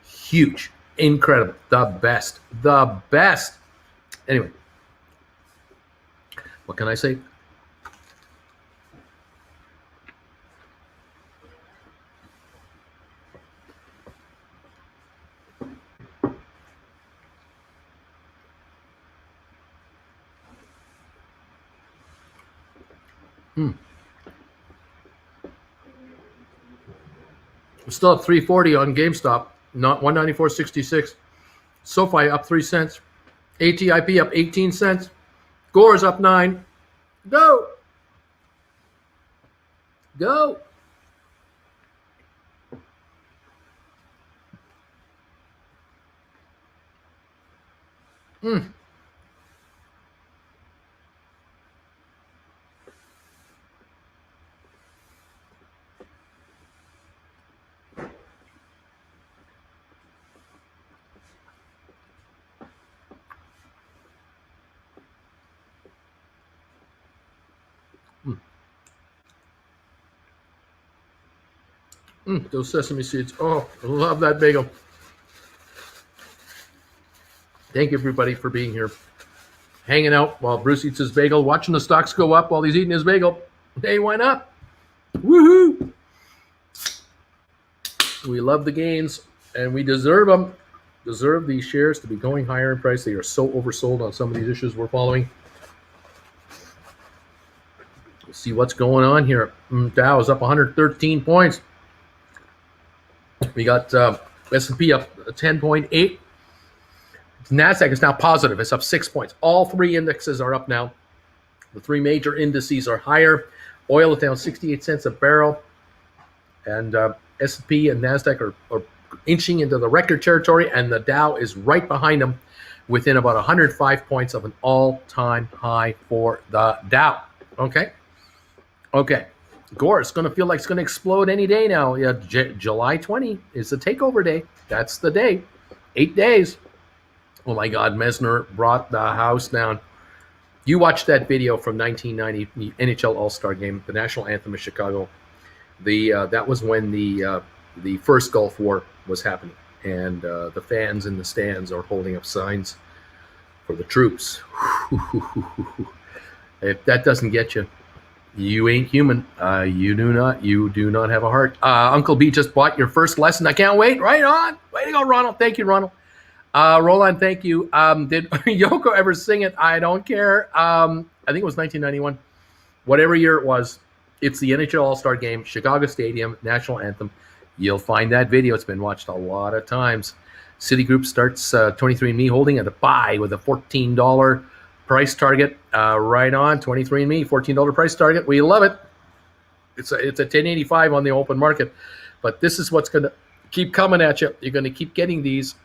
huge, incredible, the best. Anyway, what can I say? We're still up 340 on GameStop, not 194.66. SoFi up 3 cents. ATIP up 18 cents. Gore's up 9. Go. Those sesame seeds. Oh, I love that bagel. Thank you, everybody, for being here. Hanging out while Bruce eats his bagel, watching the stocks go up while he's eating his bagel. Hey, why not? Woohoo! We love the gains, and we deserve them. Deserve these shares to be going higher in price. They are so oversold on some of these issues we're following. Let's see what's going on here. Dow is up 113 points. We got S&P up 10.8. NASDAQ is now positive. It's up 6 points. All three indexes are up now. The three major indices are higher. Oil is down 68 cents a barrel. And S&P and NASDAQ are inching into the record territory, and the Dow is right behind them within about 105 points of an all-time high for the Dow. Okay. Gore, it's going to feel like it's going to explode any day now. Yeah, July 20 is the takeover day. That's the day. 8 days. Oh my God, Mesner brought the house down. You watched that video from 1990, the NHL All-Star Game, the national anthem of Chicago. That was when the first Gulf War was happening, and the fans in the stands are holding up signs for the troops. If that doesn't get you, you ain't human. You do not have a heart. Uncle B just bought your first lesson. I can't wait. Right on. Way to go, Ronald. Thank you, Ronald. Roland, thank you. Did Yoko ever sing it? I don't care. I think it was 1991. Whatever year it was, it's the NHL All-Star Game, Chicago Stadium, national anthem. You'll find that video. It's been watched a lot of times. Citigroup starts 23andMe holding at a buy with a $14 price target. Right on, 23andMe, $14 price target. We love it. It's a 1085 on the open market. But this is what's going to keep coming at you. You're going to keep getting these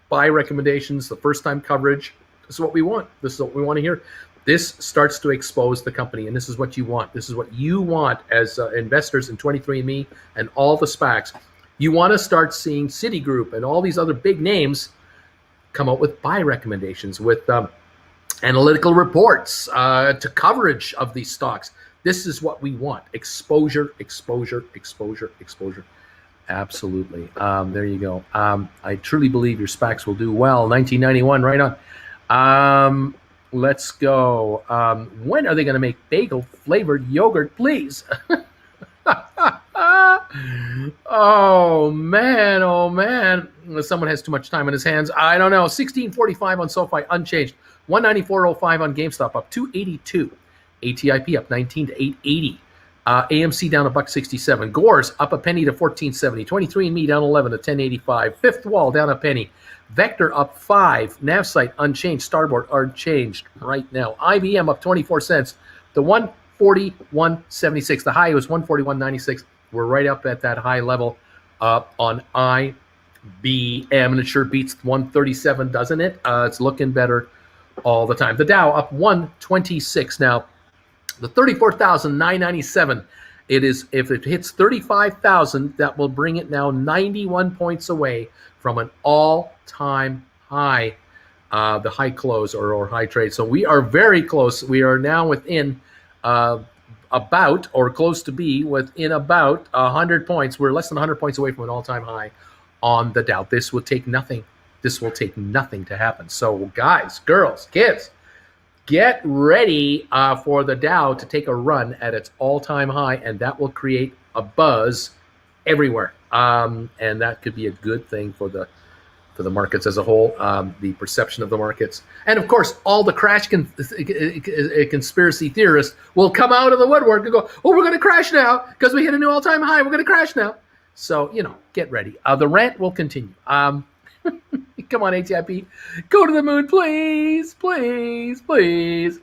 buy recommendations, the first-time coverage. This is what we want. This is what we want to hear. This starts to expose the company, and this is what you want. This is what you want as investors in 23andMe and all the SPACs. You want to start seeing Citigroup and all these other big names come out with buy recommendations, with analytical reports to coverage of these stocks. This is what we want. Exposure. Absolutely. There you go. I truly believe your SPACs will do well. 1991, right on. Let's go. When are they going to make bagel-flavored yogurt, please? Oh, man. Oh, man. Someone has too much time on his hands. I don't know. 1645 on SoFi, unchanged. 194.05 on GameStop, up 282. ATIP up 19 to 880. AMC down $1.67. Gores up a penny to 14.70. 23andMe down 11 to 10.85. Fifth Wall down a penny. Vector up 5. Navsite unchanged. Starboard unchanged right now. IBM up 24 cents to 141.76. The high was 141.96. We're right up at that high level on IBM, and it sure beats 137, doesn't it? It's looking better all the time. The Dow up 126 now. The 34,997. It is, if it hits 35,000, that will bring it now 91 points away from an all-time high, the high close or high trade. So we are very close. We are now within about, or close to be, within about 100 points. We're less than 100 points away from an all-time high on the Dow. This will take nothing. This will take nothing to happen. So guys, girls, kids, get ready for the Dow to take a run at its all-time high, and that will create a buzz everywhere. And that could be a good thing for the markets as a whole, the perception of the markets. And of course, all the crash conspiracy theorists will come out of the woodwork and go, oh, we're going to crash now because we hit a new all-time high. We're going to crash now. So, get ready. The rant will continue. Come on, ATIP. Go to the moon, please, please, please.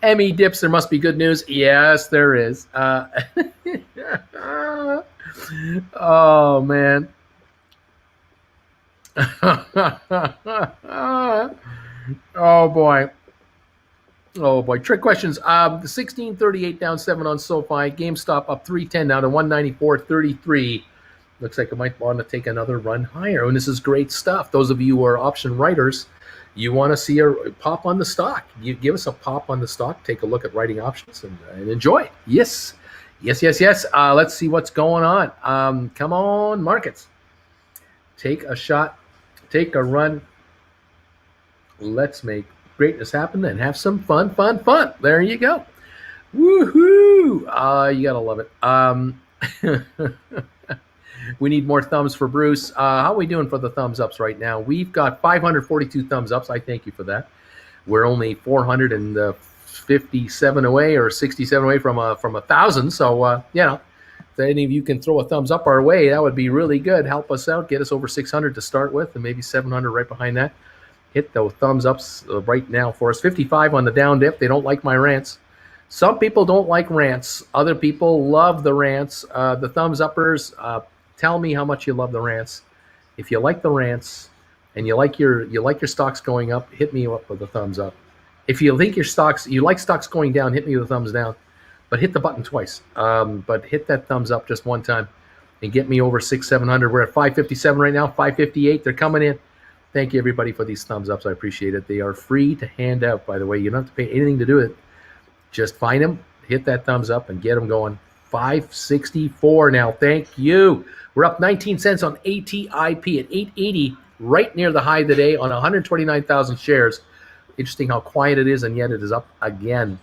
ME dips, there must be good news. Yes, there is. Oh, man. Oh, boy. Oh, boy. Trick questions. The 1638 down 7 on SoFi. GameStop up 310 now to 194.33. Looks like I might want to take another run higher. And this is great stuff. Those of you who are option writers, you want to see a pop on the stock. You give us a pop on the stock. Take a look at writing options and enjoy it. Yes. Yes, yes, yes. Let's see what's going on. Come on, markets. Take a shot. Take a run. Let's make greatness happen and have some fun, fun, fun. There you go. Woohoo! You got to love it. We need more thumbs for Bruce. How are we doing for the thumbs ups right now? We've got 542 thumbs ups. I thank you for that. We're only 457 away or 67 away from 1,000. So, if any of you can throw a thumbs up our way, that would be really good. Help us out. Get us over 600 to start with, and maybe 700 right behind that. Hit those thumbs ups right now for us. 55 on the down dip. They don't like my rants. Some people don't like rants. Other people love the rants. The thumbs uppers, tell me how much you love the rants. If you like the rants and you like your stocks going up, hit me up with a thumbs up. If you think you like stocks going down, hit me with a thumbs down. But hit the button twice. But hit that thumbs up just one time and get me over 600-700. We're at 557 right now, 558. They're coming in. Thank you, everybody, for these thumbs ups. I appreciate it. They are free to hand out, by the way. You don't have to pay anything to do it. Just find them, hit that thumbs up, and get them going. 564 now. Thank you. We're up 19 cents on ATIP at 880, right near the high of the day on 129,000 shares. Interesting how quiet it is, and yet it is up again.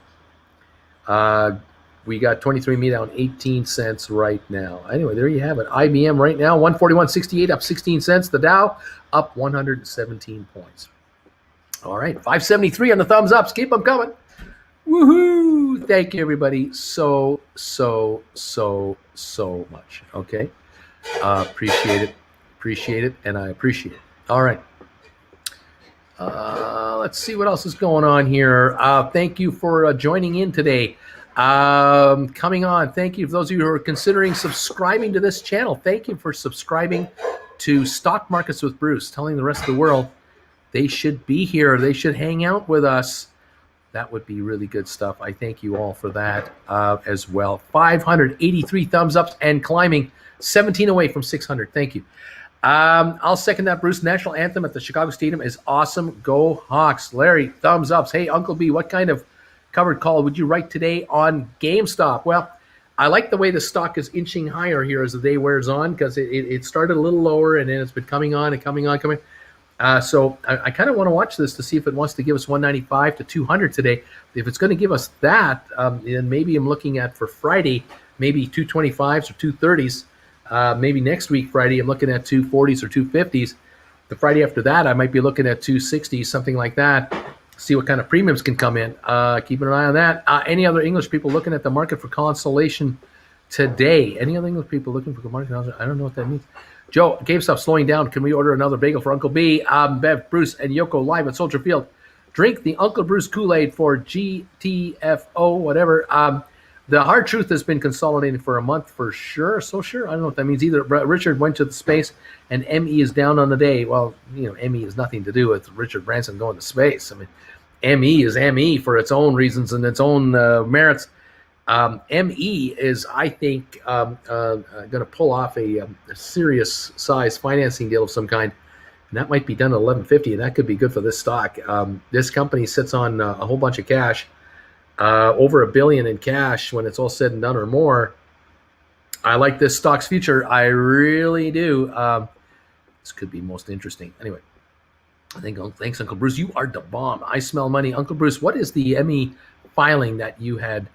We got 23andMe down 18 cents right now. Anyway, there you have it. IBM right now, 141.68, up 16 cents. The Dow up 117 points. All right, 573 on the thumbs ups. Keep them coming. Woohoo! Thank you, everybody, so much. Okay, appreciate it, and I appreciate it. All right. Let's see what else is going on here. Thank you for joining in today. Coming on, thank you for those of you who are considering subscribing to this channel. Thank you for subscribing to Stock Markets with Bruce, telling the rest of the world they should be here. They should hang out with us. That would be really good stuff. I thank you all for that as well. 583 thumbs ups and climbing, 17 away from 600. Thank you. I'll second that, Bruce. National anthem at the Chicago Stadium is awesome. Go Hawks. Larry, thumbs ups. Hey, Uncle B, what kind of covered call would you write today on GameStop? Well, I like the way the stock is inching higher here as the day wears on, because it started a little lower and then it's been coming on and coming on. So I kind of want to watch this to see if it wants to give us 195 to 200 today. If it's going to give us that, then maybe I'm looking at for Friday, maybe 225s or 230s. Maybe next week, Friday, I'm looking at 240s or 250s. The Friday after that, I might be looking at 260s, something like that. See what kind of premiums can come in. Keeping an eye on that. Any other English people looking at the market for consolation today? Any other English people looking for market? I don't know what that means. Joe, GameStop slowing down. Can we order another bagel for Uncle B? Bev, Bruce, and Yoko live at Soldier Field. Drink the Uncle Bruce Kool-Aid for GTFO, whatever. The hard truth has been consolidating for a month for sure. So sure. I don't know what that means either. Richard went to the space and ME is down on the day. Well, ME has nothing to do with Richard Branson going to space. I mean, ME is ME for its own reasons and its own merits. ME is, I think, going to pull off a serious size financing deal of some kind. And that might be done at 1150, and that could be good for this stock. This company sits on a whole bunch of cash. Over $1 billion in cash when it's all said and done or more. I like this stock's future. I really do. This could be most interesting. Anyway, thanks, Uncle Bruce. You are the bomb. I smell money. Uncle Bruce, what is the ME filing that you had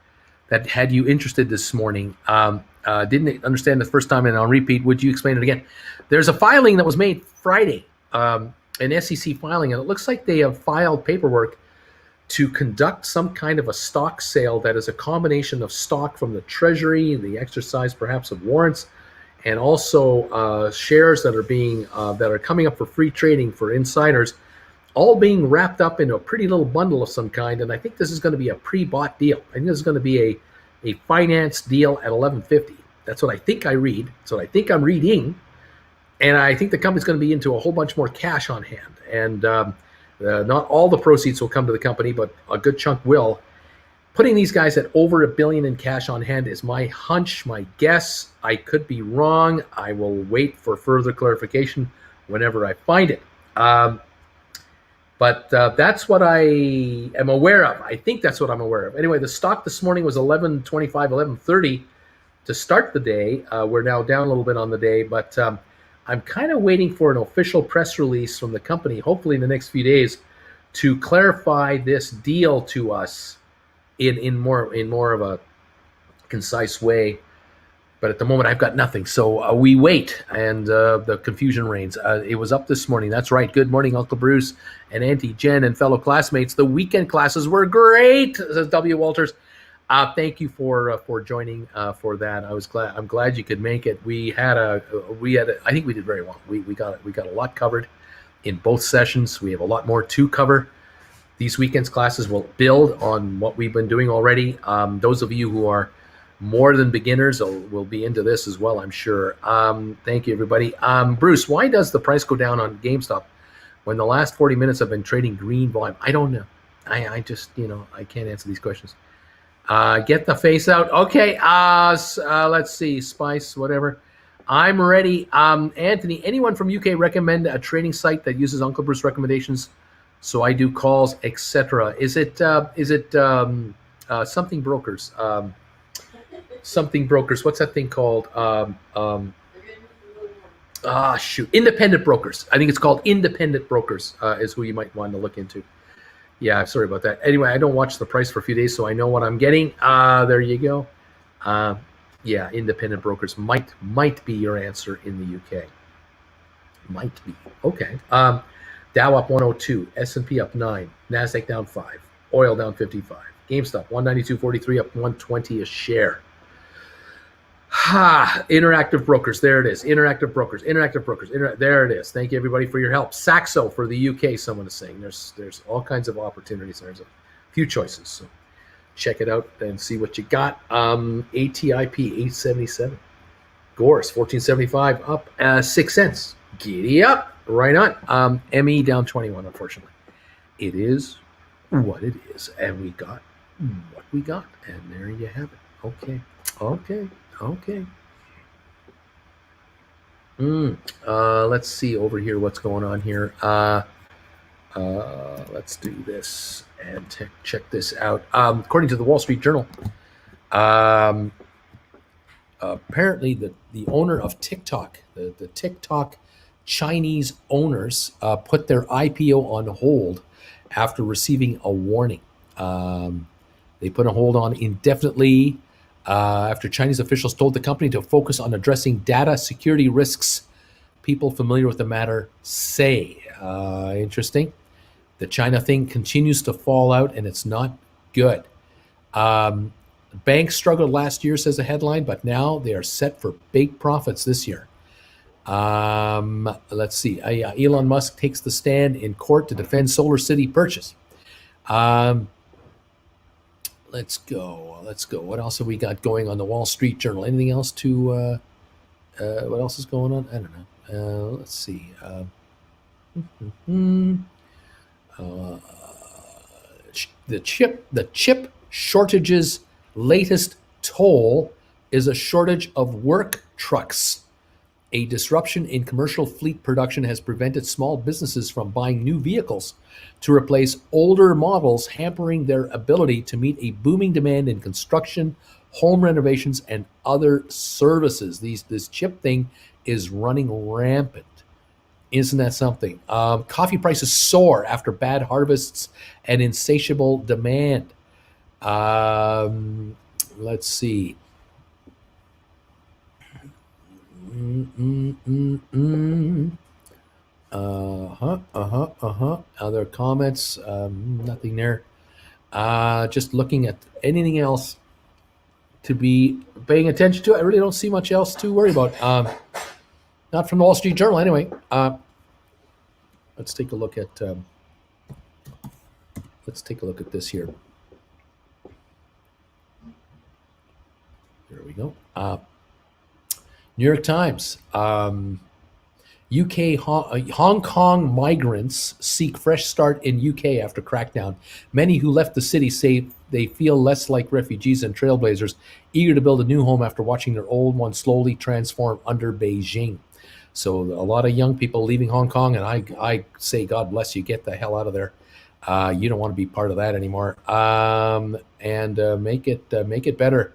you interested this morning? Didn't understand the first time and on repeat. Would you explain it again? There's a filing that was made Friday, an SEC filing, and it looks like they have filed paperwork to conduct some kind of a stock sale that is a combination of stock from the Treasury, the exercise perhaps of warrants, and also shares that are coming up for free trading for insiders, all being wrapped up into a pretty little bundle of some kind. And I think this is going to be a pre-bought deal. I think this is going to be a finance deal at 1150. That's what I think I read. That's what I think I'm reading. And I think the company's going to be into a whole bunch more cash on hand. And not all the proceeds will come to the company, but a good chunk will. Putting these guys at over $1 billion in cash on hand is my hunch, my guess. I could be wrong. I will wait for further clarification whenever I find it. But that's what I am aware of. I think that's what I'm aware of. Anyway, the stock this morning was 1125, 1130 to start the day. We're now down a little bit on the day, but I'm kind of waiting for an official press release from the company, hopefully in the next few days, to clarify this deal to us in more of a concise way. But at the moment, I've got nothing. So we wait, and the confusion reigns. It was up this morning. That's right. Good morning, Uncle Bruce and Auntie Jen and fellow classmates. The weekend classes were great, says W. Walters. Thank you for joining for that. I'm glad you could make it. I think we did very well. We got a lot covered in both sessions. We have a lot more to cover. These weekends classes will build on what we've been doing already. Those of you who are more than beginners will be into this as well, I'm sure. Thank you, everybody. Bruce, why does the price go down on GameStop when the last 40 minutes have been trading green volume? I don't know. I just, I can't answer these questions. Get the face out. Okay. Let's see. Spice, whatever. I'm ready. Anthony, anyone from UK recommend a trading site that uses Uncle Bruce recommendations? So I do calls, etc. Is it something brokers? Something brokers. What's that thing called? Independent brokers. I think it's called independent brokers is who you might want to look into. Yeah, sorry about that. Anyway, I don't watch the price for a few days, so I know what I'm getting. There you go. Yeah, independent brokers might be your answer in the UK. Might be. Okay. Dow up 102, S&P up 9, NASDAQ down 5, oil down 55, GameStop 192.43 up 120 a share. Interactive brokers. There it is. Interactive brokers. There it is. Thank you, everybody, for your help. Saxo for the UK, someone is saying. There's all kinds of opportunities. There's a few choices. So check it out and see what you got. ATIP 877. Gores 1475 up 6 cents. Giddy up. Right on. ME down 21, unfortunately. It is what it is. And we got what we got. And there you have it. Okay. Let's see over here what's going on here. Let's do this and check this out. According to the Wall Street Journal, apparently the owner of TikTok, the TikTok Chinese owners put their IPO on hold after receiving a warning. They put a hold on indefinitely after Chinese officials told the company to focus on addressing data security risks. People familiar with the matter say. Interesting. The China thing continues to fall out, and it's not good. Banks struggled last year, says the headline, but now they are set for big profits this year. Let's see. Elon Musk takes the stand in court to defend Solar City purchase. Let's go. What else have we got going on the Wall Street Journal? Anything else to? What else is going on? I don't know. Let's see. The chip shortage's latest toll is a shortage of work trucks. A disruption in commercial fleet production has prevented small businesses from buying new vehicles to replace older models, hampering their ability to meet a booming demand in construction, home renovations, and other services. This chip thing is running rampant. Isn't that something? Coffee prices soar after bad harvests and insatiable demand. Let's see. Other comments? Nothing there. Just looking at anything else to be paying attention to. I really don't see much else to worry about. Not from the Wall Street Journal, anyway. Let's take a look at. Let's take a look at this here. There we go. New York Times. Hong Kong migrants seek fresh start in UK after crackdown. Many who left the city say they feel less like refugees and trailblazers, eager to build a new home after watching their old one slowly transform under Beijing. So a lot of young people leaving Hong Kong, and I say, God bless you, get the hell out of there. You don't want to be part of that anymore. And make it better.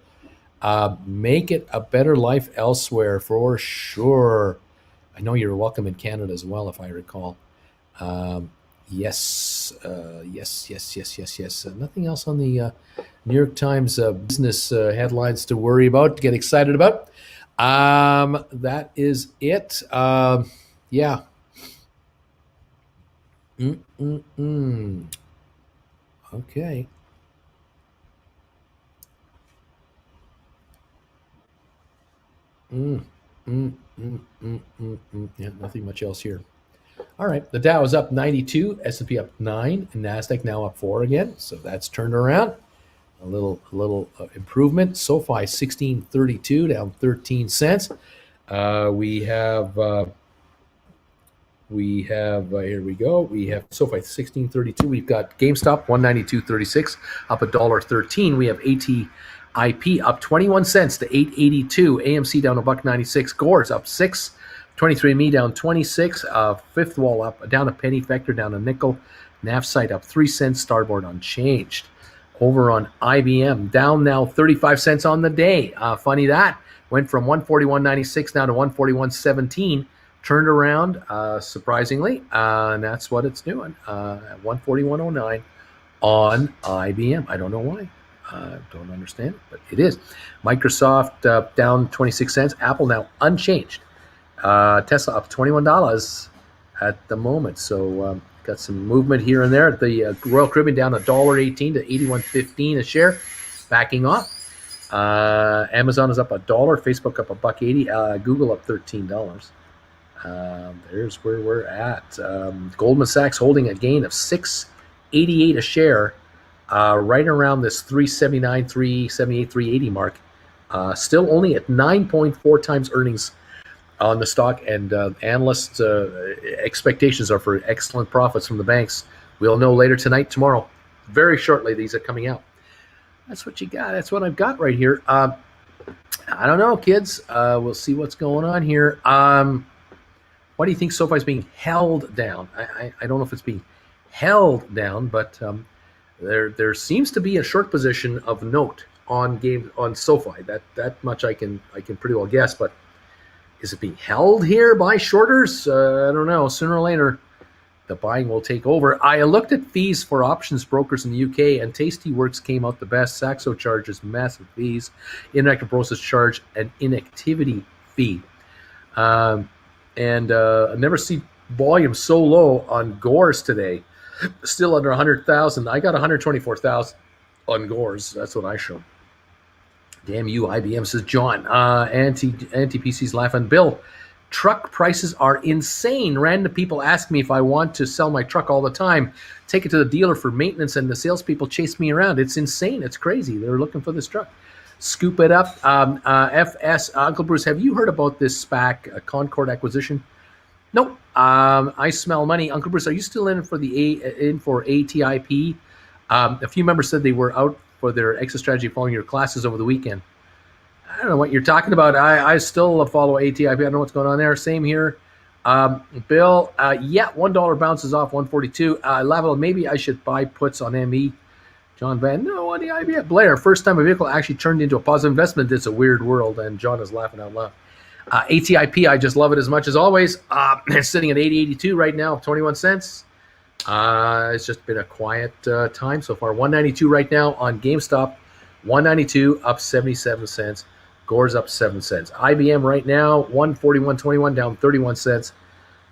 Make it a better life elsewhere for sure. I know you're welcome in Canada as well, if I recall. Yes. Nothing else on the New York Times business headlines to worry about, to get excited about. That is it. Yeah. Okay. Yeah, nothing much else here. All right, the Dow is up 92, S&P up 9, and NASDAQ now up 4 again. So that's turned around. A little improvement. SoFi 1632, down 13 cents. We have here we go. We have SoFi 1632. We've got GameStop 192.36, up $1.13. We have ATIP up 21 cents to 882. AMC down $1.96. Gore's up 6. 23andMe down 26. Fifth Wall up down a penny. Vector down a nickel. Navsite up 3 cents. Starboard unchanged. Over on IBM, down now 35 cents on the day. Funny that. Went from 141.96 now to 141.17. Turned around, surprisingly, and that's what it's doing. At 141.09 on IBM. I don't know why. Don't understand it, but it is. Microsoft down 26 cents. Apple now unchanged. Tesla up $21 at the moment. So got some movement here and there. The Royal Caribbean down $1.18 to 81.15 a share, backing off. Amazon is up $1. Facebook up $1.80. Google up $13. There's where we're at. Goldman Sachs holding a gain of $6.88 a share, right around this 379, 378, 380 mark. Still only at 9.4 times earnings on the stock, and analysts' expectations are for excellent profits from the banks. We'll know later tonight, tomorrow. Very shortly, these are coming out. That's what you got. That's what I've got right here. I don't know, kids. We'll see what's going on here. Why do you think SoFi is being held down? I don't know if it's being held down, but there seems to be a short position of note on SoFi. That much I can pretty well guess, but Is it being held here by shorters? I don't know. Sooner or later, the buying will take over. I looked at fees for options brokers in the UK, and Tastyworks came out the best. Saxo charges massive fees. Interactive Brokers charge an inactivity fee. I never see volume so low on Gores today. Still under 100,000. I got 124,000 on Gores. That's what I show. Damn you, IBM, says John. Anti-PC's laughing. Bill, truck prices are insane. Random people ask me if I want to sell my truck all the time. Take it to the dealer for maintenance, and the salespeople chase me around. It's insane. It's crazy. They're looking for this truck. Scoop it up. FS, Uncle Bruce, have you heard about this SPAC, Concord acquisition? Nope. I smell money. Uncle Bruce, are you still in for ATIP? A few members said they were out for their exit strategy following your classes over the weekend. I don't know what you're talking about. I still follow ATIP. I don't know what's going on there. Same here. Bill, yeah, $1 bounces off 142. Level, maybe I should buy puts on ME. John Van, no, on the IBM. Blair, first time a vehicle actually turned into a positive investment. It's a weird world, and John is laughing out loud. ATIP, I just love it as much as always. It's sitting at 80.82 right now, 21 cents. It's just been a quiet time so far. 192 right now on GameStop. 192 up 77 cents. Gore's up 7 cents. IBM right now 141.21 down 31 cents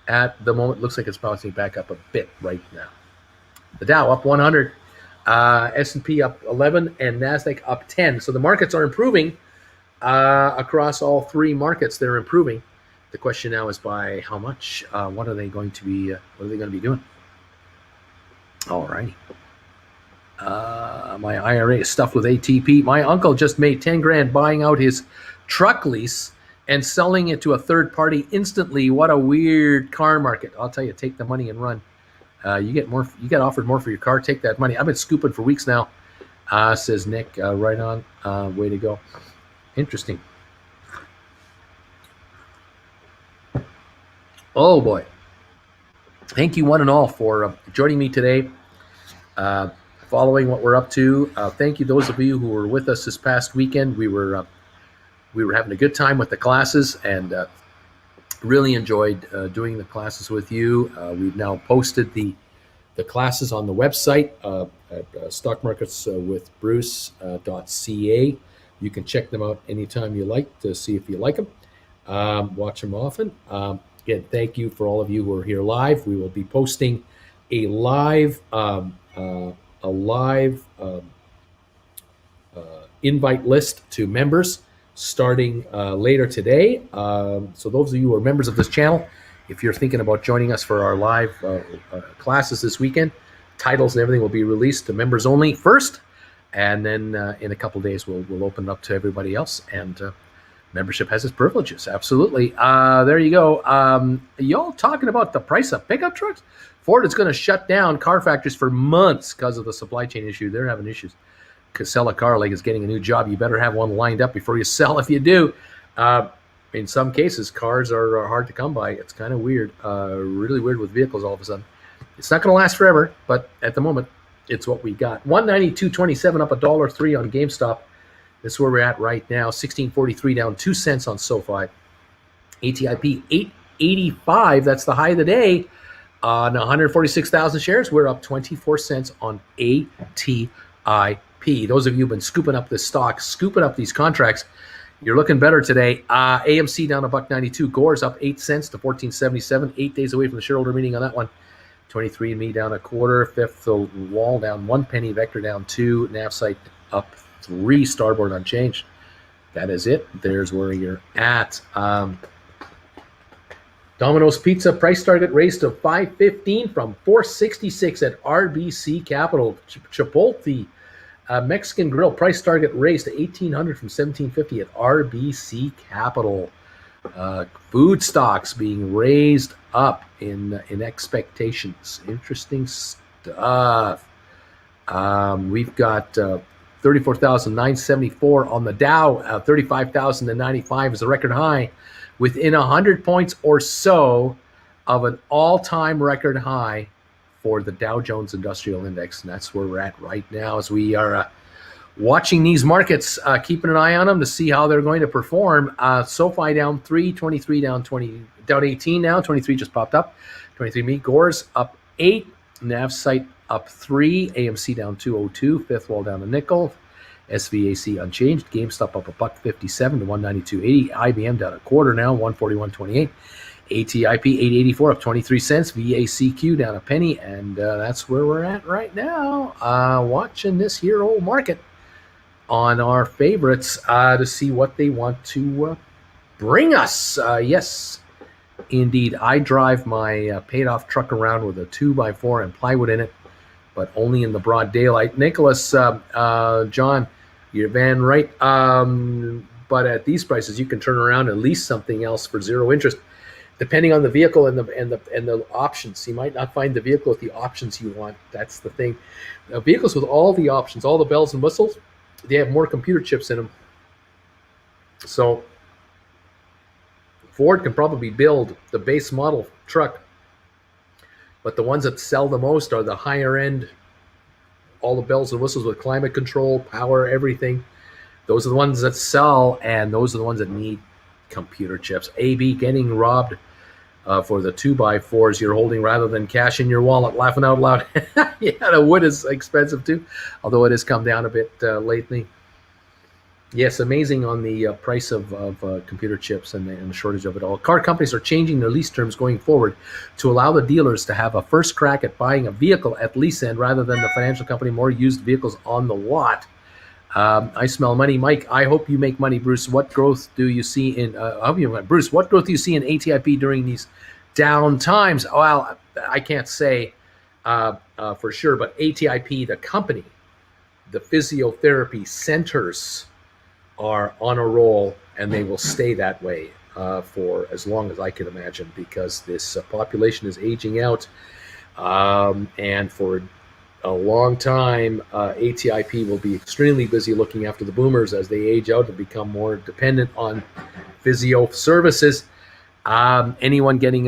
at the moment. Looks like it's bouncing back up a bit right now. The Dow up 100. S&P up 11 and NASDAQ up 10. So the markets are improving across all three markets. They're improving. The question now is by how much? What are they going to be doing? All righty. My IRA is stuffed with ATP. My uncle just made 10 grand buying out his truck lease and selling it to a third party instantly. What a weird car market. I'll tell you, take the money and run. You get offered more for your car. Take that money. I've been scooping for weeks now, says Nick. Right on. Way to go. Interesting. Oh boy. Thank you one and all for joining me today, following what we're up to. Thank you those of you who were with us this past weekend. We were having a good time with the classes and really enjoyed doing the classes with you. We've now posted the classes on the website at stockmarketswithbruce.ca. You can check them out anytime you like to see if you like them. Watch them often. Again, thank you for all of you who are here live. We will be posting a live invite list to members starting later today. So those of you who are members of this channel, if you're thinking about joining us for our live classes this weekend, titles and everything will be released to members only first, and then in a couple of days we'll open it up to everybody else. And membership has its privileges. Absolutely. There you go. Y'all talking about the price of pickup trucks? Ford is going to shut down car factories for months because of the supply chain issue. They're having issues. Because sell a car like it's getting a new job. You better have one lined up before you sell. If you do, in some cases, cars are hard to come by. It's kind of weird, really weird with vehicles all of a sudden. It's not going to last forever, but at the moment, it's what we got. 192.27 up $1.03 on GameStop. This is where we're at right now. 16.43 down 2 cents on SoFi. ATIP 8.85. That's the high of the day. On 146,000 shares, we're up 24 cents on ATIP. Those of you who've been scooping up this stock, scooping up these contracts, you're looking better today. AMC down $1.92. Gore's up 8 cents to 14.77. 8 days away from the shareholder meeting on that one. 23andMe down a quarter. Fifth Wall down 1 penny. Vector down 2. Navsite up 3. Starboard unchanged. That is it. There's where you're at. Domino's Pizza price target raised to $5.15 from $4.66 at RBC Capital. Chipotle Mexican Grill price target raised to $1,800 from $1,750 at RBC Capital. Food stocks being raised up in expectations. Interesting stuff. We've got 34,974 on the Dow. 35,095 is the record high, within 100 points or so of an all-time record high for the Dow Jones Industrial Index, and that's where we're at right now as we are watching these markets, keeping an eye on them to see how they're going to perform. SoFi down 3, 23 down 20, down 18 now. 23 just popped up. 23 meat Gores up 8. Nav site up 3. AMC down 202. Fifth Wall down a nickel. SVAC unchanged. GameStop up $1.57 to 192.80. IBM down a quarter now, 141.28. ATIP 884 up 23 cents. VACQ down a penny, and that's where we're at right now. Watching this here old market on our favorites to see what they want to bring us. Yes, indeed. I drive my paid-off truck around with a 2x4 and plywood in it, but only in the broad daylight. Nicholas, John, your van right. But at these prices, you can turn around and lease something else for zero interest, depending on the vehicle and the options. You might not find the vehicle with the options you want. That's the thing. Vehicles with all the options, all the bells and whistles, they have more computer chips in them. So Ford can probably build the base model truck, but the ones that sell the most are the higher end, all the bells and whistles with climate control, power, everything. Those are the ones that sell, and those are the ones that need computer chips. AB getting robbed for the 2x4s you're holding rather than cash in your wallet. Laughing out loud. Yeah, the wood is expensive too, although it has come down a bit lately. Yes, amazing on the price of computer chips and the shortage of it all. Car companies are changing their lease terms going forward to allow the dealers to have a first crack at buying a vehicle at lease end rather than the financial company more used vehicles on the lot. I smell money. Mike, I hope you make money. Bruce, what growth do you see in Bruce, what growth do you see in ATIP during these down times? Well, I can't say for sure, but ATIP, the company, the physiotherapy centers are on a roll, and they will stay that way for as long as I can imagine, because this population is aging out, and for a long time, ATIP will be extremely busy looking after the boomers as they age out and become more dependent on physio services. Anyone getting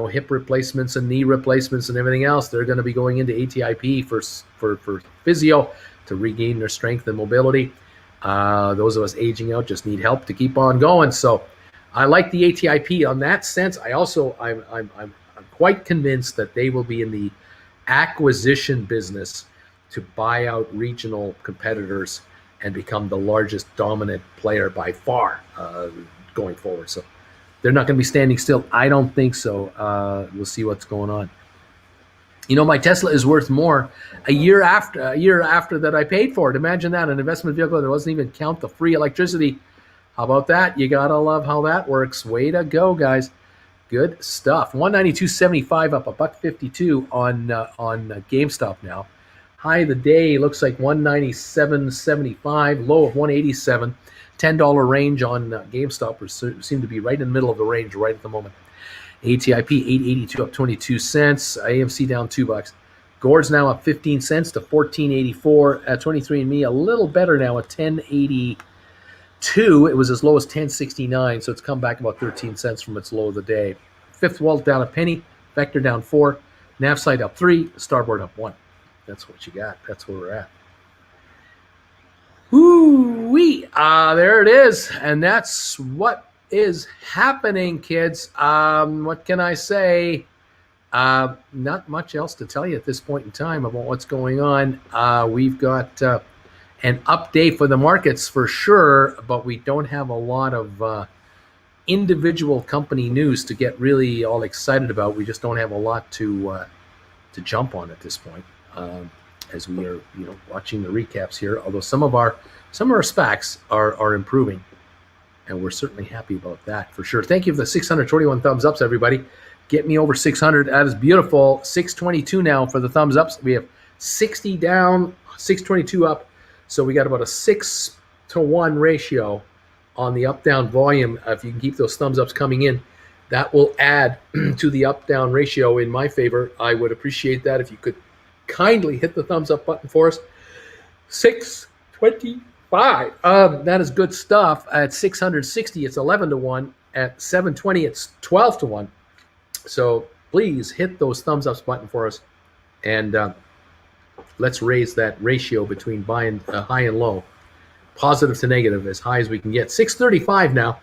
hip replacements and knee replacements and everything else, they're going to be going into ATIP for physio to regain their strength and mobility. Those of us aging out just need help to keep on going. So I like the ATIP on that sense. I'm quite convinced that they will be in the acquisition business to buy out regional competitors and become the largest dominant player by far going forward. So they're not going to be standing still. I don't think so. We'll see what's going on. My Tesla is worth more a year after that I paid for it. Imagine that, an investment vehicle that doesn't even count the free electricity. How about that? You gotta love how that works. Way to go, guys. Good stuff. 192.75 up $1.52 on GameStop now. High of the day looks like 197.75. Low of 187. $10 range on GameStop. Seem to be right in the middle of the range right at the moment. ATIP 882 up 22 cents. AMC down $2. Gores now up 15 cents to 14.84. 23andMe a little better now at 10.82. It was as low as 10.69, so it's come back about 13 cents from its low of the day. Fifth Wall down a penny. Vector down 4. Navsite up 3. Starboard up 1. That's what you got. That's where we're at. Woo-wee. There it is. And that's what is happening, kids. What can I say? Not much else to tell you at this point in time about what's going on. We've got an update for the markets for sure, but we don't have a lot of individual company news to get really all excited about. We just don't have a lot to jump on at this point, as we are watching the recaps here. Although some of our SPACs are improving, and we're certainly happy about that for sure. Thank you for the 621 thumbs ups, everybody. Get me over 600. That is beautiful. 622 now for the thumbs ups. We have 60 down, 622 up. So we got about a 6-to-1 ratio on the up-down volume. If you can keep those thumbs ups coming in, that will add to the up-down ratio in my favor. I would appreciate that if you could kindly hit the thumbs up button for us. 625. That is good stuff. At 660, it's 11-to-1. At 720, it's 12-to-1. So please hit those thumbs ups button for us. And let's raise that ratio between buy and high and low, positive to negative, as high as we can get. 635 now.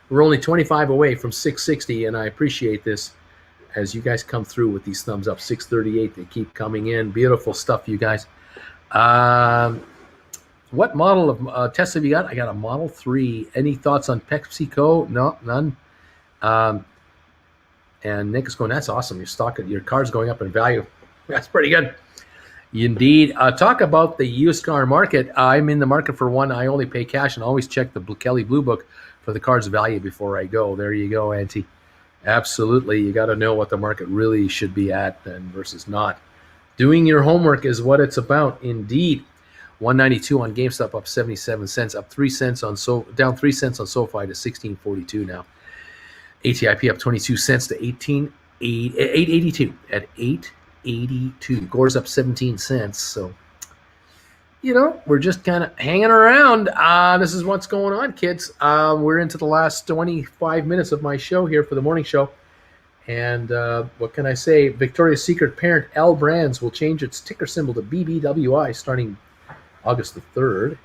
We're only 25 away from 660, and I appreciate this as you guys come through with these thumbs up. 638, they keep coming in. Beautiful stuff, you guys. What model of Tesla have you got? I got a Model 3. Any thoughts on PepsiCo? No, none. And Nick is going, that's awesome. Your car's going up in value. That's pretty good. Indeed. Talk about the used car market. I'm in the market for one. I only pay cash and always check the Kelly Blue Book for the car's value before I go. There you go, Auntie. Absolutely. You got to know what the market really should be at and versus not. Doing your homework is what it's about. Indeed. 192 on GameStop, up 77 cents, up 3 cents on down 3 cents on SoFi to 1642 now. ATIP up 22 cents to 882 at 882. Gore's up 17 cents. So, we're just kind of hanging around. This is what's going on, kids. We're into the last 25 minutes of my show here for the morning show. And what can I say? Victoria's Secret parent L Brands will change its ticker symbol to BBWI starting August the 3rd.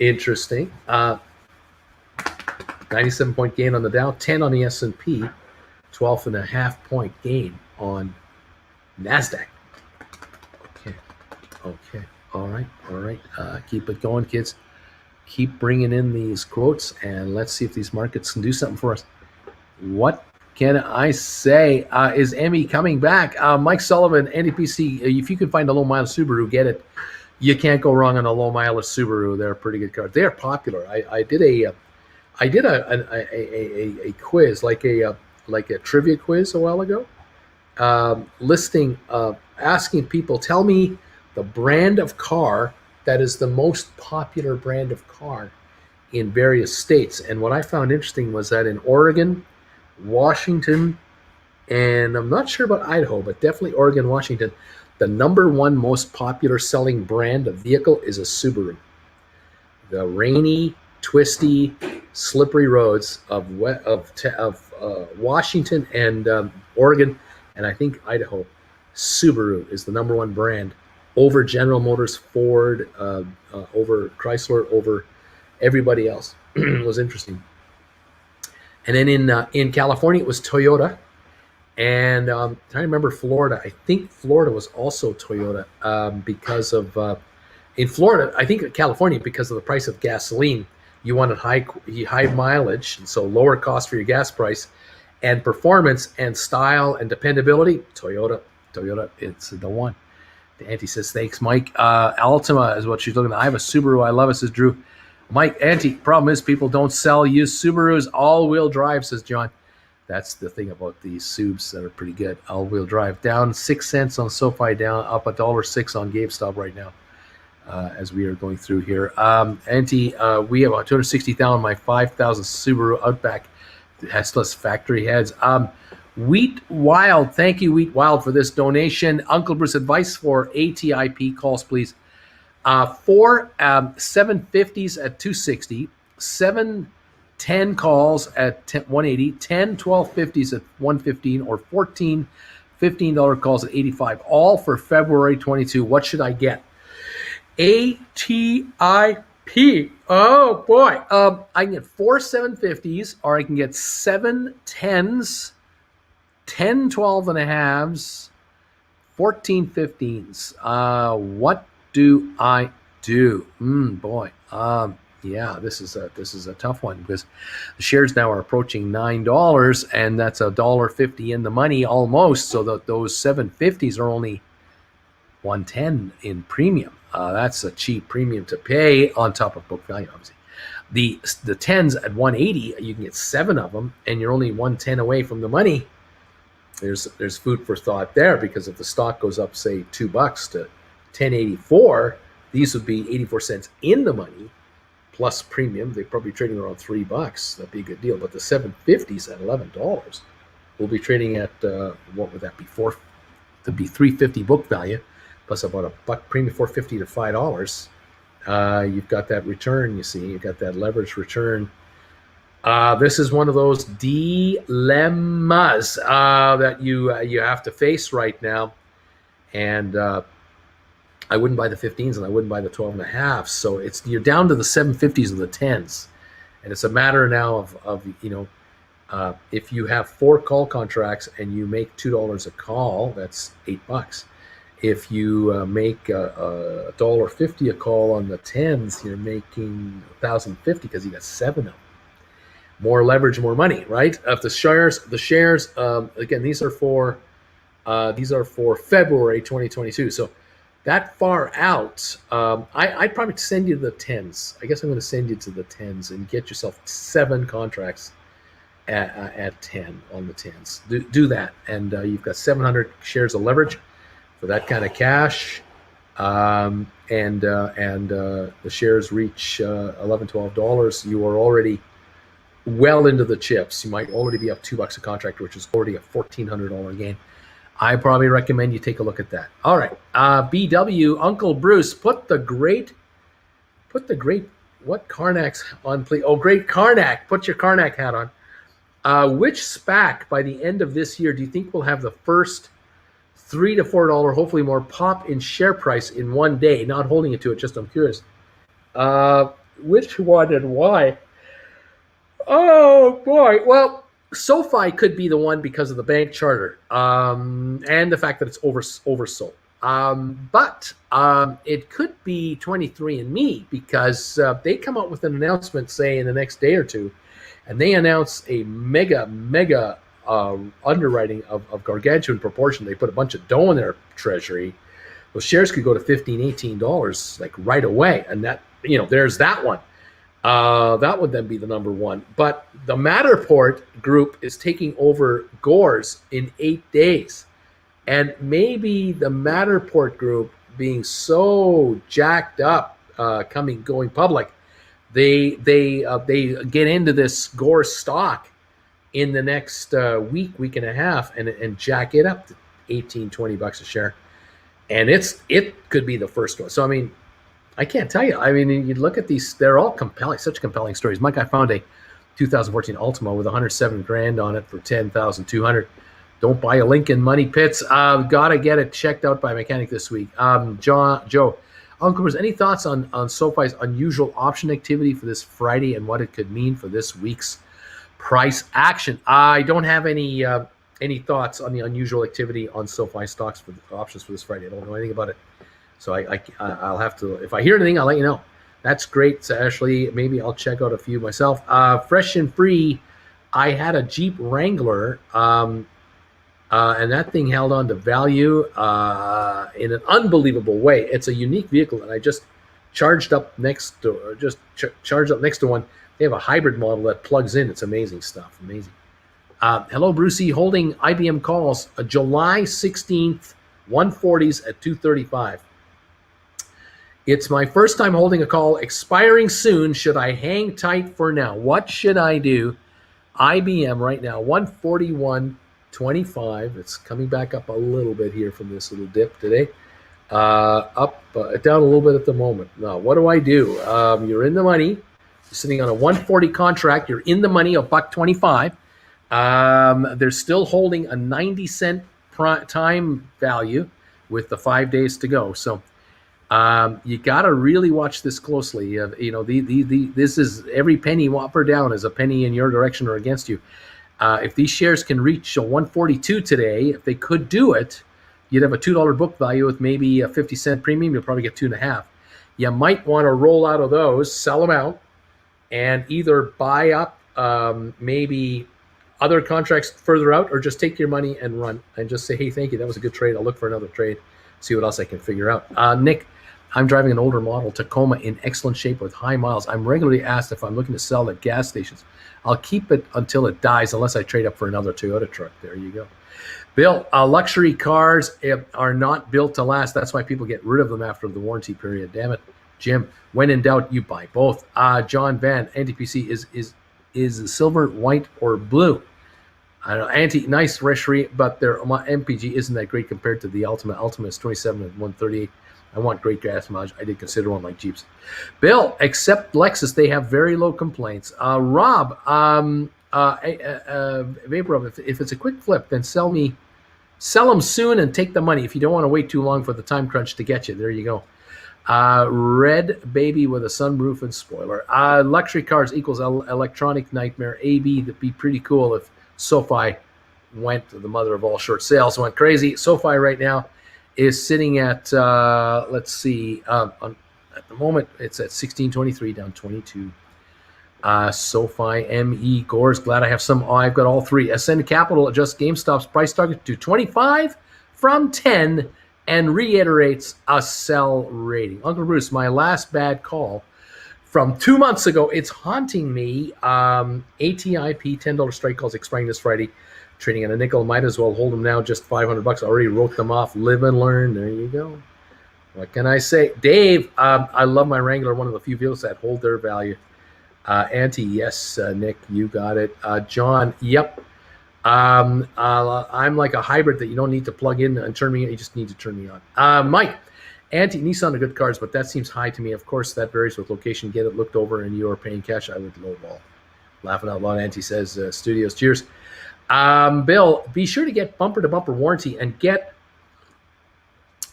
Interesting. 97-point gain on the Dow, 10 on the S&P, 12.5-point gain on NASDAQ. Okay. All right. Keep it going, kids. Keep bringing in these quotes, and let's see if these markets can do something for us. What can I say? Is Emmy coming back? Mike Sullivan, NDPC, if you can find a low-mileage Subaru, get it. You can't go wrong on a low-mileage Subaru. They're a pretty good car. They're popular. I did a quiz, like a trivia quiz a while ago, asking people, tell me the brand of car that is the most popular brand of car in various states. And what I found interesting was that in Oregon, Washington, and I'm not sure about Idaho, but definitely Oregon, Washington, the number one most popular selling brand of vehicle is a Subaru. The rainy, twisty, slippery roads of Washington and Oregon, and I think Idaho, Subaru is the number one brand over General Motors, Ford, over Chrysler, over everybody else. It was interesting. And then in California, it was Toyota. And I'm trying to remember Florida. I think Florida was also Toyota because of, in Florida, I think California, because of the price of gasoline, you wanted high mileage, and so lower cost for your gas price, and performance and style and dependability. Toyota, it's the one. The Auntie says, thanks, Mike. Altima is what she's looking at. I have a Subaru. I love it, says Drew. Mike, Auntie, problem is people don't sell used Subarus. All-wheel drive, says John. That's the thing about these Subs that are pretty good. All-wheel drive. Down 6 cents on SoFi, down up $1.06 on GameStop right now as we are going through here. Auntie, we have about 260,000. My 5,000 Subaru Outback has less factory heads. Wheat Wild, thank you, Wheat Wild, for this donation. Uncle Bruce, advice for ATIP calls, please. 4 750s at 260, 710 calls at 180, 10 1250s at 115, or 14 $15 calls at 85, all for February 22. What should I get? ATIP. Oh boy. I can get 4 750s, or I can get 7 10s, 10 12 and a halves, 14 15s. What do I do? Boy. Yeah, this is a tough one because the shares now are approaching $9, and that's $1.50 in the money almost. So that those 750s are only 110 in premium. That's a cheap premium to pay on top of book value, obviously. The 10s at 180, you can get 7 of them, and you're only 110 away from the money. There's food for thought there, because if the stock goes up, say $2 to 1084, these would be 84 cents in the money plus premium. They're probably trading around $3. That'd be a good deal. But the 750s at $11 will be trading at what would that be? That'd be $3.50 book value plus about $1 premium, $4.50 to $5. You've got that return. You see, you've got that leverage return. This is one of those dilemmas that you have to face right now, and I wouldn't buy the 15s and I wouldn't buy the 12 and a half. So you're down to the 750s and the 10s. And it's a matter now of if you have 4 call contracts and you make $2 a call, that's $8. If you make $1.50 a call on the 10s, you're making $1,050 because you got 7 of them. More leverage, more money, right? If the shares, again, these are for February 2022. So that far out, I'd probably send you to the 10s. I guess I'm going to send you to the 10s and get yourself 7 contracts at 10 on the 10s. Do that, and you've got 700 shares of leverage for that kind of cash. And the shares reach $11, $12, you are already well into the chips. You might already be up $2 a contract, which is already a $1,400 gain. I probably recommend you take a look at that. All right, BW Uncle Bruce, put the great what Karnak's on, please? Oh, great Karnak, put your Karnak hat on. Which SPAC by the end of this year do you think will have the first $3 to $4, hopefully more, pop in share price in one day? Not holding it to it, just I'm curious. Which one and why? Oh boy. Well, SoFi could be the one because of the bank charter and the fact that it's oversold. But it could be 23andMe because they come out with an announcement, say, in the next day or two, and they announce a mega underwriting of gargantuan proportion. They put a bunch of dough in their treasury. Those shares could go to $15, $18 like right away, and that there's that one. That would then be the number one. But the Matterport group is taking over Gore's in 8 days. And maybe the Matterport group being so jacked up, going public, they get into this Gore stock in the next week and a half and jack it up to $18, $20 a share. And it could be the first one. So, I mean, I can't tell you. I mean, you look at these, they're all compelling, such compelling stories. Mike, I found a 2014 Ultima with 107 grand on it for 10,200. Don't buy a Lincoln Money Pits. Gotta get it checked out by a mechanic this week. Joe, Uncle Bruce, any thoughts on SoFi's unusual option activity for this Friday and what it could mean for this week's price action? I don't have any thoughts on the unusual activity on SoFi stocks for the options for this Friday. I don't know anything about it. So I'll have to, if I hear anything, I'll let you know. That's great, so Ashley. Maybe I'll check out a few myself. Fresh and free, I had a Jeep Wrangler, and that thing held on to value in an unbelievable way. It's a unique vehicle, and I just charged up next to one. They have a hybrid model that plugs in. It's amazing stuff. Amazing. Hello, Brucey. Holding IBM calls, July 16th, 140s at 235. It's my first time holding a call, expiring soon. Should I hang tight for now? What should I do? IBM right now, 141.25. It's coming back up a little bit here from this little dip today. Down a little bit at the moment. Now, what do I do? You're in the money. You're sitting on a 140 contract. You're in the money, $1.25. They're still holding a 90-cent time value with the 5 days to go. So you got to really watch this closely. This is every penny up or down is a penny in your direction or against you. If these shares can reach a 142 today, if they could do it, you'd have a $2 book value with maybe a 50-cent premium. You'll probably get 2.5. You might want to roll out of those, sell them out, and either buy up maybe other contracts further out, or just take your money and run and just say, hey, thank you. That was a good trade. I'll look for another trade, see what else I can figure out. Nick, I'm driving an older model Tacoma in excellent shape with high miles. I'm regularly asked if I'm looking to sell at gas stations. I'll keep it until it dies unless I trade up for another Toyota truck. There you go. Bill, luxury cars are not built to last. That's why people get rid of them after the warranty period. Damn it. Jim, when in doubt, you buy both. John Van, NTPC is silver, white, or blue? I don't know. Nice recherie, but their MPG isn't that great compared to the Ultima. Ultima is 27 and 138. I want great gas mileage. I did consider one like Jeeps. Bill, except Lexus, they have very low complaints. Rob, Vaporub, if it's a quick flip, then sell me Sell them soon and take the money if you don't want to wait too long for the time crunch to get you. There you go. Red baby with a sunroof and spoiler. Luxury cars equals electronic nightmare. AB, that'd be pretty cool if SoFi went, the mother of all short sales, went crazy. SoFi right now is sitting at, let's see, at the moment it's at 1623, down 22. SoFi, ME, Gores, glad I have some. I've got all three. Ascend Capital adjusts GameStop's price target to 25 from 10 and reiterates a sell rating. Uncle Bruce, my last bad call from 2 months ago, it's haunting me. ATIP $10 strike calls expiring this Friday. Trading at a nickel, might as well hold them now, just $500. Already wrote them off. Live and learn. There you go. What can I say? Dave, I love my Wrangler, one of the few vehicles that hold their value. Auntie, yes, Nick, you got it. John, yep. I'm like a hybrid that you don't need to plug in and turn me on. You just need to turn me on. Mike, Auntie, Nissan are good cars, but that seems high to me. Of course, that varies with location. Get it looked over and you are paying cash. I would lowball. Laughing out loud, Auntie says, studios, cheers. Bill, be sure to get bumper-to-bumper warranty and get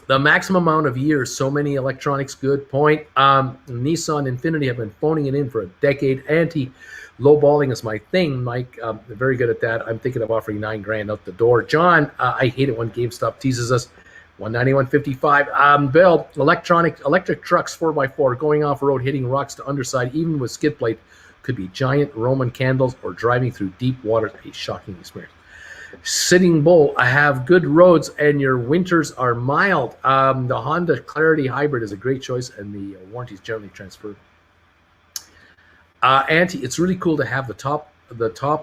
the maximum amount of years. So many electronics, good point. Nissan Infinity have been phoning it in for a decade. Anti-lowballing is my thing, Mike. Very good at that. I'm thinking of offering $9,000 out the door. John, I hate it when GameStop teases us. 191.55. Bill, electric trucks 4x4 going off road, hitting rocks to underside, even with skid plate, could be giant Roman candles or driving through deep waters. A shocking experience. Sitting Bull, I have good roads and your winters are mild. The Honda Clarity Hybrid is a great choice and the warranty is generally transferred. Auntie, it's really cool to have the top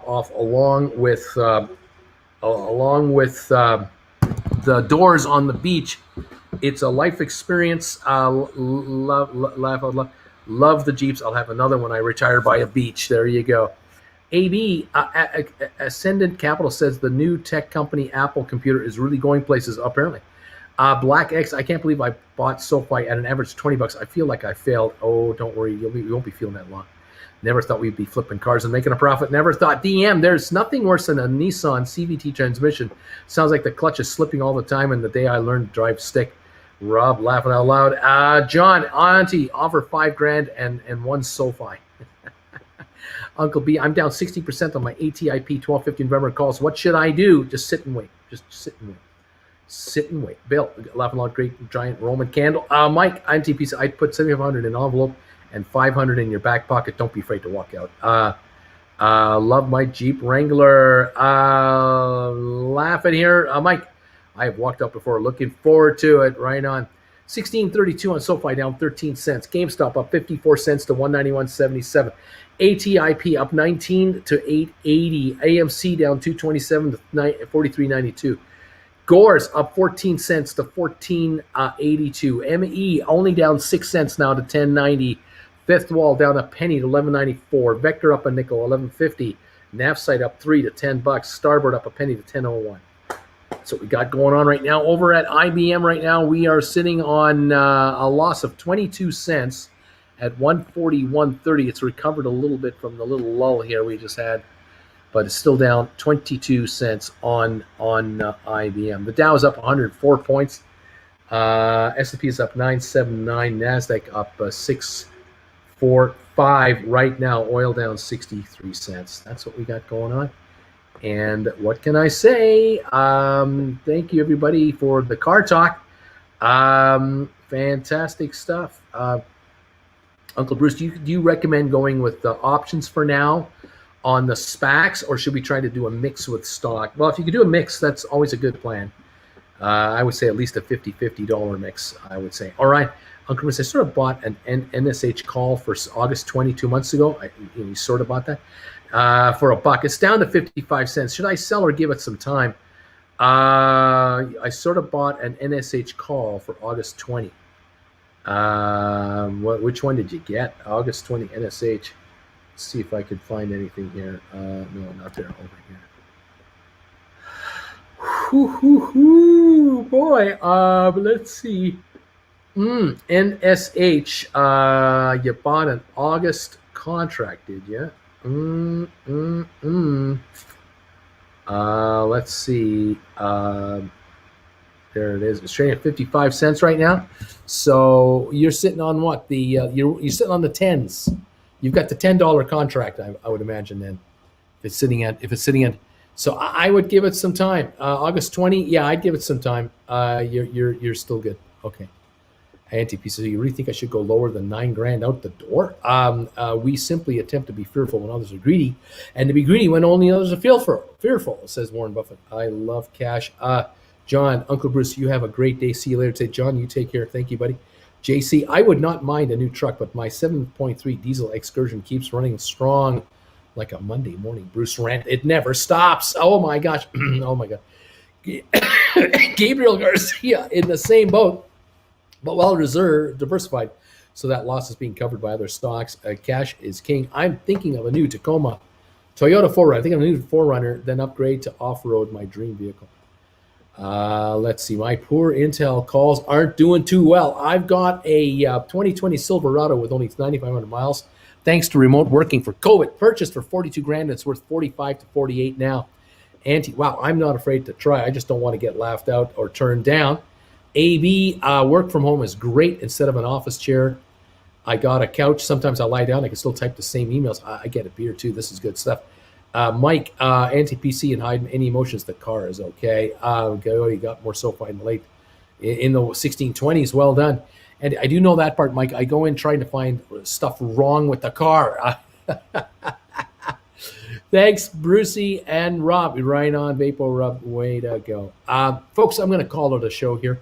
off along with the doors on the beach. It's a life experience. Love the Jeeps. I'll have another when I retire by a beach. There you go. AB, Ascendant Capital says the new tech company Apple computer is really going places, apparently. Black X, I can't believe I bought SoFi at an average $20. I feel like I failed. Oh, don't worry. You won't be feeling that long. Never thought we'd be flipping cars and making a profit. Never thought. DM, there's nothing worse than a Nissan CVT transmission. Sounds like the clutch is slipping all the time, and the day I learned to drive stick. Rob, laughing out loud. John, Auntie, offer $5,000 and one SoFi. Uncle B, I'm down 60% on my ATIP 1250 November calls. What should I do? Just sit and wait. Just sit and wait. Sit and wait. Bill, laughing out, great giant Roman candle. Mike, IMTP, I'd put 7,500 in an envelope and 500 in your back pocket. Don't be afraid to walk out. Love my Jeep Wrangler. Laughing here. Mike, I have walked out before. Looking forward to it. Right on. 1632 on SoFi, down 13 cents. GameStop up 54 cents to 191.77. ATIP up 19 to 880. AMC down 227 to 43.92. Gores up 14 cents to 14.82. ME only down 6 cents now to 10.90. Fifth Wall down a penny to 11.94. Vector up a nickel, 11.50. Navsite up 3 to $10. Starboard up a penny to 10.01. That's what we got going on right now. Over at IBM right now, we are sitting on a loss of 22 cents at 141.30. It's recovered a little bit from the little lull here we just had, but it's still down 22 cents on IBM. The Dow is up 104 points. S&P is up 979. NASDAQ up 645 right now. Oil down 63 cents. That's what we got going on. And what can I say? Thank you, everybody, for the car talk. Fantastic stuff. Uncle Bruce, do you recommend going with the options for now on the SPACs, or should we try to do a mix with stock? Well, if you could do a mix, that's always a good plan. I would say at least a $50 mix, I would say. All right, Uncle Bruce, I sort of bought an NSH call for August 22 months ago. You sort of bought that for $1. It's down to 55 cents. Should I sell or give it some time? I sort of bought an NSH call for August 20. Which one did you get? August 20 NSH. Let's see if I can find anything here. No, not there. Over here. Boy. Let's see. NSH. You bought an August contract, did you? Let's let's see. There it is. It's trading at 55 cents right now. So you're sitting on what? You're sitting on the tens. You've got the $10 contract, I would imagine then. If it's sitting at, so I would give it some time. August 20, yeah, I'd give it some time. You're still good. Okay. Anti-P, so you really think I should go lower than $9,000 out the door? We simply attempt to be fearful when others are greedy, and to be greedy when only others are fearful, says Warren Buffett. I love cash. John, Uncle Bruce, you have a great day. See you later. Say, John, you take care. Thank you, buddy. JC, I would not mind a new truck, but my 7.3 diesel Excursion keeps running strong like a Monday morning Bruce rant. It never stops. Oh my gosh. Oh my God. Gabriel Garcia in the same boat, but well diversified, so that loss is being covered by other stocks. Cash is king. I'm thinking of a new Tacoma Toyota 4Runner. I think of a new 4Runner, then upgrade to off-road, my dream vehicle. Let's see. My poor Intel calls aren't doing too well. I've got a 2020 Silverado with only 9,500 miles, thanks to remote working for COVID. Purchased for $42,000. And it's worth 45 to 48 now. Wow, I'm not afraid to try. I just don't want to get laughed out or turned down. AB, work from home is great instead of an office chair. I got a couch. Sometimes I lie down. I can still type the same emails. I get a beer too. This is good stuff. Mike, anti-PC and hide any emotions. The car is okay. He got more SoFi in the 1620s. Well done. And I do know that part, Mike. I go in trying to find stuff wrong with the car. Thanks, Brucey and Rob. Right on, Vapo Rob. Way to go. Folks, I'm going to call it a show here.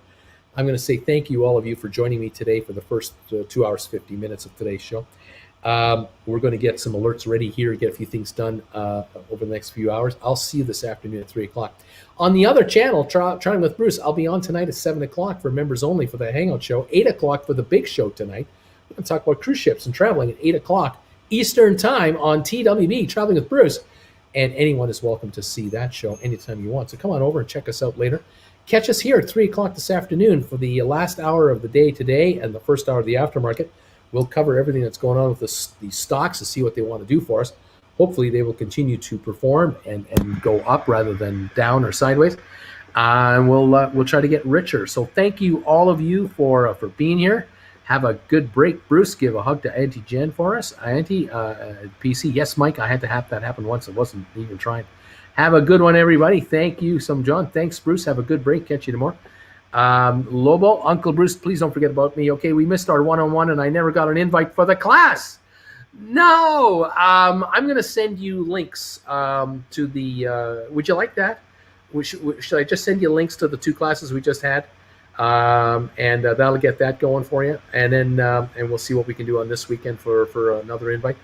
I'm going to say thank you, all of you, for joining me today for the first 2 hours, 50 minutes of today's show. We're going to get some alerts ready here, get a few things done over the next few hours. I'll see you this afternoon at 3 o'clock. On the other channel, Trying with Bruce, I'll be on tonight at 7 o'clock for members only for the Hangout show, 8 o'clock for the big show tonight. We're going to talk about cruise ships and traveling at 8 o'clock Eastern time on TWB, Traveling with Bruce. And anyone is welcome to see that show anytime you want. So come on over and check us out later. Catch us here at 3 o'clock this afternoon for the last hour of the day today and the first hour of the aftermarket. We'll cover everything that's going on with these stocks to see what they want to do for us. Hopefully they will continue to perform and go up rather than down or sideways. And we'll try to get richer. So thank you, all of you, for being here. Have a good break. Bruce, give a hug to Auntie Jen for us. Auntie, PC. Yes, Mike, I had to have that happen once. I wasn't even trying. Have a good one, everybody. Thank you, John. Thanks, Bruce. Have a good break. Catch you tomorrow. Lobo, Uncle Bruce, please don't forget about me. Okay, we missed our one-on-one, and I never got an invite for the class. No, I'm going to send you links to the. Would you like that? Should I just send you links to the 2 classes we just had? And that'll get that going for you. And then and we'll see what we can do on this weekend for another invite.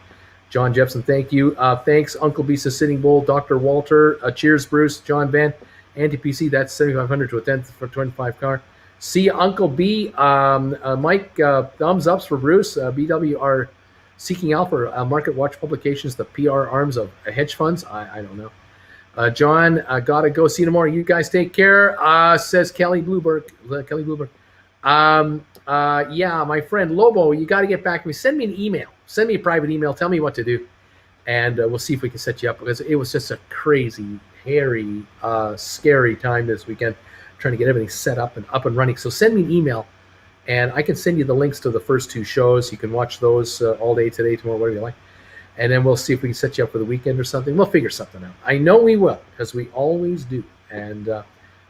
John Jepson, thank you. Thanks, Uncle Bisa Sitting Bull, Dr. Walter. Cheers, Bruce. John Van, Anti-PC, that's 7,500 to a 10th for 25 car. See you, Uncle B. Mike, thumbs ups for Bruce. BW are seeking out for Market Watch publications, the PR arms of hedge funds. I don't know. John, gotta go. See you tomorrow. You guys take care. Says Kelly Blueberg. Yeah, my friend Lobo, you got to get back to me. Send me an email. Send me a private email. Tell me what to do, and we'll see if we can set you up, because it was just a crazy, hairy, scary time this weekend trying to get everything set up and running. So send me an email, and I can send you the links to the first 2 shows. You can watch those all day today, tomorrow, whatever you like. And then we'll see if we can set you up for the weekend or something. We'll figure something out. I know we will, because we always do. And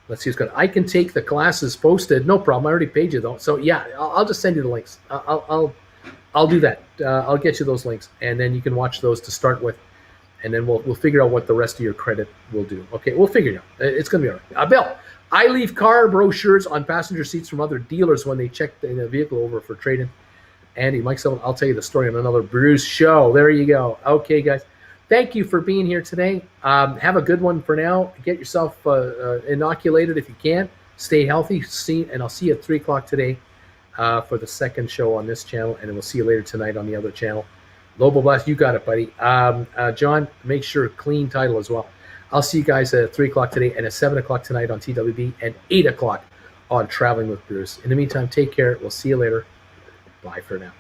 let's see what's good. I can take the classes posted. No problem. I already paid you, though. So, yeah, I'll just send you the links. I'll do that. I'll get you those links. And then you can watch those to start with. And then we'll figure out what the rest of your credit will do. Okay, we'll figure it out. It's going to be all right. Bill, I leave car brochures on passenger seats from other dealers when they check the vehicle over for trade-in. Andy, Mike Sullivan, I'll tell you the story on another Bruce show. There you go. Okay, guys. Thank you for being here today. Have a good one for now. Get yourself inoculated if you can. Stay healthy. And I'll see you at 3 o'clock today for the second show on this channel. And then we'll see you later tonight on the other channel. Lobo Blast, you got it, buddy. John, make sure clean title as well. I'll see you guys at 3 o'clock today and at 7 o'clock tonight on TWB and 8 o'clock on Traveling with Bruce. In the meantime, take care. We'll see you later. Bye for now.